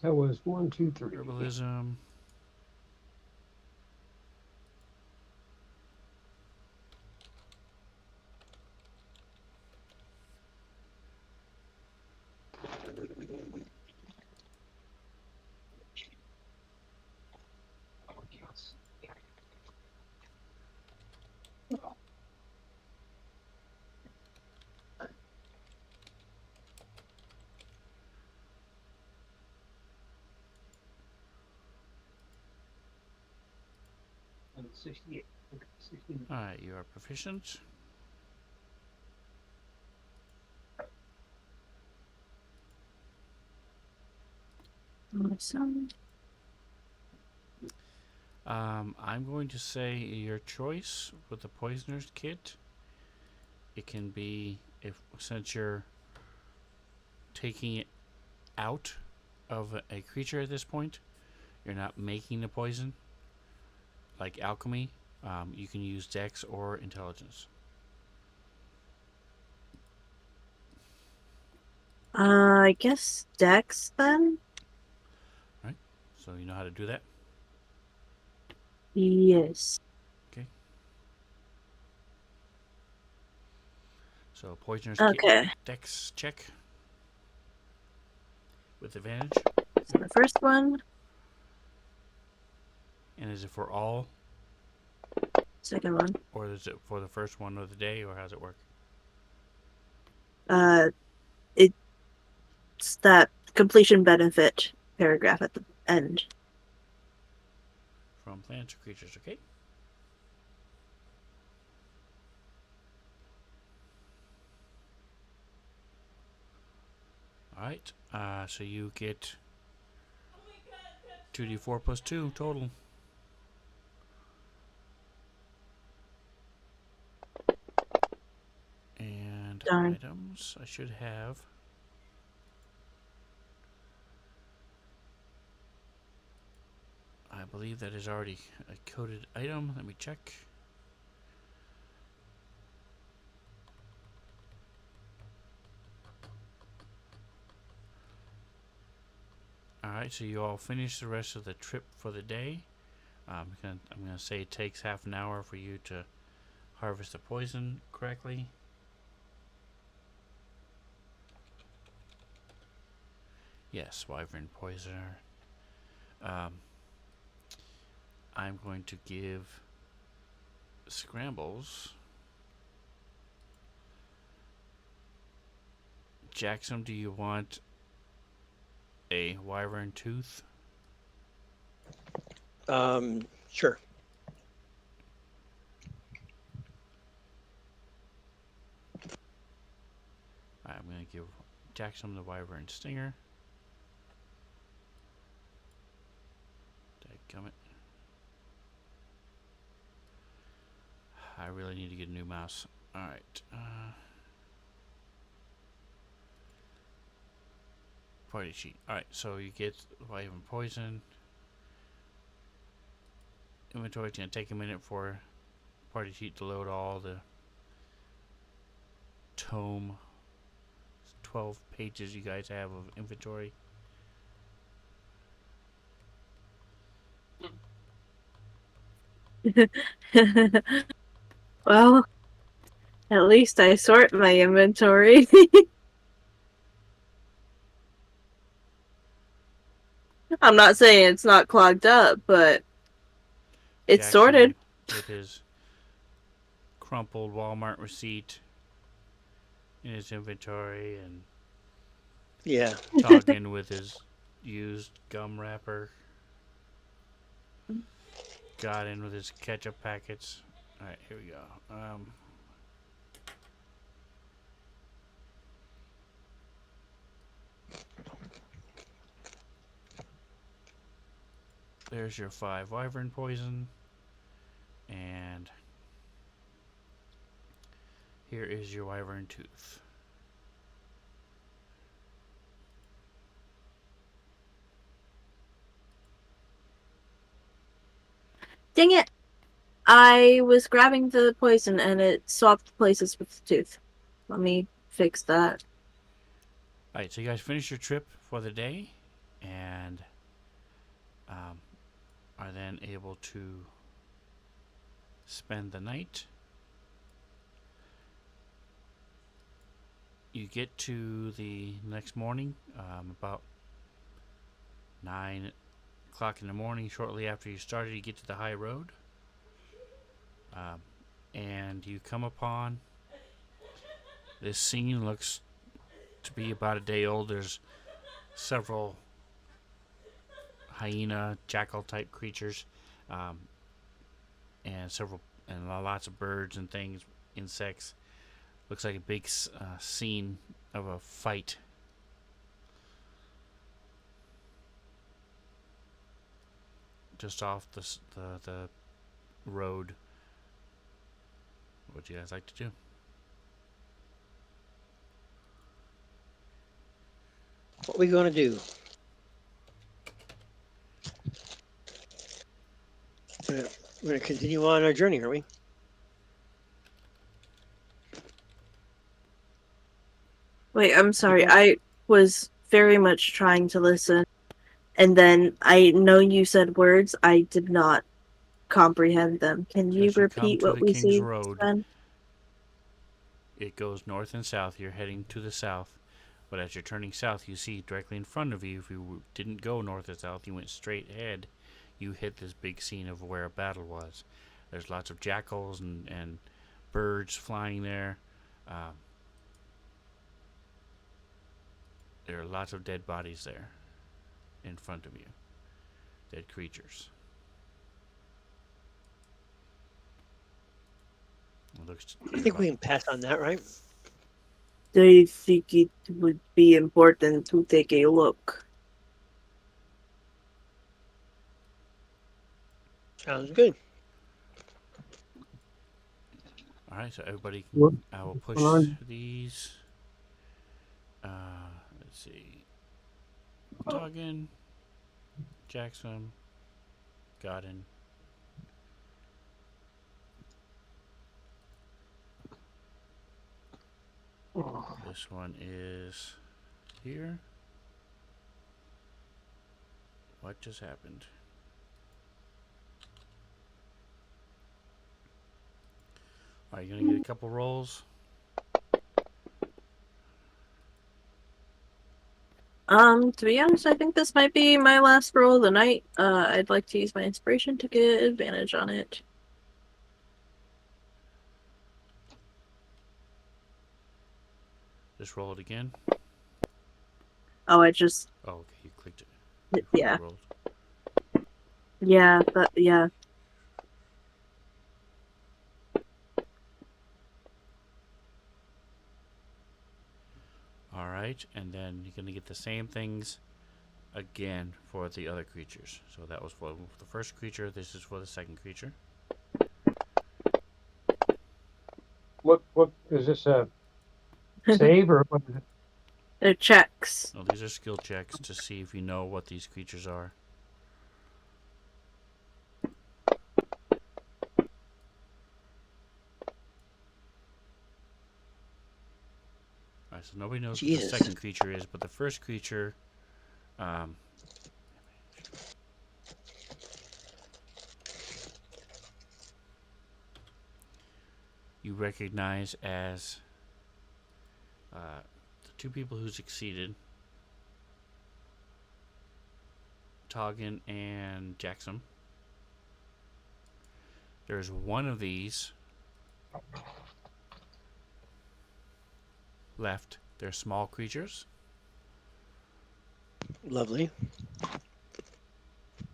That was 1, 2, 3. Herbalism. Alright, you are proficient. Awesome. I'm going to say your choice with the poisoner's kit. It can be, if since you're taking it out of a creature at this point, you're not making the poison. Like alchemy, you can use Dex or Intelligence. I guess Dex then? Right? So you know how to do that? Yes. Okay. So poisoner's kit Okay. Dex check with advantage. So the first one, And is it for all, second one. or is it for the first one of the day, or how does it work? Uh, it's that completion benefit paragraph at the end. From plants or creatures, okay? Alright, so you get 2d4 plus 2 total. And Darn. items, I should have. I believe that is already a coded item. Let me check. Alright, so you all finish the rest of the trip for the day. I'm gonna say it takes half an hour for you to harvest the poison correctly. Yes, wyvern poisoner. I'm going to give Scrambles. Jackson, do you want a wyvern tooth? Sure. I'm going to give Jackson the wyvern stinger. Dadgummit. I really need to get a new mouse. Alright. Party sheet. Alright, so you get wyvern poison. Inventory. It's going to take a minute for party sheet to load all the tome 12 pages you guys have of inventory. Well, at least I sort my inventory. I'm not saying it's not clogged up, but it's Jackson, sorted. with his crumpled Walmart receipt in his inventory, and Yeah. Toggin with his used gum wrapper. Got in with his ketchup packets. Alright, here we go. There's your 5 wyvern poison. And here is your wyvern tooth. Dang it! I was grabbing the poison and it swapped places with the tooth. Let me fix that. Alright, so you guys finish your trip for the day and are then able to spend the night. You get to the next morning, about 9 o'clock in the morning. Shortly after you started, you get to the high road. And you come upon this scene. Looks to be about a day old. There's several hyena, jackal type creatures, and lots of birds and things, insects. Looks like a big scene of a fight. just off the road. What do you guys like to do? What are we going to do? We're going to continue on our journey, are we? Wait, I'm sorry. Keep I was very much trying to listen, and then I know you said words. I did not comprehend them. Can So you as you come repeat to what the we King's see, Road, Sven? it goes north and south. You're heading to the south. But as you're turning south, you see directly in front of you, if you didn't go north or south, you went straight ahead, you hit this big scene of where a battle was. There's lots of jackals and birds flying there. Um, there are lots of dead bodies there in front of you. Dead creatures. It looks I think we can pass on that, right? I think it would be important to take a look. Sounds good. Alright, so everybody What- can. I will going push on? these. Let's see. Toggin, Jackson, Godin. This one is here. What just happened? Are you gonna get a couple rolls? To be honest, I think this might be my last roll of the night. I'd like to use my inspiration to get advantage on it. Just roll it again. Oh, I just, Oh, okay, you clicked it before yeah, you rolled. yeah. All right, and then you're gonna get the same things again for the other creatures. So that was for the first creature. This is for the second creature. What is this a save or what is it? They're checks. Now these are skill checks to see if you know what these creatures are. All right, so nobody knows what the Jesus. second creature is, but the first creature, um, you recognize as the two people who succeeded, Toggin and Jackson. There's one of these left. They're small creatures, Lovely.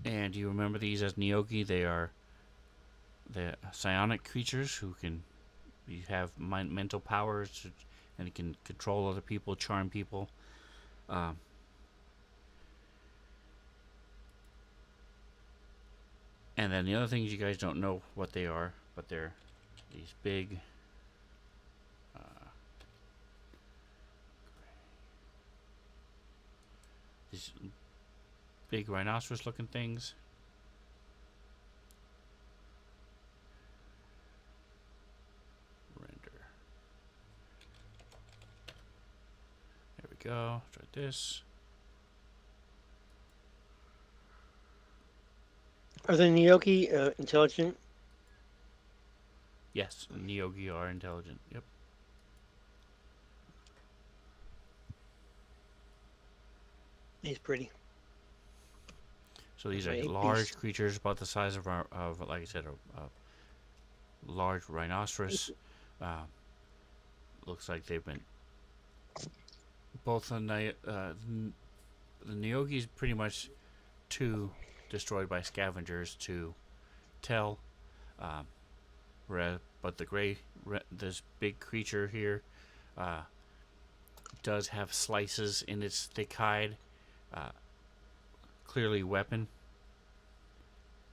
and you remember these as Nyogi. They are the psionic creatures who can you have mental powers and can control other people, charm people. Um, and then the other things you guys don't know what they are, but they're these big. These big rhinoceros-looking things. Render. There we go. Try this. Are the Nyoki intelligent? Yes, Nyogi are intelligent. Yep. He's pretty. So these are Right, large beast. creatures about the size of like I said, a large rhinoceros. Uh, looks like they've been both the Nyogi's pretty much too destroyed by scavengers to tell. Um, but the this big creature here, uh, does have slices in its thick hide. Uh, clearly weapon.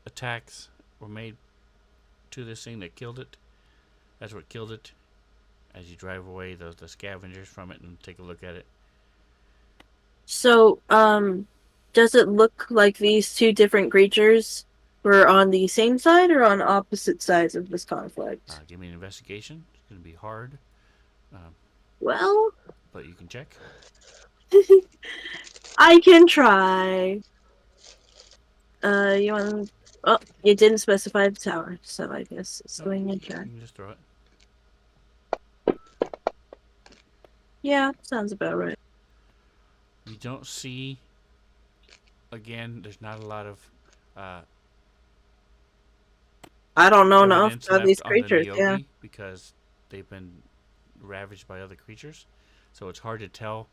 attacks were made to this thing that killed it. That's what killed it. As you drive away the scavengers from it and take a look at it. So, does it look like these two different creatures were on the same side or on opposite sides of this conflict? Give me an investigation. It's going to be hard, Well, but you can check. I can try. You want? Oh, you didn't specify the tower, so I guess it's No, going you in check. can just throw it. Yeah, sounds about right. You don't see. Again, there's not a lot of I don't know enough evidence about these left on the creatures. Yeah. Neogi because they've been ravaged by other creatures. So it's hard to tell.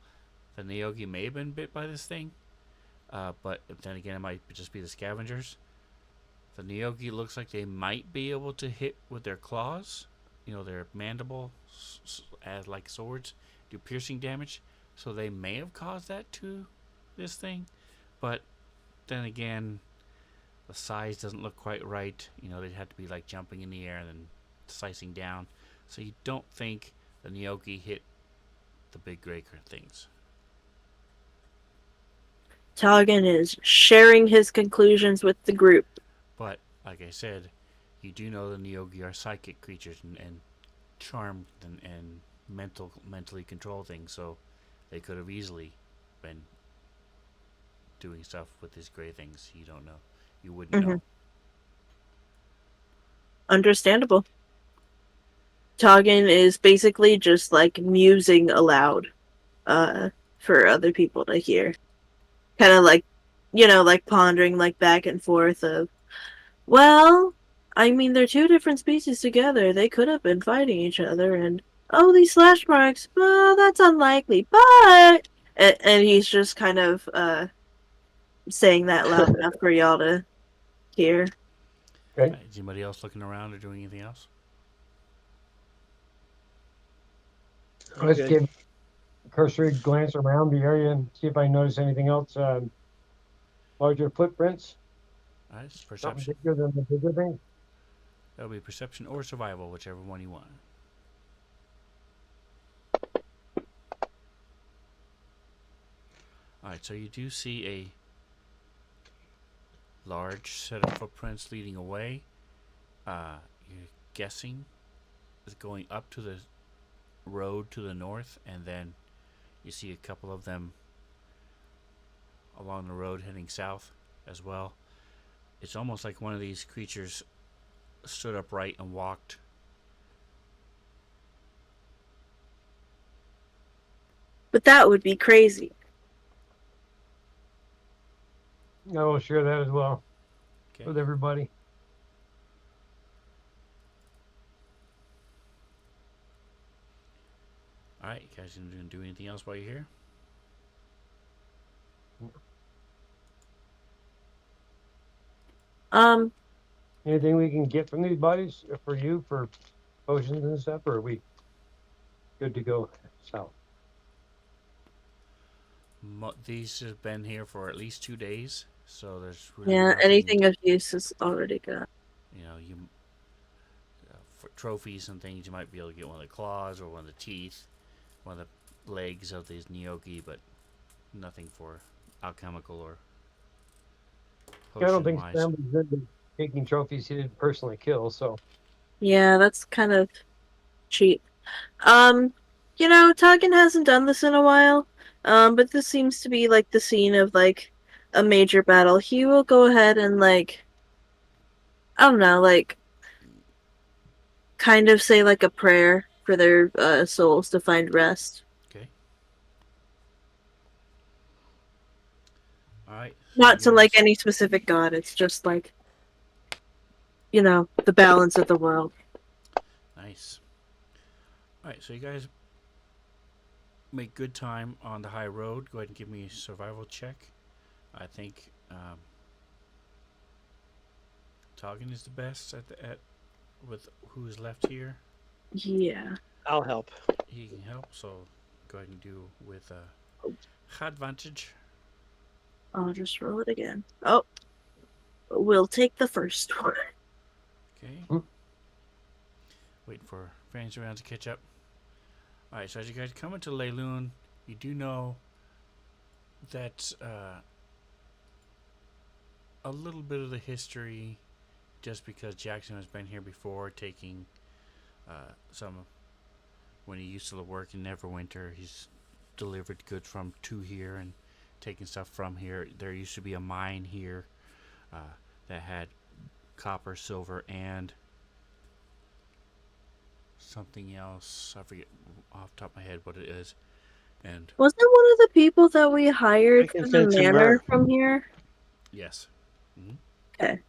The Neogi may have been bit by this thing, but then again, it might just be the scavengers. The Neogi looks like they might be able to hit with their claws, their mandible, as like swords, do piercing damage. So they may have caused that to this thing, but then again, the size doesn't look quite right. They'd have to be like jumping in the air and then slicing down. So you don't think the Neogi hit the big gray things. Toggin is sharing his conclusions with the group. But like I said, you do know the Neogi are psychic creatures and charm and mentally control things. So they could have easily been doing stuff with these gray things. You don't know. You wouldn't know. Understandable. Toggin is basically just like musing aloud, for other people to hear. Kind of like, like pondering like back and forth of, well, I mean, they're two different species together. They could have been fighting each other, and oh, these slash marks, well, that's unlikely, but and he's just kind of saying that loud enough for y'all to hear. Okay. Is anybody else looking around or doing anything else? Let's Okay. give a cursory glance around the area and see if I notice anything else. Larger footprints, All right, it's something perception. bigger than the bigger thing. That'll be perception or survival, whichever one you want. All right, so you do see a large set of footprints leading away. You're guessing is going up to the road to the north, and then you see a couple of them along the road heading south as well. It's almost like one of these creatures stood upright and walked. But that would be crazy. I will share that as well Okay. with everybody. All right, you guys gonna do anything else while you're here? Um, Anything we can get from these bodies for you for potions and stuff, or are we good to go south? These have been here for at least 2 days, so there's really yeah, nothing. anything of use is already gone. You for trophies and things, you might be able to get one of the claws or one of the teeth, one of the legs of these Neogi, but nothing for alchemical or I don't potion think wise. Sam's into taking trophies he didn't personally kill, so Yeah, that's kind of cheap. Toggin hasn't done this in a while. But this seems to be like the scene of like a major battle. He will go ahead and like, I don't know, like kind of say like a prayer for their souls to find rest. Okay. All right. So Not you to like guys, any specific god. It's just like, the balance of the world. nice. All right. So you guys make good time on the high road. Go ahead and give me a survival check. I think Toggin is the best at with who is left here. Yeah. I'll help. He can help. So go ahead and do with advantage. I'll just roll it again. Oh, we'll take the first one. Okay. Hmm. Waiting for fans around to catch up. Alright, so as you guys come into Leiloon, you do know that a little bit of the history, just because Jackson has been here before, taking some. When he used to work in Neverwinter, he's delivered goods from to here and taking stuff from here. There used to be a mine here that had copper, silver, and something else. I forget off the top of my head what it is. And Wasn't one of the people that we hired for the Frankincense and manor myrrh. from here? yes. Okay.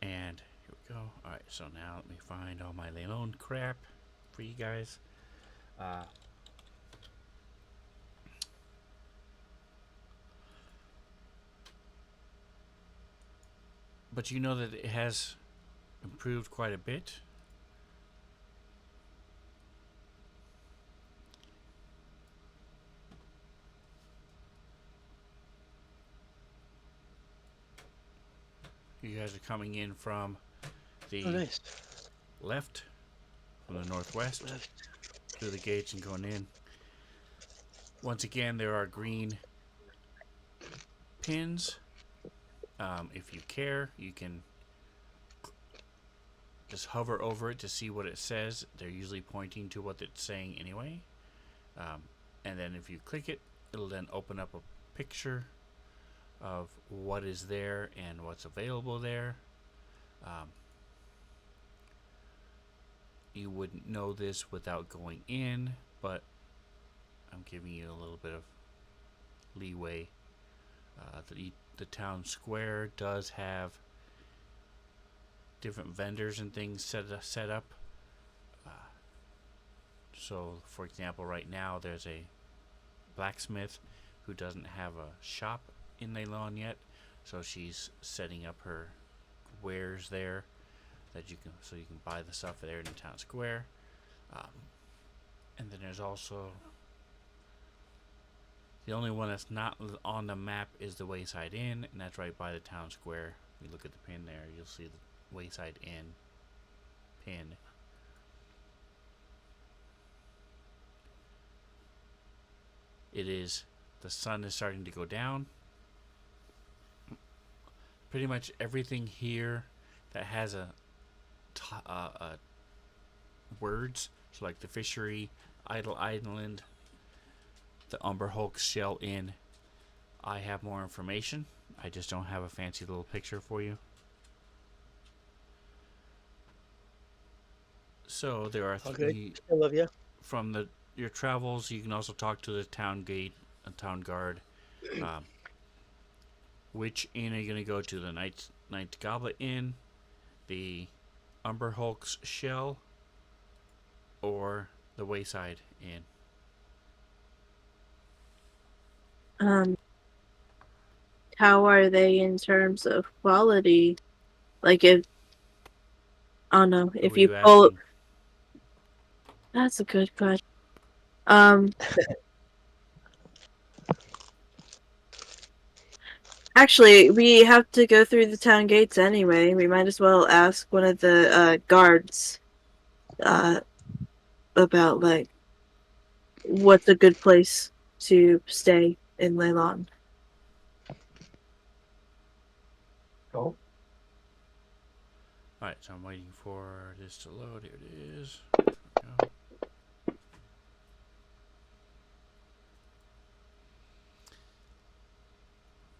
And here we go. Alright, so now let me find all my Leilon crap for you guys. But you know that it has improved quite a bit. You guys are coming in from the Oh, nice. left, from the northwest, Left. through the gates and going in. Once again, there are green pins. If you care, you can just hover over it to see what it says. They're usually pointing to what it's saying anyway. And then if you click it, it'll then open up a picture of what is there and what's available there. You wouldn't know this without going in, but I'm giving you a little bit of leeway. The town square does have different vendors and things set up. So, for example, right now there's a blacksmith who doesn't have a shop in Leilon yet, so she's setting up her wares there that you can buy the stuff there in the town square. And then there's also the only one that's not on the map is the Wayside Inn, and that's right by the town square. If you look at the pin there, you'll see the Wayside Inn pin. The sun is starting to go down. Pretty much everything here that has a words, so like the fishery, Idle Island, the Umber Hulk Shell Inn, I have more information. I just don't have a fancy little picture for you. So there are Okay. I love you. from your travels. You can also talk to the town gate, a town guard. Which inn are you going to go to? The Night Goblet Inn, the Umber Hulk's Shell, or the Wayside Inn? How are they in terms of quality? Like if I don't know, Who if are you you pull asking? that's a good question. Actually, we have to go through the town gates anyway. We might as well ask one of the guards about like what's a good place to stay in Leilon. Go. Alright, so I'm waiting for this to load. Here it is.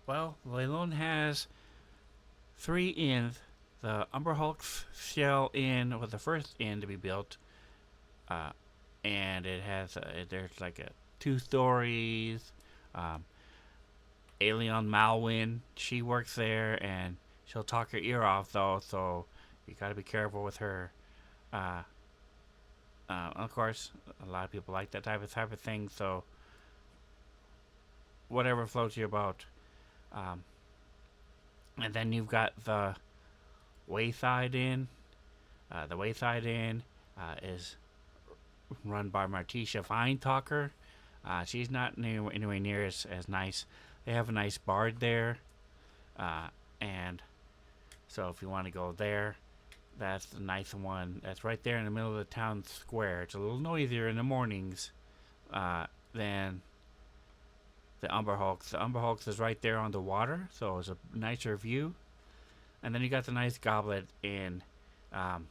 Well, Leilon has 3 inns. The Umber Hulk's Shell Inn was the first inn to be built. And it has there's like a 2 stories. Alien Malwin, she works there, and she'll talk your ear off though, so you gotta be careful with her. Of course, a lot of people like that type of thing, so whatever floats your boat. And then you've got the Wayside Inn. The Wayside Inn is run by Martisha Feintalker. She's not anywhere near as nice. They have a nice bard there, and So if you want to go there, that's the nice one. That's right there in the middle of the town square. It's a little noisier in the mornings than the Umberhulks. The Umberhulks is right there on the water, so it's a nicer view. And then you got the nice goblet in. Um,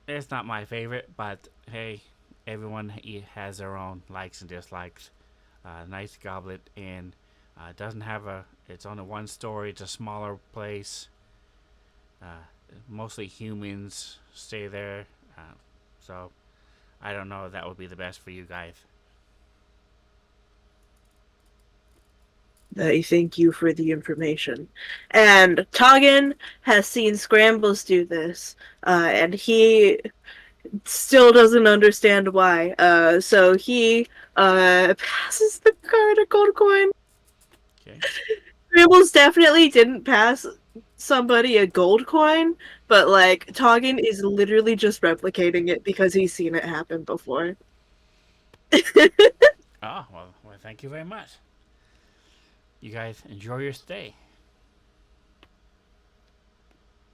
it's not my favorite, but hey, everyone has their own likes and dislikes. Nice goblet in. Doesn't have a. It's on a one story. It's a smaller place. Uh, Mostly humans stay there. So I don't know if that would be the best for you guys. I thank you for the information. And Toggin has seen Scrambles do this, and he still doesn't understand why. So he passes the card a gold coin. Okay. Scrambles definitely didn't pass somebody a gold coin, but like Toggin is literally just replicating it because he's seen it happen before. Oh, well, thank you very much. You guys enjoy your stay.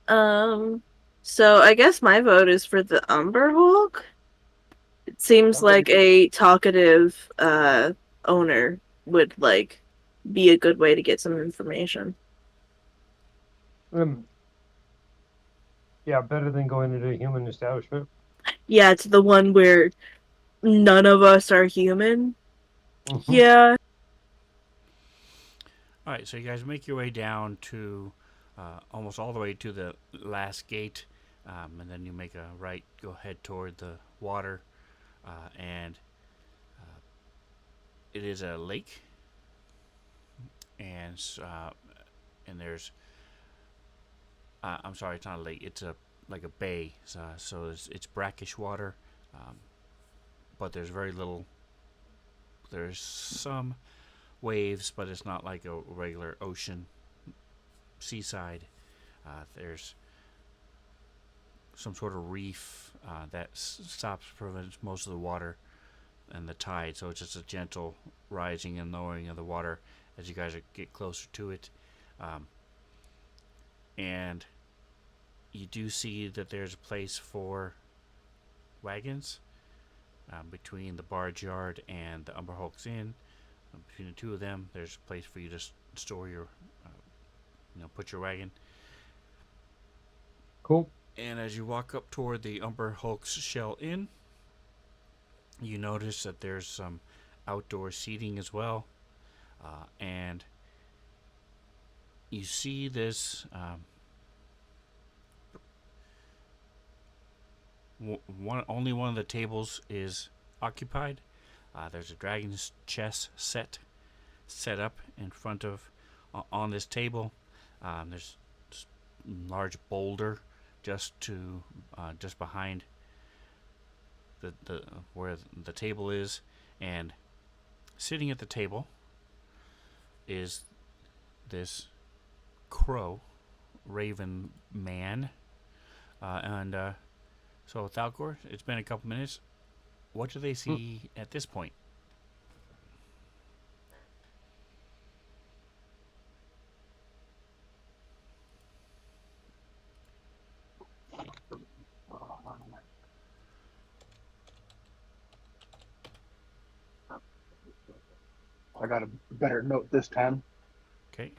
Um, so I guess my vote is for the Umber Hulk. It seems Sounds like like a talkative owner would like be a good way to get some information. Um, yeah, better than going into a human establishment. Yeah, it's the one where none of us are human. Mhm. Yeah. All right, so you guys make your way down to almost all the way to the last gate, and then you make a right, go head toward the water, and it is a lake, and and there's I'm sorry, it's not a lake, it's a like a bay, so it's brackish water, um, but there's very little. There's some waves, but it's not like a regular ocean seaside. There's some sort of reef that stops, prevents most of the water and the tide. So it's just a gentle rising and lowering of the water as you guys get closer to it. Um, and you do see that there's a place for wagons between the barge yard and the Umber Hulks Inn. Between the two of them, there's a place for you to store your, put your wagon. Cool. And as you walk up toward the Umber Hulks Shell Inn, you notice that there's some outdoor seating as well. And you see this only one of the tables is occupied. There's a dragon's chess set up in front of on this table. There's a large boulder just behind the where the table is, and sitting at the table is this crow raven man. And so, Thalcor, it's been a couple minutes. What do they see at this point? I got a better note this time. Okay.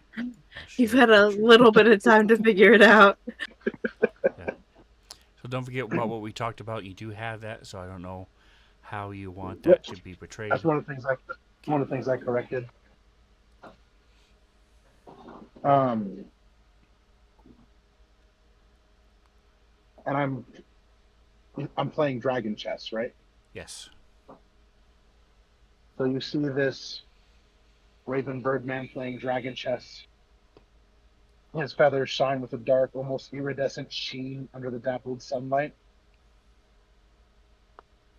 You've had a little bit of time to figure it out. Yeah. So don't forget about what we talked about. You do have that, so I don't know how you want Yep. that to be portrayed. That's one of the things I corrected. Um, and I'm playing dragon chess, right? Yes. So you see this raven bird man playing dragon chess. His feathers shine with a dark, almost iridescent sheen under the dappled sunlight.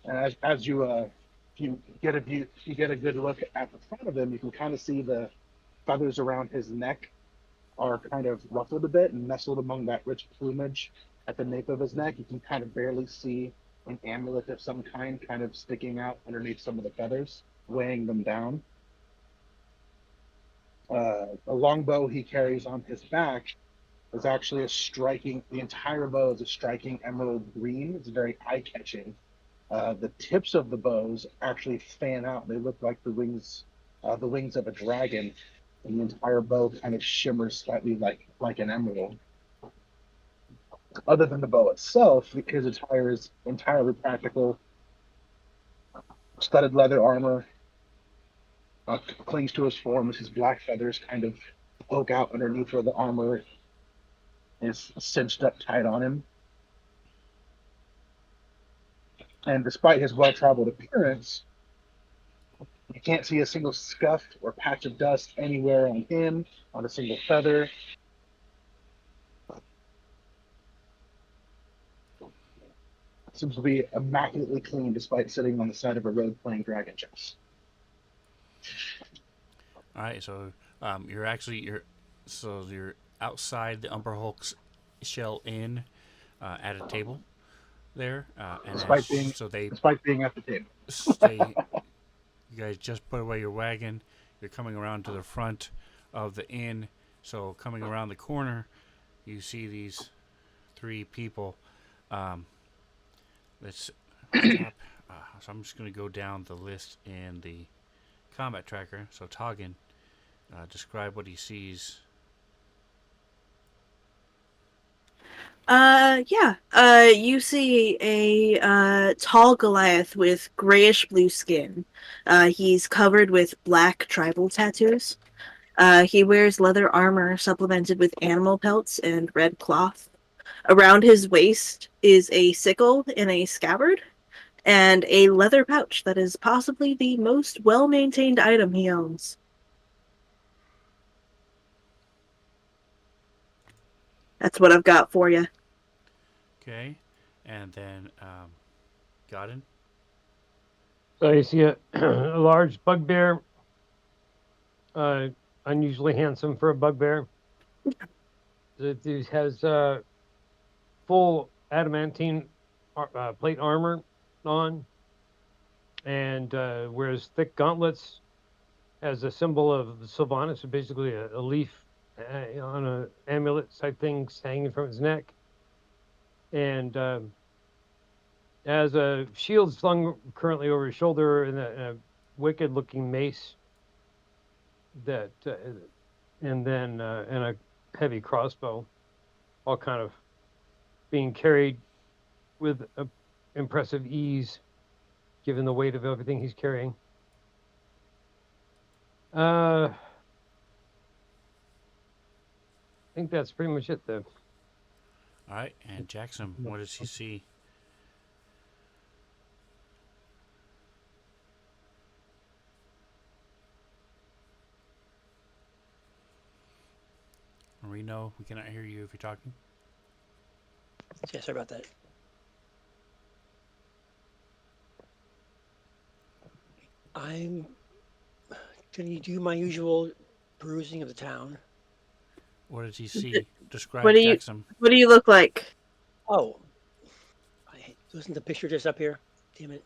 And as you get a good look at the front of him, you can kind of see the feathers around his neck are kind of ruffled a bit and nestled among that rich plumage at the nape of his neck. You can kind of barely see an amulet of some kind sticking out underneath some of the feathers, weighing them down. A longbow he carries on his back is actually a striking. The entire bow is a striking emerald green. It's very eye catching. The tips of the bows actually fan out. They look like the wings of a dragon, and the entire bow kind of shimmers slightly like an emerald. Other than the bow itself, his attire is entirely practical. Studded leather armor clings to his form as his black feathers kind of poke out underneath where the armor is cinched up tight on him. And despite his well-traveled appearance, you can't see a single scuff or patch of dust anywhere on him, on a single feather. Seems to be immaculately clean despite sitting on the side of a road playing dragon chess. All right, so you're outside the Umber Hulk's shell inn at a table there, and Despite being they despite being at the table. stay. You guys just put away your wagon. You're coming around to the front of the inn. So coming around the corner, you see these three people. Um, let's stop. So I'm just going to go down the list in the combat tracker. So Toggin, describe what he sees. Yeah. You see a tall Goliath with grayish blue skin. He's covered with black tribal tattoos. He wears leather armor supplemented with animal pelts and red cloth. Around his waist is a sickle in a scabbard and a leather pouch that is possibly the most well-maintained item he owns. That's what I've got for you. Okay, and then Godin. So you see a, a large bugbear, unusually handsome for a bugbear. It has full adamantine plate armor on, and wears thick gauntlets as a symbol of Sylvanas, so basically a leaf on a amulet type thing hanging from his neck, and has a shield slung currently over his shoulder and a wicked-looking mace that, and then and a heavy crossbow, all kind of being carried with impressive ease, given the weight of everything he's carrying. I think that's pretty much it, though. All right, and Jackson, what does he see? Reno, we cannot hear you if you're talking. Yeah, sorry about that. I'm going to do my usual perusing of the town. What does he see? What Describe do you Jackson. what do you look like? Oh, wasn't the picture just up here? Damn it.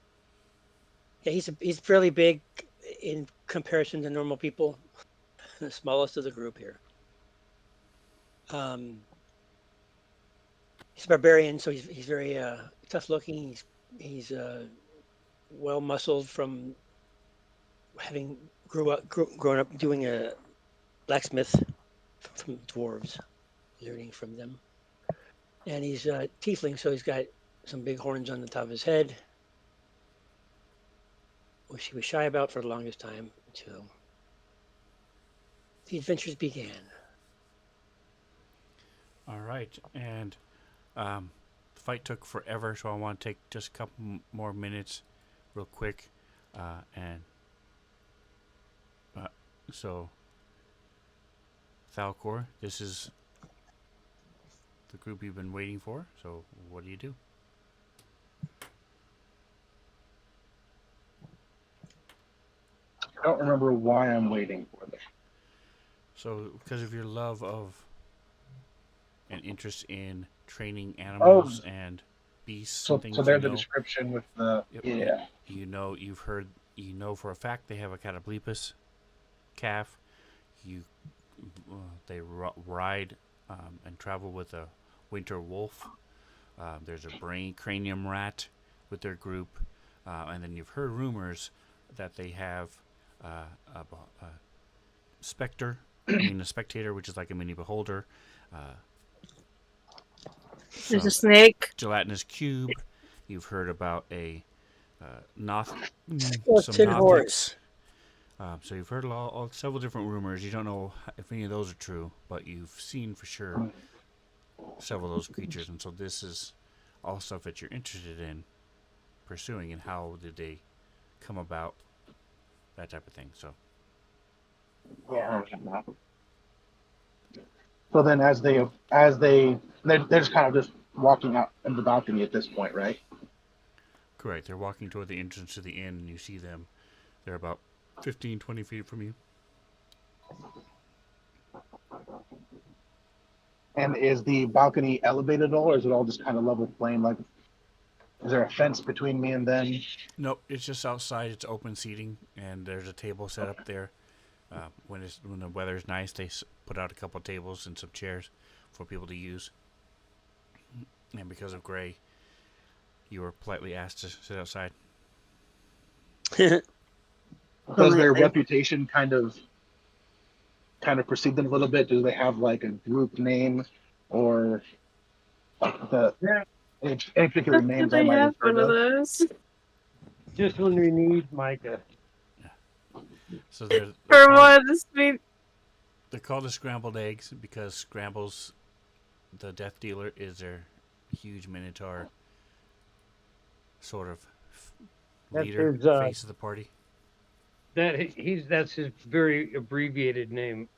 Yeah, he's fairly big in comparison to normal people. The smallest of the group here. He's a barbarian, so he's very tough looking. He's well muscled from having grown up doing a blacksmith from dwarves, learning from them. And he's a tiefling, so he's got some big horns on the top of his head, which he was shy about for the longest time until the adventures began. All right, and the fight took forever, so I want to take just a couple more minutes, real quick, and so Falcor, this is the group you've been waiting for. So what do you do? I don't remember why I'm waiting for this. So because of your love of and interest in training Oh, animals and beasts and so things, there's the description with the Yep, yeah. you've heard, for a fact they have a cataplepus calf. You, they ride and travel with a winter wolf. There's a brain cranium rat with their group, and then you've heard rumors that they have a specter. I mean, a spectator, which is like a mini beholder. Uh, There's a some snake. gelatinous cube. You've heard about a Noth, Or some Tin Nothics. Horse. So you've heard several different rumors. You don't know if any of those are true, but you've seen for sure several of those creatures, and so this is all stuff that you're interested in pursuing, and how did they come about, that type of thing. So Yeah. So then, they're just kind of just walking out in the balcony at this point, right? correct. They're walking toward the entrance to the inn, and you see them. They're about 15, 20 feet from you. And is the balcony elevated at all, or is it all just kind of level plane? Like, is there a fence between me and them? Nope, it's just outside. It's open seating, and there's a table set up there. When the weather's nice, they put out a couple of tables and some chairs for people to use. And because of Gray, you were politely asked to sit outside. Does their Politely. reputation kind of precede them a little bit? Do they have like a group name or Yeah. any particular Do names I they might have have heard one of of? those? Just when we need Micah. So they're For called, once, they're called the scrambled eggs because Scrambles, the death dealer, is their huge minotaur sort of That's leader, his, face of the party. That's his very abbreviated name.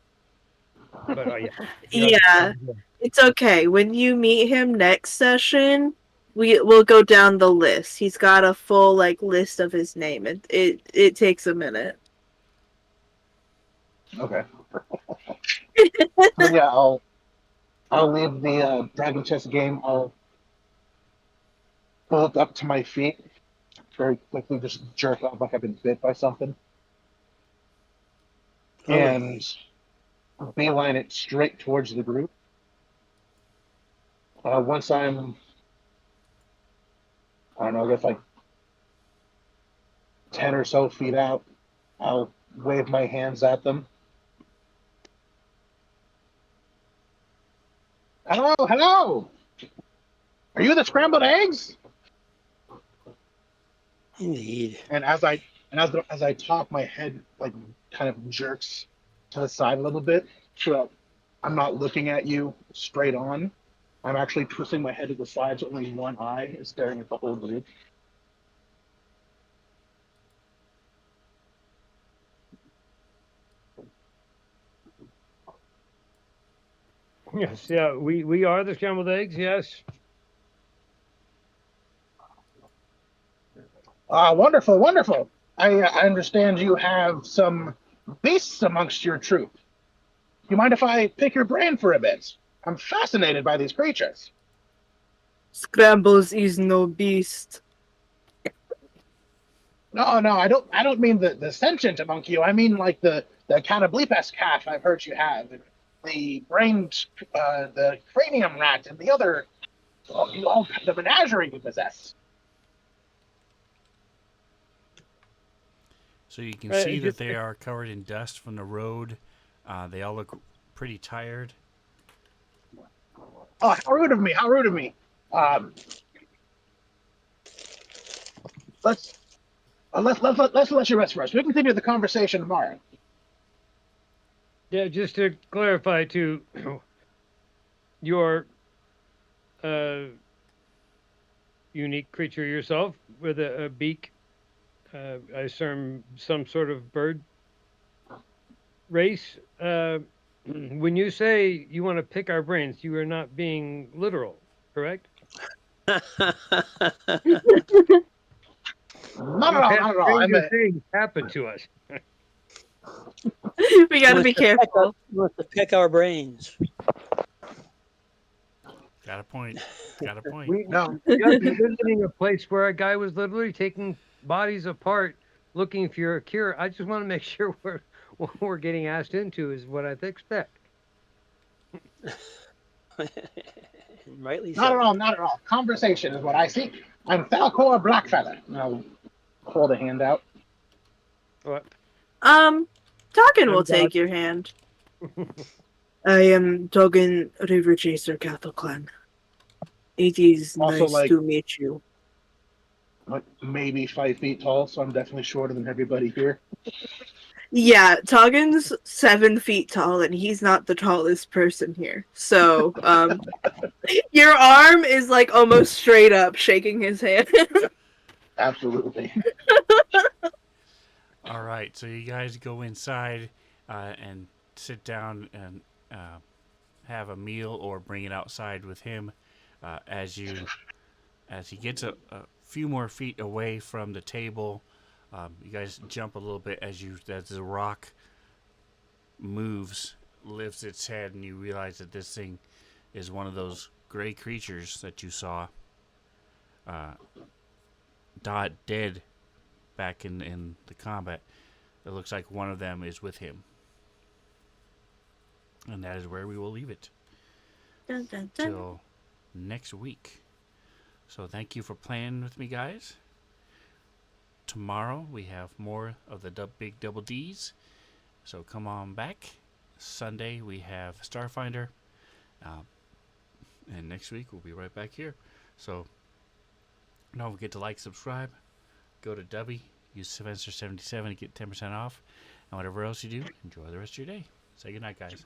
But yeah. yeah, it's okay. When you meet him next session, we'll go down the list. He's got a full list of his name. It takes a minute. Okay. So yeah, I'll leave the Dragon Chess game. I'll pull up to my feet, very quickly just jerk off like I've been bit by something, and beeline it straight towards the group. Once I'm, I don't know, I guess like 10 or so feet out, I'll wave my hands at them. Hello, hello! Are you the scrambled eggs? Indeed. And as I talk, my head like kind of jerks to the side a little bit, so I'm not looking at you straight on. I'm actually twisting my head to the side, so only one eye is staring at the whole group. Yes, yeah, we are the scrambled eggs, yes. Wonderful, wonderful. I understand you have some beasts amongst your troop. Do you mind if I pick your brain for a bit? I'm fascinated by these creatures. Scrambles is no beast. No, no, I don't mean the sentient among you. I mean like the Catablipes calf I've heard you have, the the cranium rat, and the other, the menagerie you possess. So you can see that Just- they are covered in dust from the road. They all look pretty tired. Oh, how rude of me! How rude of me! Let's let's let you rest first. We can continue the conversation tomorrow. Yeah, just to clarify too, your unique creature yourself with a beak, I assume some sort of bird race. When you say you want to pick our brains, you are not being literal, correct? Not at We've all, had not at all. stranger things happen to us. We gotta be careful. He wants to pick our brains. Got a point. Got a point. We No, just visiting a place where a guy was literally taking bodies apart, looking for a cure. I just want to make sure what we're getting asked into is what I expect. Rightly Not so. at all, not at all. Conversation is what I seek. I'm Falcor Blackfeather. I'll hold a hand out. What? Toggin will I'm God. take your hand. I am Toggin River Chaser Cattle Clan. It is Also, nice like, to meet you. maybe 5 feet tall, so I'm definitely shorter than everybody here. Yeah, Toggen's 7 feet tall, and he's not the tallest person here. So, your arm is like almost straight up shaking his hand. Absolutely. All right, so you guys go inside and sit down and have a meal or bring it outside with him as he gets a few more feet away from the table. You guys jump a little bit as the rock moves, lifts its head, and you realize that this thing is one of those gray creatures that you saw dead back in the combat. It looks like one of them is with him. And that is where we will leave it Dun, dun, dun. till next week. So thank you for playing with me, guys. Tomorrow we have more of the big double D's. So come on back. Sunday we have Starfinder. And next week we'll be right back here. So don't forget to like, subscribe. Go to Dubby. Use Svenzone 77 to get 10% off. And whatever else you do, enjoy the rest of your day. Say goodnight, guys.